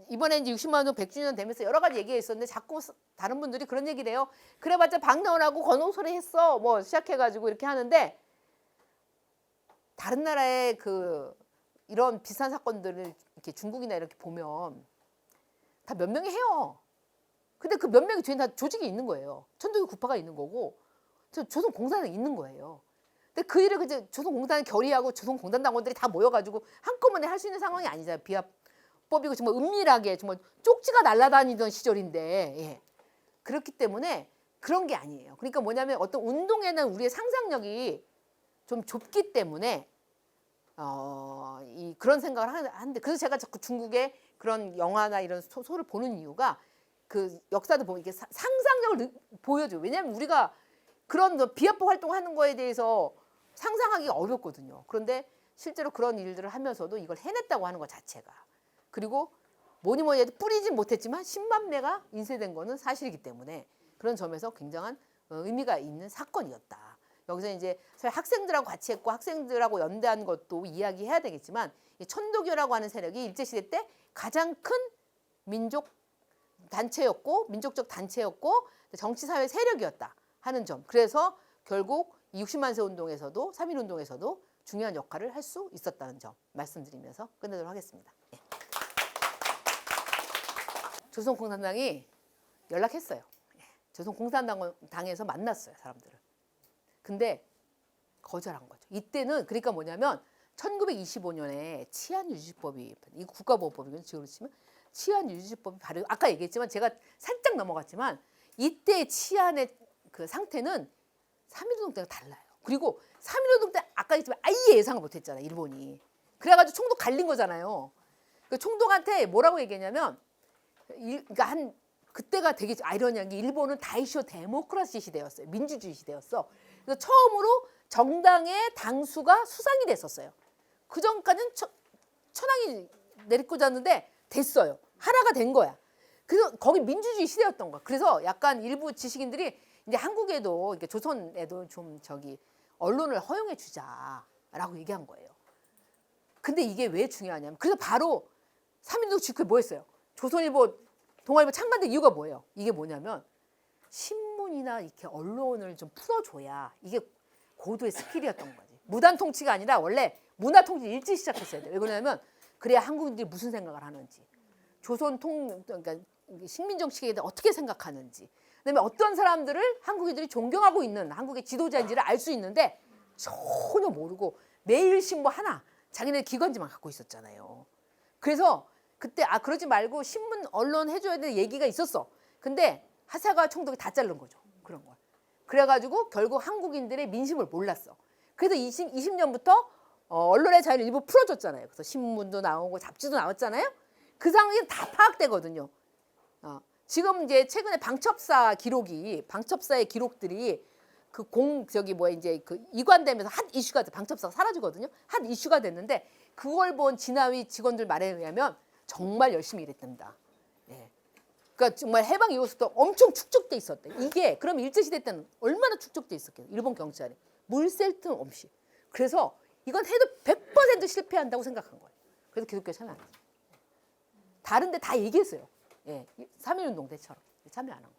Speaker 1: 이번에 이제 60만 원 100주년 되면서 여러 가지 얘기가 있었는데 자꾸 다른 분들이 그런 얘기를 해요. 그래봤자 박나원하고 권오솔이 했어. 뭐 시작해가지고 이렇게 하는데 다른 나라의 이런 비슷한 사건들을 이렇게 중국이나 이렇게 보면 다 몇 명이 해요. 근데 그 몇 명이 뒤에 다 조직이 있는 거예요. 천도교 구파가 있는 거고 조선 공산당이 있는 거예요. 근데 그 일을 이제 조선 공산당 결의하고 조선 공산당원들이 다 모여가지고 한꺼번에 할 수 있는 상황이 아니잖아요. 비합법이고 정말 은밀하게 정말 쪽지가 날아다니던 시절인데 그렇기 때문에 그런 게 아니에요. 그러니까 뭐냐면 어떤 운동에는 우리의 상상력이 좀 좁기 때문에 그런 생각을 하는데 그래서 제가 자꾸 중국의 그런 영화나 이런 소를 보는 이유가 그 역사도 보면 이게 상상력을 보여줘요. 왜냐하면 우리가 그런 비합법 활동하는 거에 대해서 상상하기가 어렵거든요. 그런데 실제로 그런 일들을 하면서도 이걸 해냈다고 하는 것 자체가 그리고 뭐니 해도 뿌리진 못했지만 10만 매가 인쇄된 거는 사실이기 때문에 그런 점에서 굉장한 의미가 있는 사건이었다. 여기서 이제 사실 학생들하고 같이 했고 학생들하고 연대한 것도 이야기해야 되겠지만 이 천도교라고 하는 세력이 일제시대 때 가장 큰 민족 단체였고 민족적 단체였고 정치사회 세력이었다 하는 점. 그래서 결국 60만 세 운동에서도 3.1 운동에서도 중요한 역할을 할 수 있었다는 점 말씀드리면서 끝내도록 하겠습니다. 예. 조선공산당이 연락했어요. 예. 조선공산당에서 만났어요, 사람들을. 근데 거절한 거죠. 이때는 그러니까 뭐냐면 1925년에 치안유지법이 이 국가보호법이거든요. 지금으로 치면 치안유지법이 바로 아까 얘기했지만 제가 살짝 넘어갔지만 이때 치안의 그 상태는 3.1운동 때가 달라요. 그리고 3.1운동 때 아까 얘기했지만 아예 예상을 못했잖아요. 일본이. 그래가지고 총독 갈린 거잖아요. 그 총독한테 뭐라고 얘기했냐면 그러니까 그때가 되게 아이러니한 게 일본은 다이쇼 데모크라시 시대였어요. 민주주의 시대였어. 그래서 처음으로 정당의 당수가 수상이 됐었어요. 그 전까지는 천황이 내리꽂았는데 됐어요. 하나가 된 거야. 그래서 거기 민주주의 시대였던 거야. 그래서 약간 일부 지식인들이 이제 한국에도 이렇게 조선에도 좀 언론을 허용해 주자라고 얘기한 거예요. 근데 이게 왜 중요하냐면 그래서 바로 3.1운동 직후에 뭐 했어요? 조선일보, 동아일보 창간된 이유가 뭐예요? 이게 뭐냐면 신문이나 이렇게 언론을 좀 풀어줘야 이게 고도의 스킬이었던 거지. 무단 통치가 아니라 원래 문화 통치 일찍 시작했어야 돼요. 왜 그러냐면 그래야 한국인들이 무슨 생각을 하는지, 그러니까 식민 정치에 대해 어떻게 생각하는지, 그다음에 어떤 사람들을 한국인들이 존경하고 있는 한국의 지도자인지를 알 수 있는데 전혀 모르고 매일신문 하나 자기네 기관지만 갖고 있었잖아요. 그래서 그때 그러지 말고 신문 언론 해줘야 되는 얘기가 있었어. 근데 하사가 총독이 다 자른 거죠. 그런 걸. 그래가지고 결국 한국인들의 민심을 몰랐어. 그래서 20년부터 언론의 자유를 일부 풀어줬잖아요. 그래서 신문도 나오고 잡지도 나왔잖아요. 그 상황이 다 파악되거든요. 지금 이제 최근에 방첩사의 기록들이 이제 이관되면서 핫 이슈가 돼. 방첩사가 사라지거든요. 핫 이슈가 됐는데 그걸 본 진화위 직원들 말에 의하면 정말 열심히 일했답니다. 예. 그러니까 정말 해방 이후부터 엄청 축적돼 있었대. 이게 그럼 일제시대 때는 얼마나 축적돼 있었겠어요. 일본 경찰이. 물샐 틈 없이. 그래서 이건 해도 100% 실패한다고 생각한 거예요. 그래서 기독교 참여 안 했어요. 다른 데 다 얘기했어요. 예. 3.1운동 때처럼. 참여 안 한 거예요.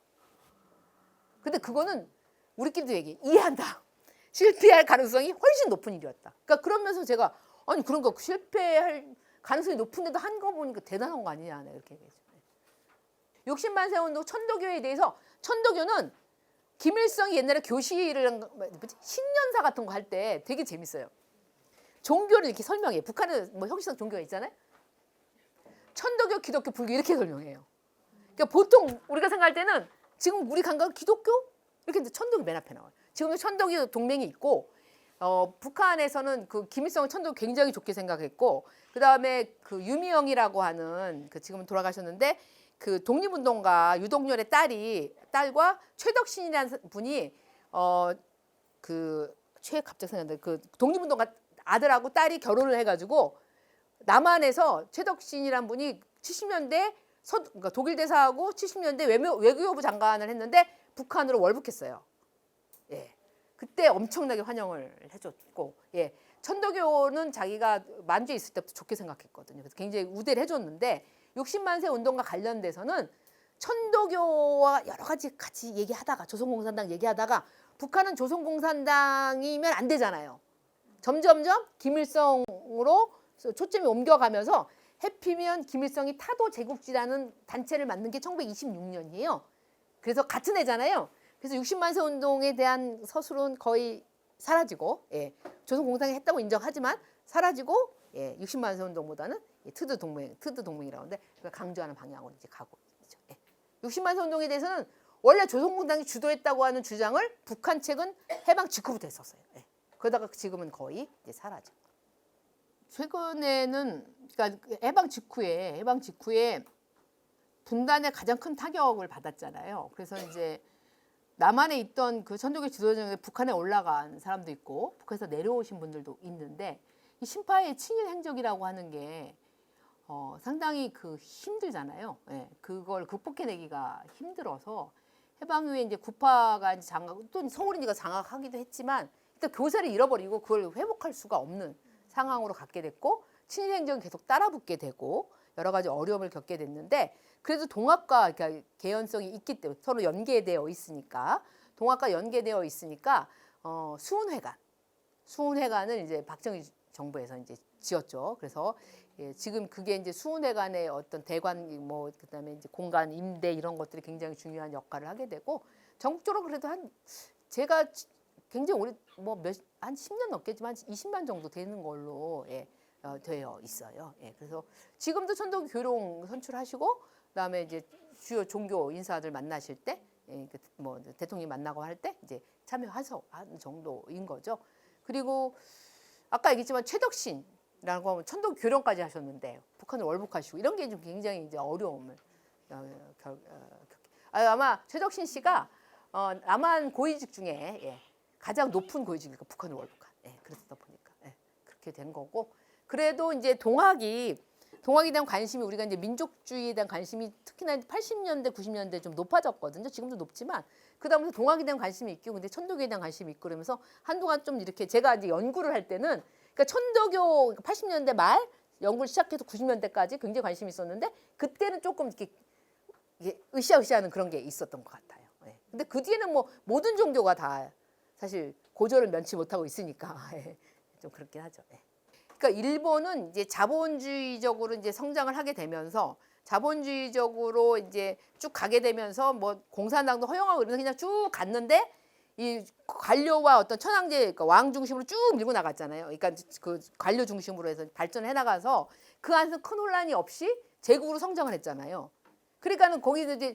Speaker 1: 근데 그거는 우리끼리도 이해한다. 실패할 가능성이 훨씬 높은 일이었다. 그러니까 그러면서 제가 아니 그런 거 실패할 가능성이 높은데도 한 거 보니까 대단한 거 아니냐 이렇게 얘기했죠. 60만 세 운동 천도교에 대해서 천도교는 김일성이 옛날에 교실을 신년사 같은 거 할 때 되게 재밌어요. 종교를 이렇게 설명해. 북한은 뭐 형식상 종교가 있잖아요. 천도교, 기독교, 불교 이렇게 설명해요. 그러니까 보통 우리가 생각할 때는 지금 우리 감각은 기독교 이렇게 천도교 맨 앞에 나와요. 지금 천도교 동맹이 있고 북한에서는 그 김일성은 천도교 굉장히 좋게 생각했고 그 다음에 그 유미영이라고 하는 그 지금은 돌아가셨는데 그 독립운동가 유동열의 딸과 최덕신이라는 분이 갑자기 생각나는데 그 독립운동가 아들하고 딸이 결혼을 해가지고 남한에서 최덕신이라는 분이 70년대 그러니까 독일 대사하고 70년대 외교부 장관을 했는데 북한으로 월북했어요. 예. 그때 엄청나게 환영을 해줬고, 예. 천도교는 자기가 만주에 있을 때부터 좋게 생각했거든요. 그래서 굉장히 우대를 해줬는데 60만 세 운동과 관련돼서는 천도교와 여러 가지 같이 얘기하다가 조선공산당 얘기하다가 북한은 조선공산당이면 안 되잖아요. 점점점 김일성으로 초점이 옮겨가면서 해피면 김일성이 타도 제국지라는 단체를 만든 게 1926년이에요. 그래서 같은 해잖아요. 그래서 60만 세 운동에 대한 서술은 거의 사라지고, 예, 조선공산당이 했다고 인정하지만 사라지고, 예, 60만 세 운동보다는 트드 동맹이라고 하는데 강조하는 방향으로 이제 가고 있죠. 예. 60만 세 운동에 대해서는 원래 조선공산당이 주도했다고 하는 주장을 북한 측은 해방 직후부터 했었어요. 예. 그러다가 지금은 거의 이제 사라져. 최근에는 그러니까 해방 직후에 분단의 가장 큰 타격을 받았잖아요. 그래서 이제 남한에 있던 그 천도교 지도자에 북한에 올라간 사람도 있고 북한에서 내려오신 분들도 있는데 이 신파의 친일 행적이라고 하는 게 상당히 힘들잖아요. 예, 그걸 극복해내기가 힘들어서 해방 후에 이제 구파가 이제 장악, 또 서울인지가 장악하기도 했지만 일단 교세를 잃어버리고 그걸 회복할 수가 없는 상황으로 갖게 됐고 친일행정이 계속 따라붙게 되고 여러 가지 어려움을 겪게 됐는데 그래도 동학과 그러니까 개연성이 있기 때문에 서로 연계되어 있으니까 동학과 연계되어 있으니까 수훈회관을 이제 박정희 정부에서 이제 지었죠. 그래서 예, 지금 그게 이제 수훈회관의 어떤 대관 뭐 그다음에 이제 공간 임대 이런 것들이 굉장히 중요한 역할을 하게 되고 전국적으로 그래도 한 제가 굉장히 오래 뭐 한 10년 넘겠지만 20만 정도 되는 걸로 예, 되어 있어요. 예, 그래서 지금도 천도교 교룡 선출하시고 그다음에 이제 주요 종교 인사들 만나실 때 예, 뭐 대통령이 만나고 할 때 이제 참여하서 하는 정도인 거죠. 그리고 아까 얘기했지만 최덕신이라고 하면 천도교 교룡까지 하셨는데 북한을 월북하시고 이런 게 좀 굉장히 이제 어려움을 아마 최덕신 씨가 남한 고위직 중에 예, 가장 높은 고위직이니까 북한을 월북한. 예, 그랬다 보니까 예, 그렇게 된 거고. 그래도 이제 동학에 대한 관심이 우리가 이제 민족주의에 대한 관심이 특히나 80년대, 90년대 좀 높아졌거든요. 지금도 높지만 그다음부터 동학에 대한 관심이 있고, 근데 천도교에 대한 관심이 있고 그러면서 한동안 좀 이렇게 제가 이제 연구를 할 때는 그러니까 천도교 80년대 말 연구를 시작해서 90년대까지 굉장히 관심이 있었는데 그때는 조금 이렇게 으쌰으쌰하는 그런 게 있었던 것 같아요. 예. 근데 그 뒤에는 뭐 모든 종교가 다 사실 고조를 면치 못하고 있으니까 예. 좀 그렇긴 하죠. 예. 그러니까 일본은 이제 자본주의적으로 이제 성장을 하게 되면서 자본주의적으로 이제 쭉 가게 되면서 뭐 공산당도 허용하고 이러면서 그냥 쭉 갔는데 이 관료와 어떤 천황제 그러니까 왕 중심으로 쭉 밀고 나갔잖아요. 그러니까 그 관료 중심으로 해서 발전해 나가서 그 안에서 큰 혼란이 없이 제국으로 성장을 했잖아요. 그러니까는 거기서 이제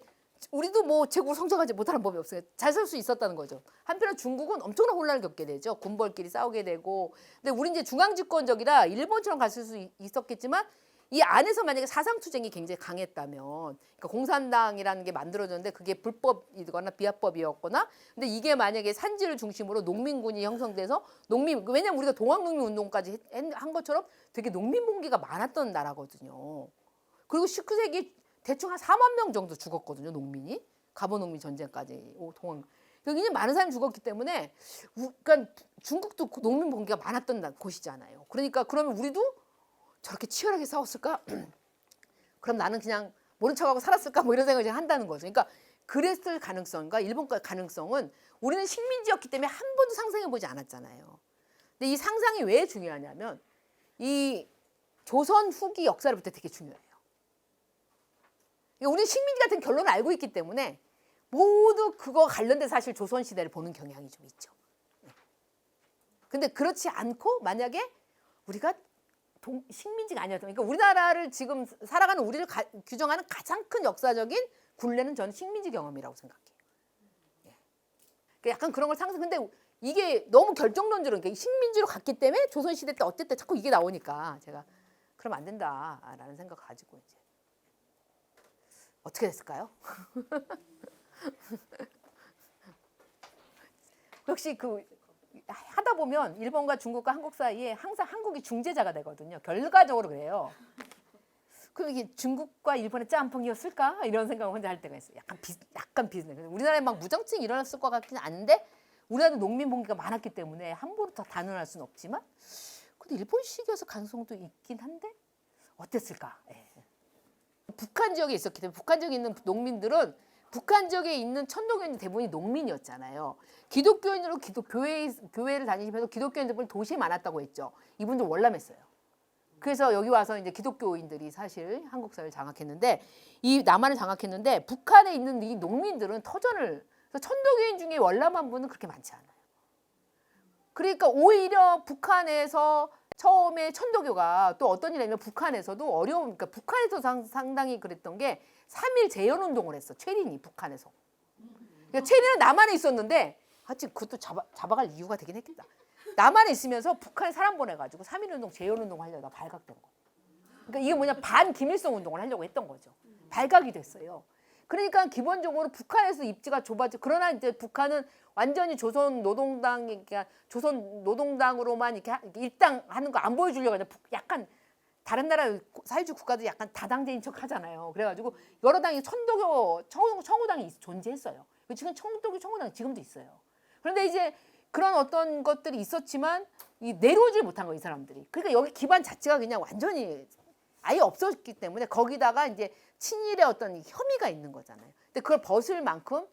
Speaker 1: 우리도 뭐 제국으로 성장하지 못하는 법이 없어요. 잘 살 수 있었다는 거죠. 한편으로 중국은 엄청난 혼란을 겪게 되죠. 군벌끼리 싸우게 되고. 근데 우리 이제 중앙집권적이라 일본처럼 갔을 수 있었겠지만 이 안에서 만약에 사상투쟁이 굉장히 강했다면, 그러니까 공산당이라는 게 만들어졌는데 그게 불법이거나 비합법이었거나, 근데 이게 만약에 산지를 중심으로 농민군이 형성돼서 왜냐면 우리가 동학농민운동까지 한 것처럼 되게 농민봉기가 많았던 나라거든요. 그리고 19세기 대충 한 4만 명 정도 죽었거든요, 농민이. 가보농민 전쟁까지. 굉장히 많은 사람이 죽었기 때문에, 그러니까 중국도 농민 봉기가 많았던 곳이잖아요. 그러니까 그러면 우리도 저렇게 치열하게 싸웠을까? 그럼 나는 그냥 모른 척하고 살았을까? 뭐 이런 생각을 한다는 거죠. 그러니까 그랬을 가능성과 일본과 가능성은 우리는 식민지였기 때문에 한 번도 상상해 보지 않았잖아요. 근데 이 상상이 왜 중요하냐면 이 조선 후기 역사를 볼 때 되게 중요해요. 우리는 식민지 같은 결론을 알고 있기 때문에 모두 그거 관련된 사실 조선시대를 보는 경향이 좀 있죠. 근데 그렇지 않고 만약에 우리가 식민지가 아니었다면, 그러니까 우리나라를 지금 살아가는 우리를 규정하는 가장 큰 역사적인 굴레는 저는 식민지 경험이라고 생각해요. 그러니까 약간 그런 걸 상상. 근데 이게 너무 결정론적으로 그러니까 식민지로 갔기 때문에 조선시대 때 어쨌든 자꾸 이게 나오니까 제가 그러면 안 된다라는 생각 가지고 이제. 어떻게 됐을까요? 역시 하다 보면 일본과 중국과 한국 사이에 항상 한국이 중재자가 되거든요. 결과적으로 그래요. 그럼 이게 중국과 일본의 짬뽕이었을까? 이런 생각을 혼자 할 때가 있어요. 약간 비슷해. 우리나라에 막 무정증이 일어났을 것 같긴 않은데 우리나라도 농민봉기가 많았기 때문에 함부로 다 단언할 수는 없지만 근데 일본식이어서 가능성도 있긴 한데 어땠을까? 예. 북한 지역에 있었기 때문에 북한 지역에 있는 농민들은 북한 지역에 있는 천도교인들 대부분이 농민이었잖아요. 기독교인으로 교회를 다니시면서 기독교인들 도시에 많았다고 했죠. 이분들 월남했어요. 그래서 여기 와서 이제 기독교인들이 사실 한국 사회를 장악했는데 이 남한을 장악했는데 북한에 있는 이 농민들은 터전을 천도교인 중에 월남한 분은 그렇게 많지 않아요. 그러니까 오히려 북한에서 처음에 천도교가 또 어떤 일이냐면 북한에서도 그러니까 북한에서 상당히 그랬던 게 3.1 재연운동을 했어. 최린이 북한에서. 그러니까 최린은 남한에 있었는데 하여튼 그것도 잡아갈 이유가 되긴 했겠다. 남한에 있으면서 북한에 사람 보내가지고 3.1운동 재연운동 하려다가 발각된 거. 그러니까 이게 뭐냐 반 김일성 운동을 하려고 했던 거죠. 발각이 됐어요. 그러니까 기본적으로 북한에서 입지가 좁아져. 그러나 이제 북한은 완전히 조선 노동당으로만 이렇게 일당하는 거 안 보여주려고 하냐. 약간 다른 나라 사회주의 국가도 약간 다당제인 척 하잖아요. 그래가지고 여러 당이 천도교 청우당이 존재했어요. 지금 청구당 지금도 있어요. 그런데 이제 그런 어떤 것들이 있었지만 내려오질 못한 거예요, 이 사람들이. 그러니까 여기 기반 자체가 그냥 완전히 아예 없었기 때문에 거기다가 이제 친일의 어떤 혐의가 있는 거잖아요. 근데 그걸 벗을 만큼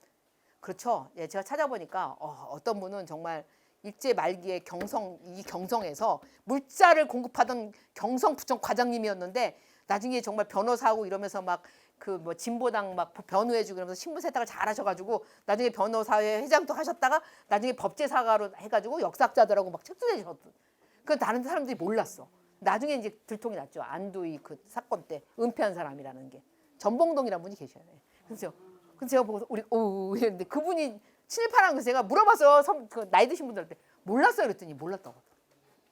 Speaker 1: 그렇죠. 예, 제가 찾아보니까 어떤 분은 정말 일제 말기에 경성에서 물자를 공급하던 경성부청 과장님이었는데 나중에 정말 변호사하고 이러면서 막 그 뭐 진보당 막 변호해주고 이러면서 신분 세탁을 잘 하셔가지고 나중에 변호사회 회장도 하셨다가 나중에 법제사가로 해가지고 역사학자들하고 막 책도 내셨던. 그 다른 사람들이 몰랐어. 나중에 이제 들통이 났죠. 안두희 그 사건 때 은폐한 사람이라는 게 전봉동이라는 분이 계셔요. 그래서 제가 보고서 근데 그분이 친일파라는 거 제가 물어봤어요. 그 나이 드신 분들한테 몰랐어요. 그랬더니 몰랐다고.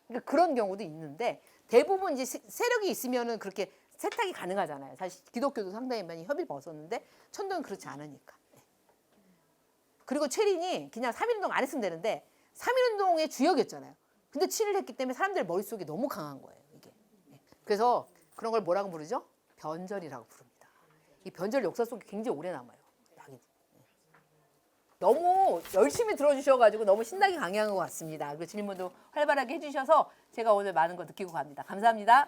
Speaker 1: 그러니까 그런 경우도 있는데 대부분 이제 세력이 있으면은 그렇게 세탁이 가능하잖아요. 사실 기독교도 상당히 많이 협의를 벗었는데 천도는 그렇지 않으니까. 그리고 최린이 그냥 3.1운동 안 했으면 되는데 3.1운동의 주역이었잖아요. 근데 친일을 했기 때문에 사람들 머릿속에 너무 강한 거예요. 이게. 그래서 그런 걸 뭐라고 부르죠? 변절이라고 부릅니다. 이 변절 역사 속에 굉장히 오래 남아요. 너무 열심히 들어주셔가지고 너무 신나게 강의한 것 같습니다. 그 질문도 활발하게 해주셔서 제가 오늘 많은 거 느끼고 갑니다. 감사합니다.